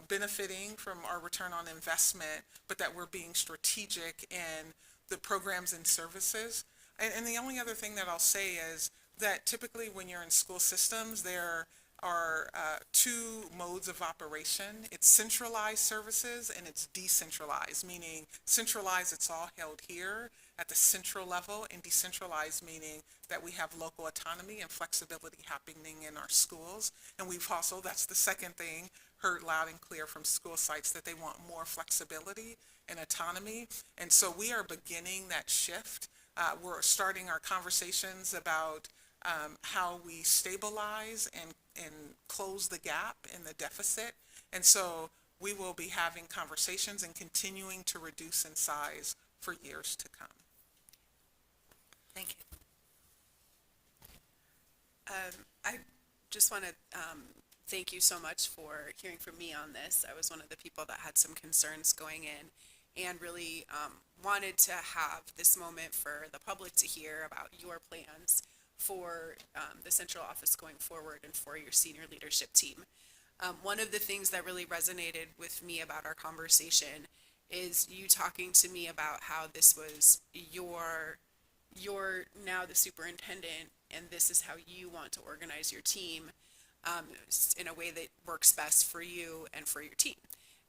[SPEAKER 4] benefiting from our return on investment, but that we're being strategic in the programs and services. And the only other thing that I'll say is that typically when you're in school systems, there are two modes of operation. It's centralized services and it's decentralized, meaning centralized, it's all held here at the central level, and decentralized meaning that we have local autonomy and flexibility happening in our schools. And we've also, that's the second thing, heard loud and clear from school sites that they want more flexibility and autonomy. And so we are beginning that shift. We're starting our conversations about how we stabilize and close the gap in the deficit. And so we will be having conversations and continuing to reduce in size for years to come.
[SPEAKER 9] Thank you.
[SPEAKER 2] I just want to thank you so much for hearing from me on this. I was one of the people that had some concerns going in and really wanted to have this moment for the public to hear about your plans for the central office going forward and for your senior leadership team. One of the things that really resonated with me about our conversation is you talking to me about how this was you're now the superintendent and this is how you want to organize your team in a way that works best for you and for your team.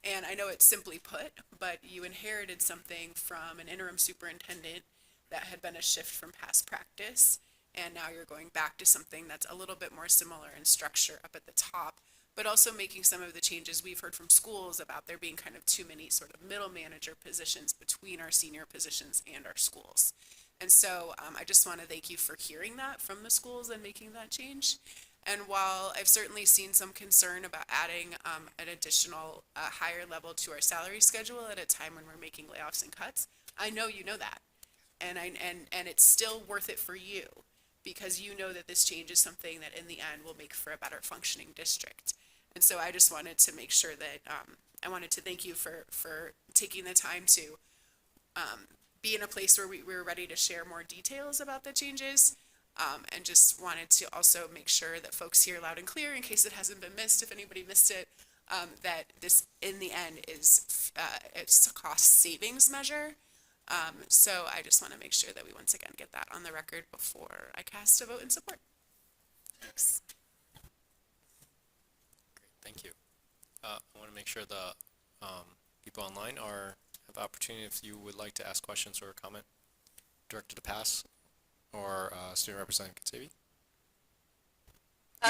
[SPEAKER 2] And I know it's simply put, but you inherited something from an interim superintendent that had been a shift from past practice, and now you're going back to something that's a little bit more similar in structure up at the top, but also making some of the changes we've heard from schools about there being kind of too many sort of middle manager positions between our senior positions and our schools. And so I just want to thank you for hearing that from the schools and making that change. And while I've certainly seen some concern about adding an additional higher level to our salary schedule at a time when we're making layoffs and cuts, I know you know that. And it's still worth it for you because you know that this change is something that in the end will make for a better functioning district. And so I just wanted to make sure that I wanted to thank you for taking the time to be in a place where we were ready to share more details about the changes. And just wanted to also make sure that folks hear loud and clear in case it hasn't been missed, if anybody missed it, that this in the end is, it's a cost savings measure. So I just want to make sure that we once again get that on the record before I cast a vote in support. Thanks.
[SPEAKER 1] Thank you. I want to make sure the people online have opportunity if you would like to ask questions or comment. Director DePass or Student Representative Katsavi?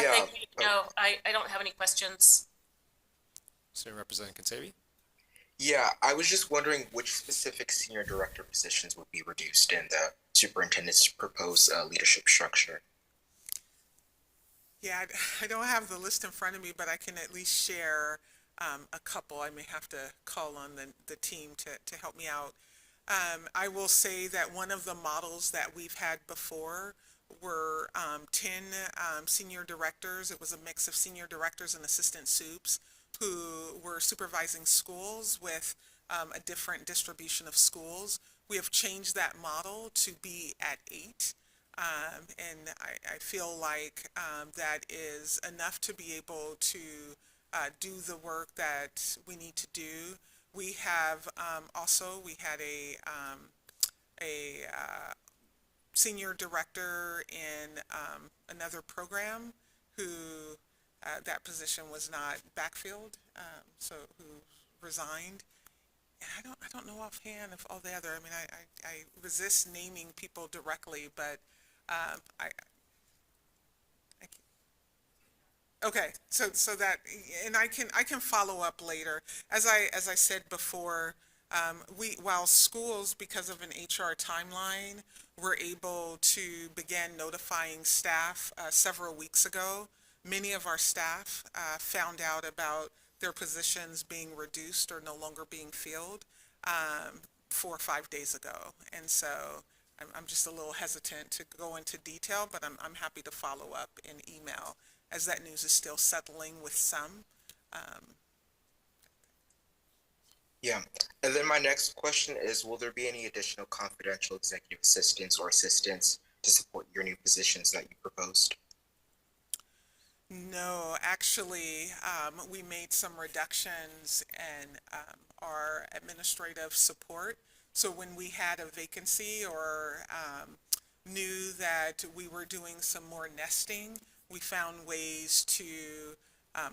[SPEAKER 13] Yeah.
[SPEAKER 15] Thank you. No, I don't have any questions.
[SPEAKER 1] Student Representative Katsavi?
[SPEAKER 13] Yeah, I was just wondering which specific senior director positions would be reduced in the superintendent's proposed leadership structure.
[SPEAKER 4] Yeah, I don't have the list in front of me, but I can at least share a couple. I may have to call on the team to help me out. I will say that one of the models that we've had before were 10 senior directors. It was a mix of senior directors and assistant soups who were supervising schools with a different distribution of schools. We have changed that model to be at 8. And I feel like that is enough to be able to do the work that we need to do. We have we had a senior director in another program who that position was not backfilled, so who resigned. And I don't know offhand if all the other. I mean, I resist naming people directly, but okay, so that, and I can follow up later. As I said before, while schools, because of an HR timeline, were able to begin notifying staff several weeks ago, many of our staff found out about their positions being reduced or no longer being filled 4 or 5 days ago. And so I'm just a little hesitant to go into detail, but I'm happy to follow up in email as that news is still settling with some.
[SPEAKER 13] Yeah, and then my next question is, will there be any additional confidential executive assistants or assistants to support your new positions that you proposed?
[SPEAKER 4] No, actually, we made some reductions in our administrative support. So when we had a vacancy or knew that we were doing some more nesting, we found ways to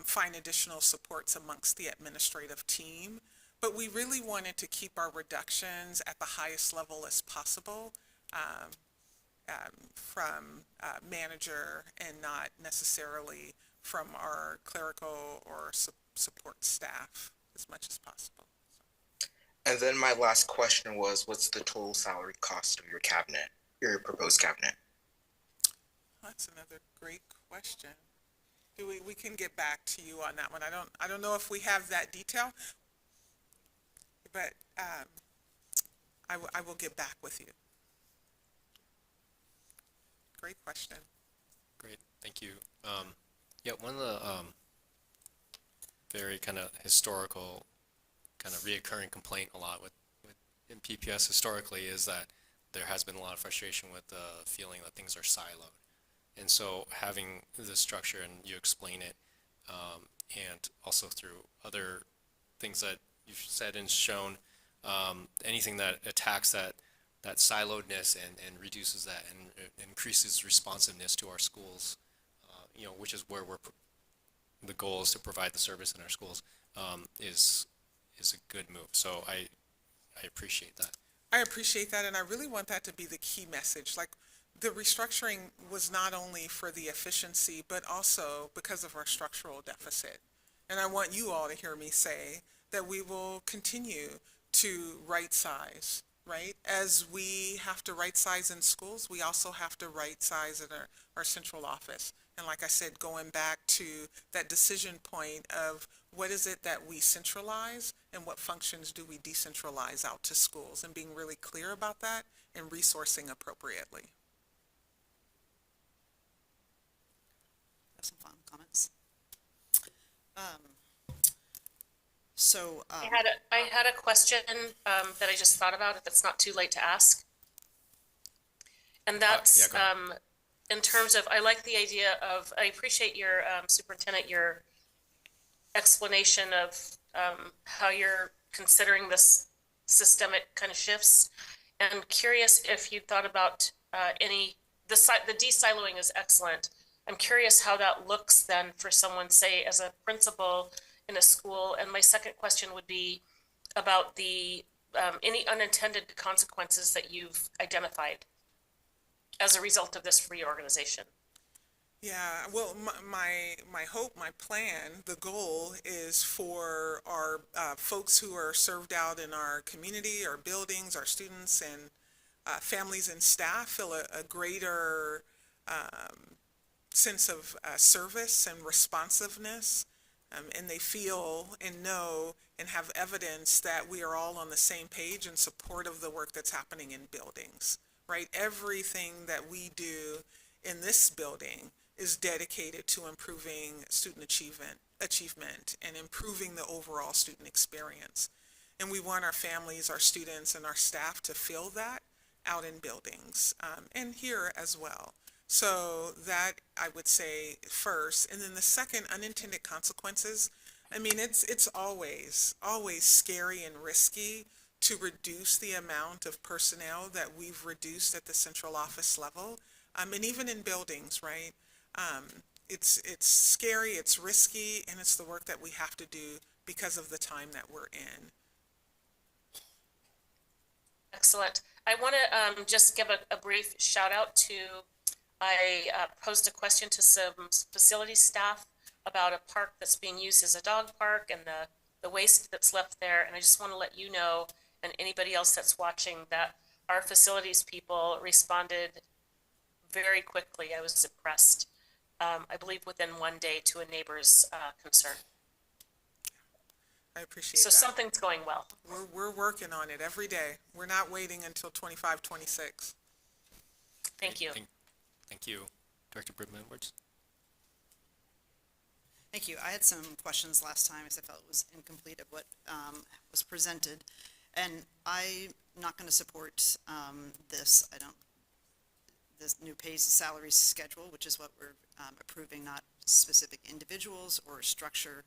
[SPEAKER 4] find additional supports amongst the administrative team. But we really wanted to keep our reductions at the highest level as possible from manager and not necessarily from our clerical or support staff as much as possible.
[SPEAKER 13] And then my last question was, what's the total salary cost of your cabinet, your proposed cabinet?
[SPEAKER 4] That's another great question. We can get back to you on that one. I don't know if we have that detail, but I will get back with you. Great question.
[SPEAKER 1] Great, thank you. Yeah, one of the very kind of historical, kind of reoccurring complaint a lot with in PPS historically is that there has been a lot of frustration with the feeling that things are siloed. And so having the structure, and you explain it, and also through other things that you've said and shown, anything that attacks that siloedness and reduces that and increases responsiveness to our schools, which is where the goal is to provide the service in our schools, is a good move. So I appreciate that.
[SPEAKER 4] I appreciate that, and I really want that to be the key message. Like, the restructuring was not only for the efficiency, but also because of our structural deficit. And I want you all to hear me say that we will continue to right size, right? As we have to right size in schools, we also have to right size in our central office. And like I said, going back to that decision point of what is it that we centralize and what functions do we decentralize out to schools, and being really clear about that and resourcing appropriately.
[SPEAKER 10] Have some final comments.
[SPEAKER 15] I had a question that I just thought about, if it's not too late to ask. And that's,
[SPEAKER 1] yeah, go ahead.
[SPEAKER 16] in terms of, I like the idea of, I appreciate your, superintendent, your explanation of, how you're considering this systemic kind of shifts. And curious if you thought about, the de-siloing is excellent. I'm curious how that looks then for someone, say, as a principal in a school. And my second question would be about the, any unintended consequences that you've identified as a result of this reorganization.
[SPEAKER 4] Yeah, well, my hope, my plan, the goal is for our folks who are served out in our community, our buildings, our students and families and staff feel a greater sense of service and responsiveness, and they feel and know and have evidence that we are all on the same page in support of the work that's happening in buildings, right? Everything that we do in this building is dedicated to improving student achievement and improving the overall student experience. And we want our families, our students, and our staff to feel that out in buildings, and here as well. So that, I would say, first. And then the second, unintended consequences. I mean, it's always scary and risky to reduce the amount of personnel that we've reduced at the central office level, and even in buildings, right? It's scary, it's risky, and it's the work that we have to do because of the time that we're in.
[SPEAKER 16] Excellent. I want to just give a brief shout out to, I posed a question to some facility staff about a park that's being used as a dog park and the waste that's left there. And I just want to let you know, and anybody else that's watching, that our facilities people responded very quickly. I was impressed. I believe within 1 day to a neighbor's concern.
[SPEAKER 4] I appreciate
[SPEAKER 16] So
[SPEAKER 4] that.
[SPEAKER 16] something's going well.
[SPEAKER 4] We're working on it every day. We're not waiting until 25, 26.
[SPEAKER 16] Thank you.
[SPEAKER 1] Thank you. Director Bridman Edwards.
[SPEAKER 10] Thank you. I had some questions last time as I felt it was incomplete of what was presented. And I'm not going to support this. This new pays salaries schedule, which is what we're approving, not specific individuals or structure.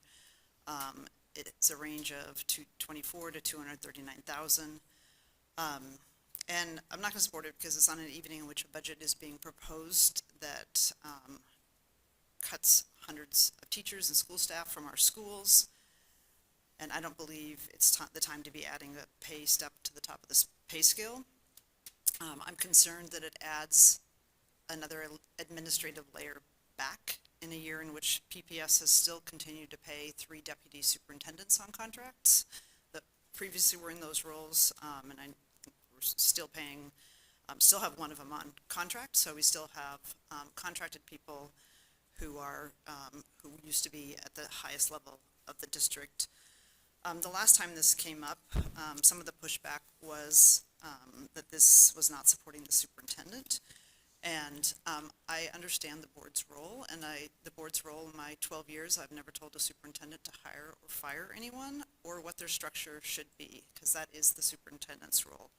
[SPEAKER 10] It's a range of 224 to 239,000. And I'm not going to support it because it's on an evening in which a budget is being proposed that cuts hundreds of teachers and school staff from our schools. And I don't believe it's the time to be adding a pay step to the top of this pay scale. I'm concerned that it adds another administrative layer back in a year in which PPS has still continued to pay 3 deputy superintendents on contracts that previously were in those roles, and I think we're still paying, still have one of them on contract, so we still have contracted people who are who used to be at the highest level of the district. The last time this came up, some of the pushback was that this was not supporting the superintendent. And I understand the board's role, and the board's role in my 12 years, I've never told a superintendent to hire or fire anyone or what their structure should be, because that is the superintendent's role.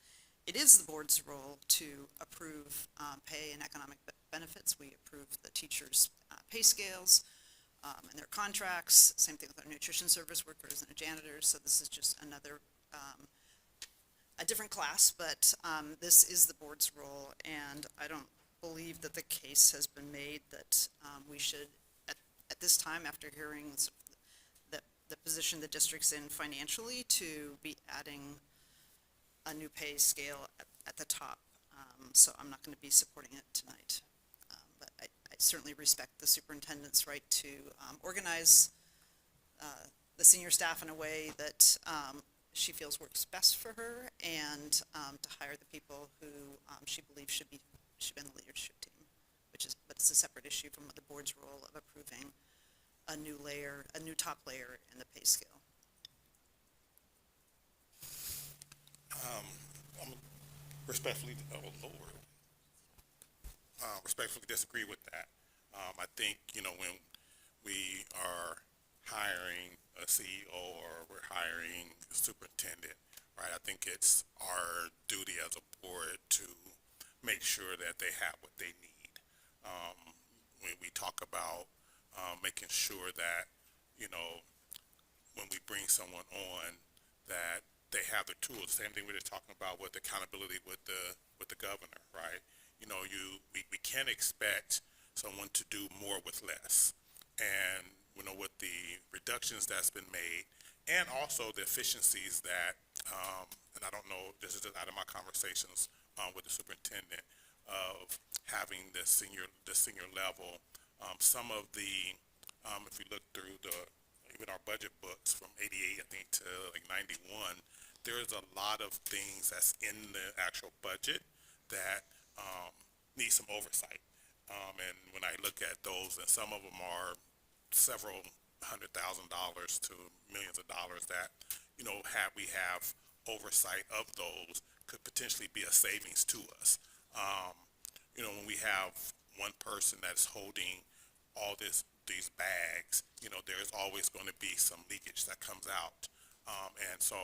[SPEAKER 10] It is the board's role to approve pay and economic benefits. We approve the teachers' pay scales and their contracts. Same thing with our nutrition service workers and our janitors. So this is just another a different class, but this is the board's role, and I don't believe that the case has been made that we should, at this time, after hearing the position the district's in financially, to be adding a new pay scale at the top. So I'm not going to be supporting it tonight. But I certainly respect the superintendent's right to organize the senior staff in a way that she feels works best for her, and to hire the people who she believes should be in the leadership team, but it's a separate issue from the board's role of approving a new layer, a new top layer in the pay scale.
[SPEAKER 3] I'm respectfully, respectfully disagree with that. I think, when we are hiring a CEO or we're hiring a superintendent, right, I think it's our duty as a board to make sure that they have what they need, we talk about, making sure that, you know, when we bring someone on, that they have the tools. Same thing we were talking about with accountability with the governor, right? You know, we can't expect someone to do more with less. And, you know, with the reductions that's been made, and also the efficiencies that, and I don't know, this is out of my conversations with the superintendent, of having the senior level, some of the, if we look through even our budget books from 88, I think, to like 91, there's a lot of things that's in the actual budget that need some oversight. And when I look at those, and some of them are several $100,000 to millions of dollars that, you know, we have oversight of those, could potentially be a savings to us. You know, when we have one person that's holding all these bags, you know, there's always going to be some leakage that comes out. And so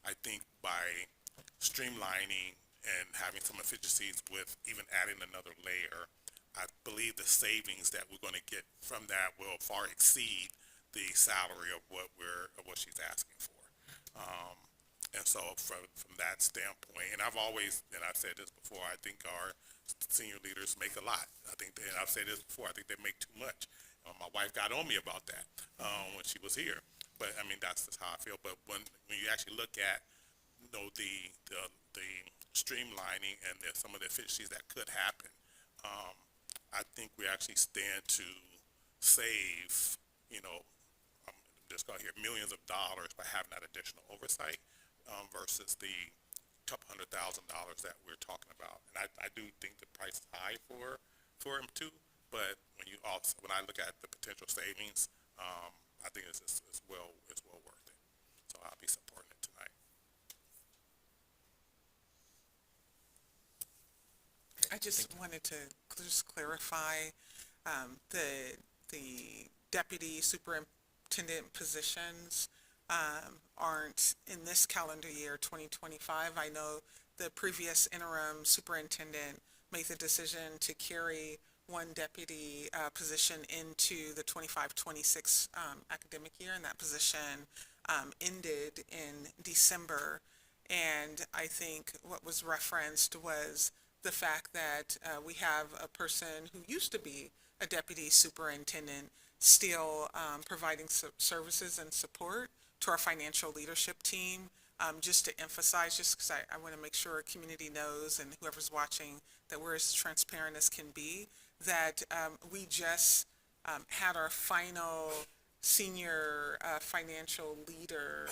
[SPEAKER 3] I think by streamlining and having some efficiencies with even adding another layer, I believe the savings that we're going to get from that will far exceed the salary of what she's asking for. And so from that standpoint, and I've said this before, I think our senior leaders make a lot. And I've said this before, I think they make too much. My wife got on me about that when she was here. But I mean, that's just how I feel. But when you actually look at, you know, the streamlining and some of the efficiencies that could happen, I think we actually stand to save, you know, I'm just going to hear millions of dollars by having that additional oversight versus the couple $100,000 that we're talking about. And I do think the price is high for him too. But when I look at the potential savings, I think it's well worth it. So I'll be supporting it tonight.
[SPEAKER 4] I just wanted to just clarify, the deputy superintendent positions, aren't in this calendar year, 2025. I know the previous interim superintendent made the decision to carry one deputy, position into the 25-26, academic year, and that position, ended in December. And I think what was referenced was the fact that we have a person who used to be a deputy superintendent still providing services and support to our financial leadership team. Just to emphasize, just because I want to make sure our community knows and whoever's watching that we're as transparent as can be, that we just had our final senior financial leader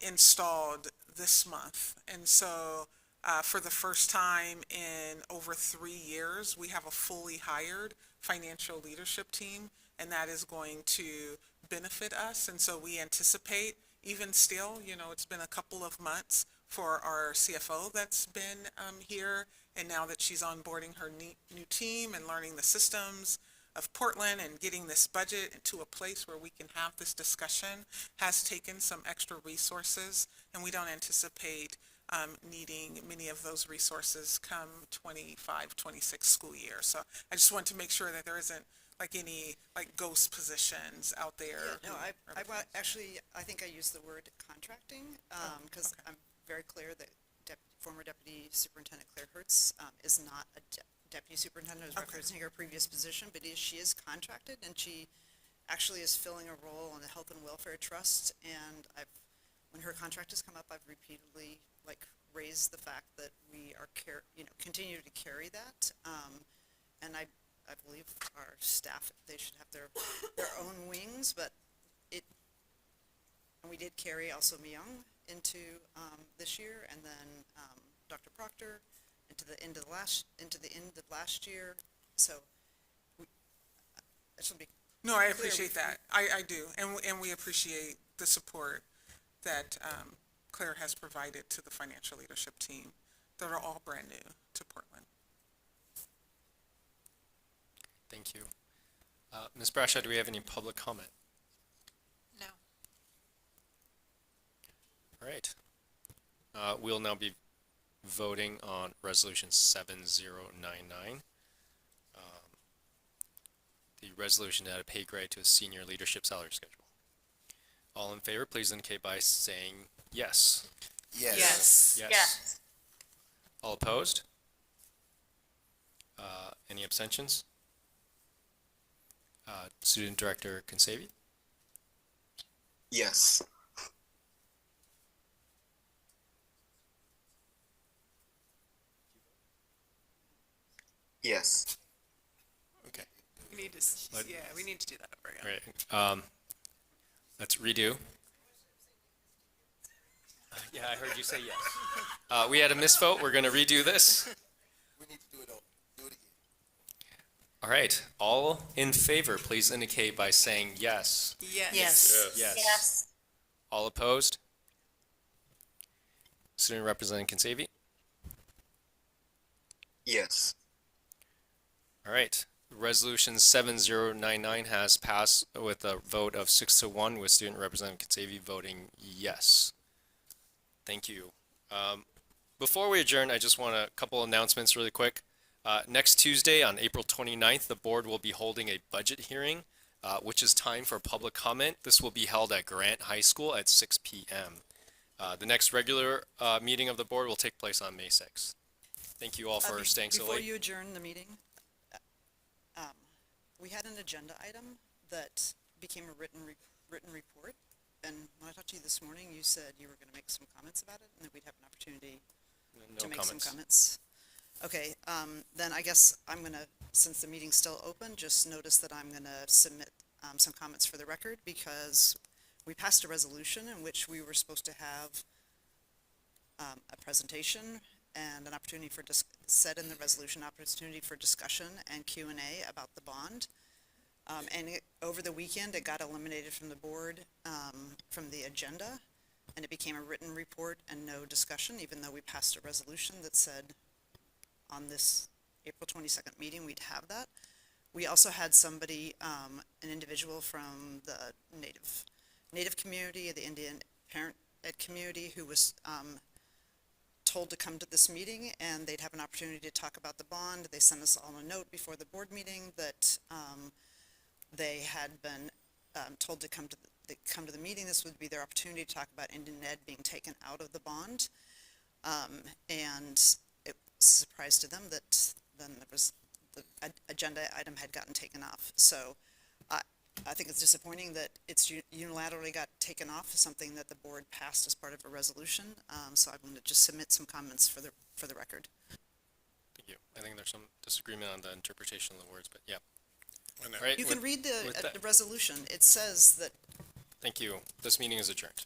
[SPEAKER 4] installed this month. And so for the first time in over 3 years, we have a fully hired financial leadership team, and that is going to benefit us. And so we anticipate, even still, you know, it's been a couple of months for our CFO that's been here, and now that she's onboarding her new team and learning the systems of Portland and getting this budget into a place where we can have this discussion, has taken some extra resources, and we don't anticipate needing many of those resources come 25-26 school year. So I just want to make sure that there isn't like any like ghost positions out there.
[SPEAKER 10] No, I think I used the word contracting, because I'm very clear that former Deputy Superintendent Claire Hertz is not a deputy superintendent, as referencing her previous position, but she is contracted, and she actually is filling a role on the Health and Welfare Trust. And when her contract has come up, I've repeatedly raised the fact that we are continue to carry that, and I believe our staff, they should have their own wings, but and we did carry also Myung into this year, and then Dr. Proctor into the end of last year. So I just want to be
[SPEAKER 4] No, I appreciate that. I do, and we appreciate the support that Claire has provided to the financial leadership team that are all brand new to Portland.
[SPEAKER 1] Thank you. Ms. Brashaw, do we have any public comment?
[SPEAKER 12] No.
[SPEAKER 1] All right. We'll now be voting on Resolution 7099. the resolution to add a pay grade to a senior leadership salary schedule. All in favor, please indicate by saying yes.
[SPEAKER 8] Yes.
[SPEAKER 16] Yes.
[SPEAKER 1] All opposed? Any abstentions? Student Director Consavi?
[SPEAKER 13] Yes. Yes.
[SPEAKER 1] Okay.
[SPEAKER 2] We need to,
[SPEAKER 1] Let-
[SPEAKER 2] yeah, we need to do that over again.
[SPEAKER 1] All right. Let's redo. Yeah, I heard you say yes. We had a misvote. We're going to redo this.
[SPEAKER 8] We need to do it over. Do it again.
[SPEAKER 1] All right. All in favor, please indicate by saying yes.
[SPEAKER 2] Yes.
[SPEAKER 10] Yes.
[SPEAKER 1] Yes.
[SPEAKER 16] Yes.
[SPEAKER 1] All opposed? Student Representative Consavi?
[SPEAKER 13] Yes.
[SPEAKER 1] All right. Resolution 7099 has passed with a vote of 6-1 with Student Representative Consavi voting yes. Thank you. Before we adjourn, I just want a couple announcements really quick. Next Tuesday on April 29th, the board will be holding a budget hearing, which is time for public comment. This will be held at Grant High School at 6 p.m. The next regular meeting of the board will take place on May 6th. Thank you all for staying so
[SPEAKER 10] Before
[SPEAKER 1] late.
[SPEAKER 10] you adjourn the meeting, we had an agenda item that became a written report. And when I talked to you this morning, you said you were going to make some comments about it and that we'd have an opportunity
[SPEAKER 1] No
[SPEAKER 10] to make some
[SPEAKER 1] comments.
[SPEAKER 10] comments. Okay, then I guess I'm going to, since the meeting's still open, just notice that I'm going to submit some comments for the record because we passed a resolution in which we were supposed to have a presentation and an opportunity for, said in the resolution, opportunity for discussion and Q&A about the bond. Over the weekend, it got eliminated from the board, from the agenda, and it became a written report and no discussion, even though we passed a resolution that said on this April 22nd meeting, we'd have that. We also had somebody, an individual from the Native community, the Indian parent ed community, who was told to come to this meeting, and they'd have an opportunity to talk about the bond. They sent us all a note before the board meeting that they had been told to come to the meeting. This would be their opportunity to talk about Indian ed being taken out of the bond. And it was a surprise to them that then there was the agenda item had gotten taken off. So I think it's disappointing that it's unilaterally got taken off, something that the board passed as part of a resolution. So I'm going to just submit some comments for the record.
[SPEAKER 1] Thank you. I think there's some disagreement on the interpretation of the words, but yeah.
[SPEAKER 3] And
[SPEAKER 1] All right.
[SPEAKER 10] You can read
[SPEAKER 1] with
[SPEAKER 10] the
[SPEAKER 1] that-
[SPEAKER 10] resolution. It says that
[SPEAKER 1] Thank you. This meeting is adjourned.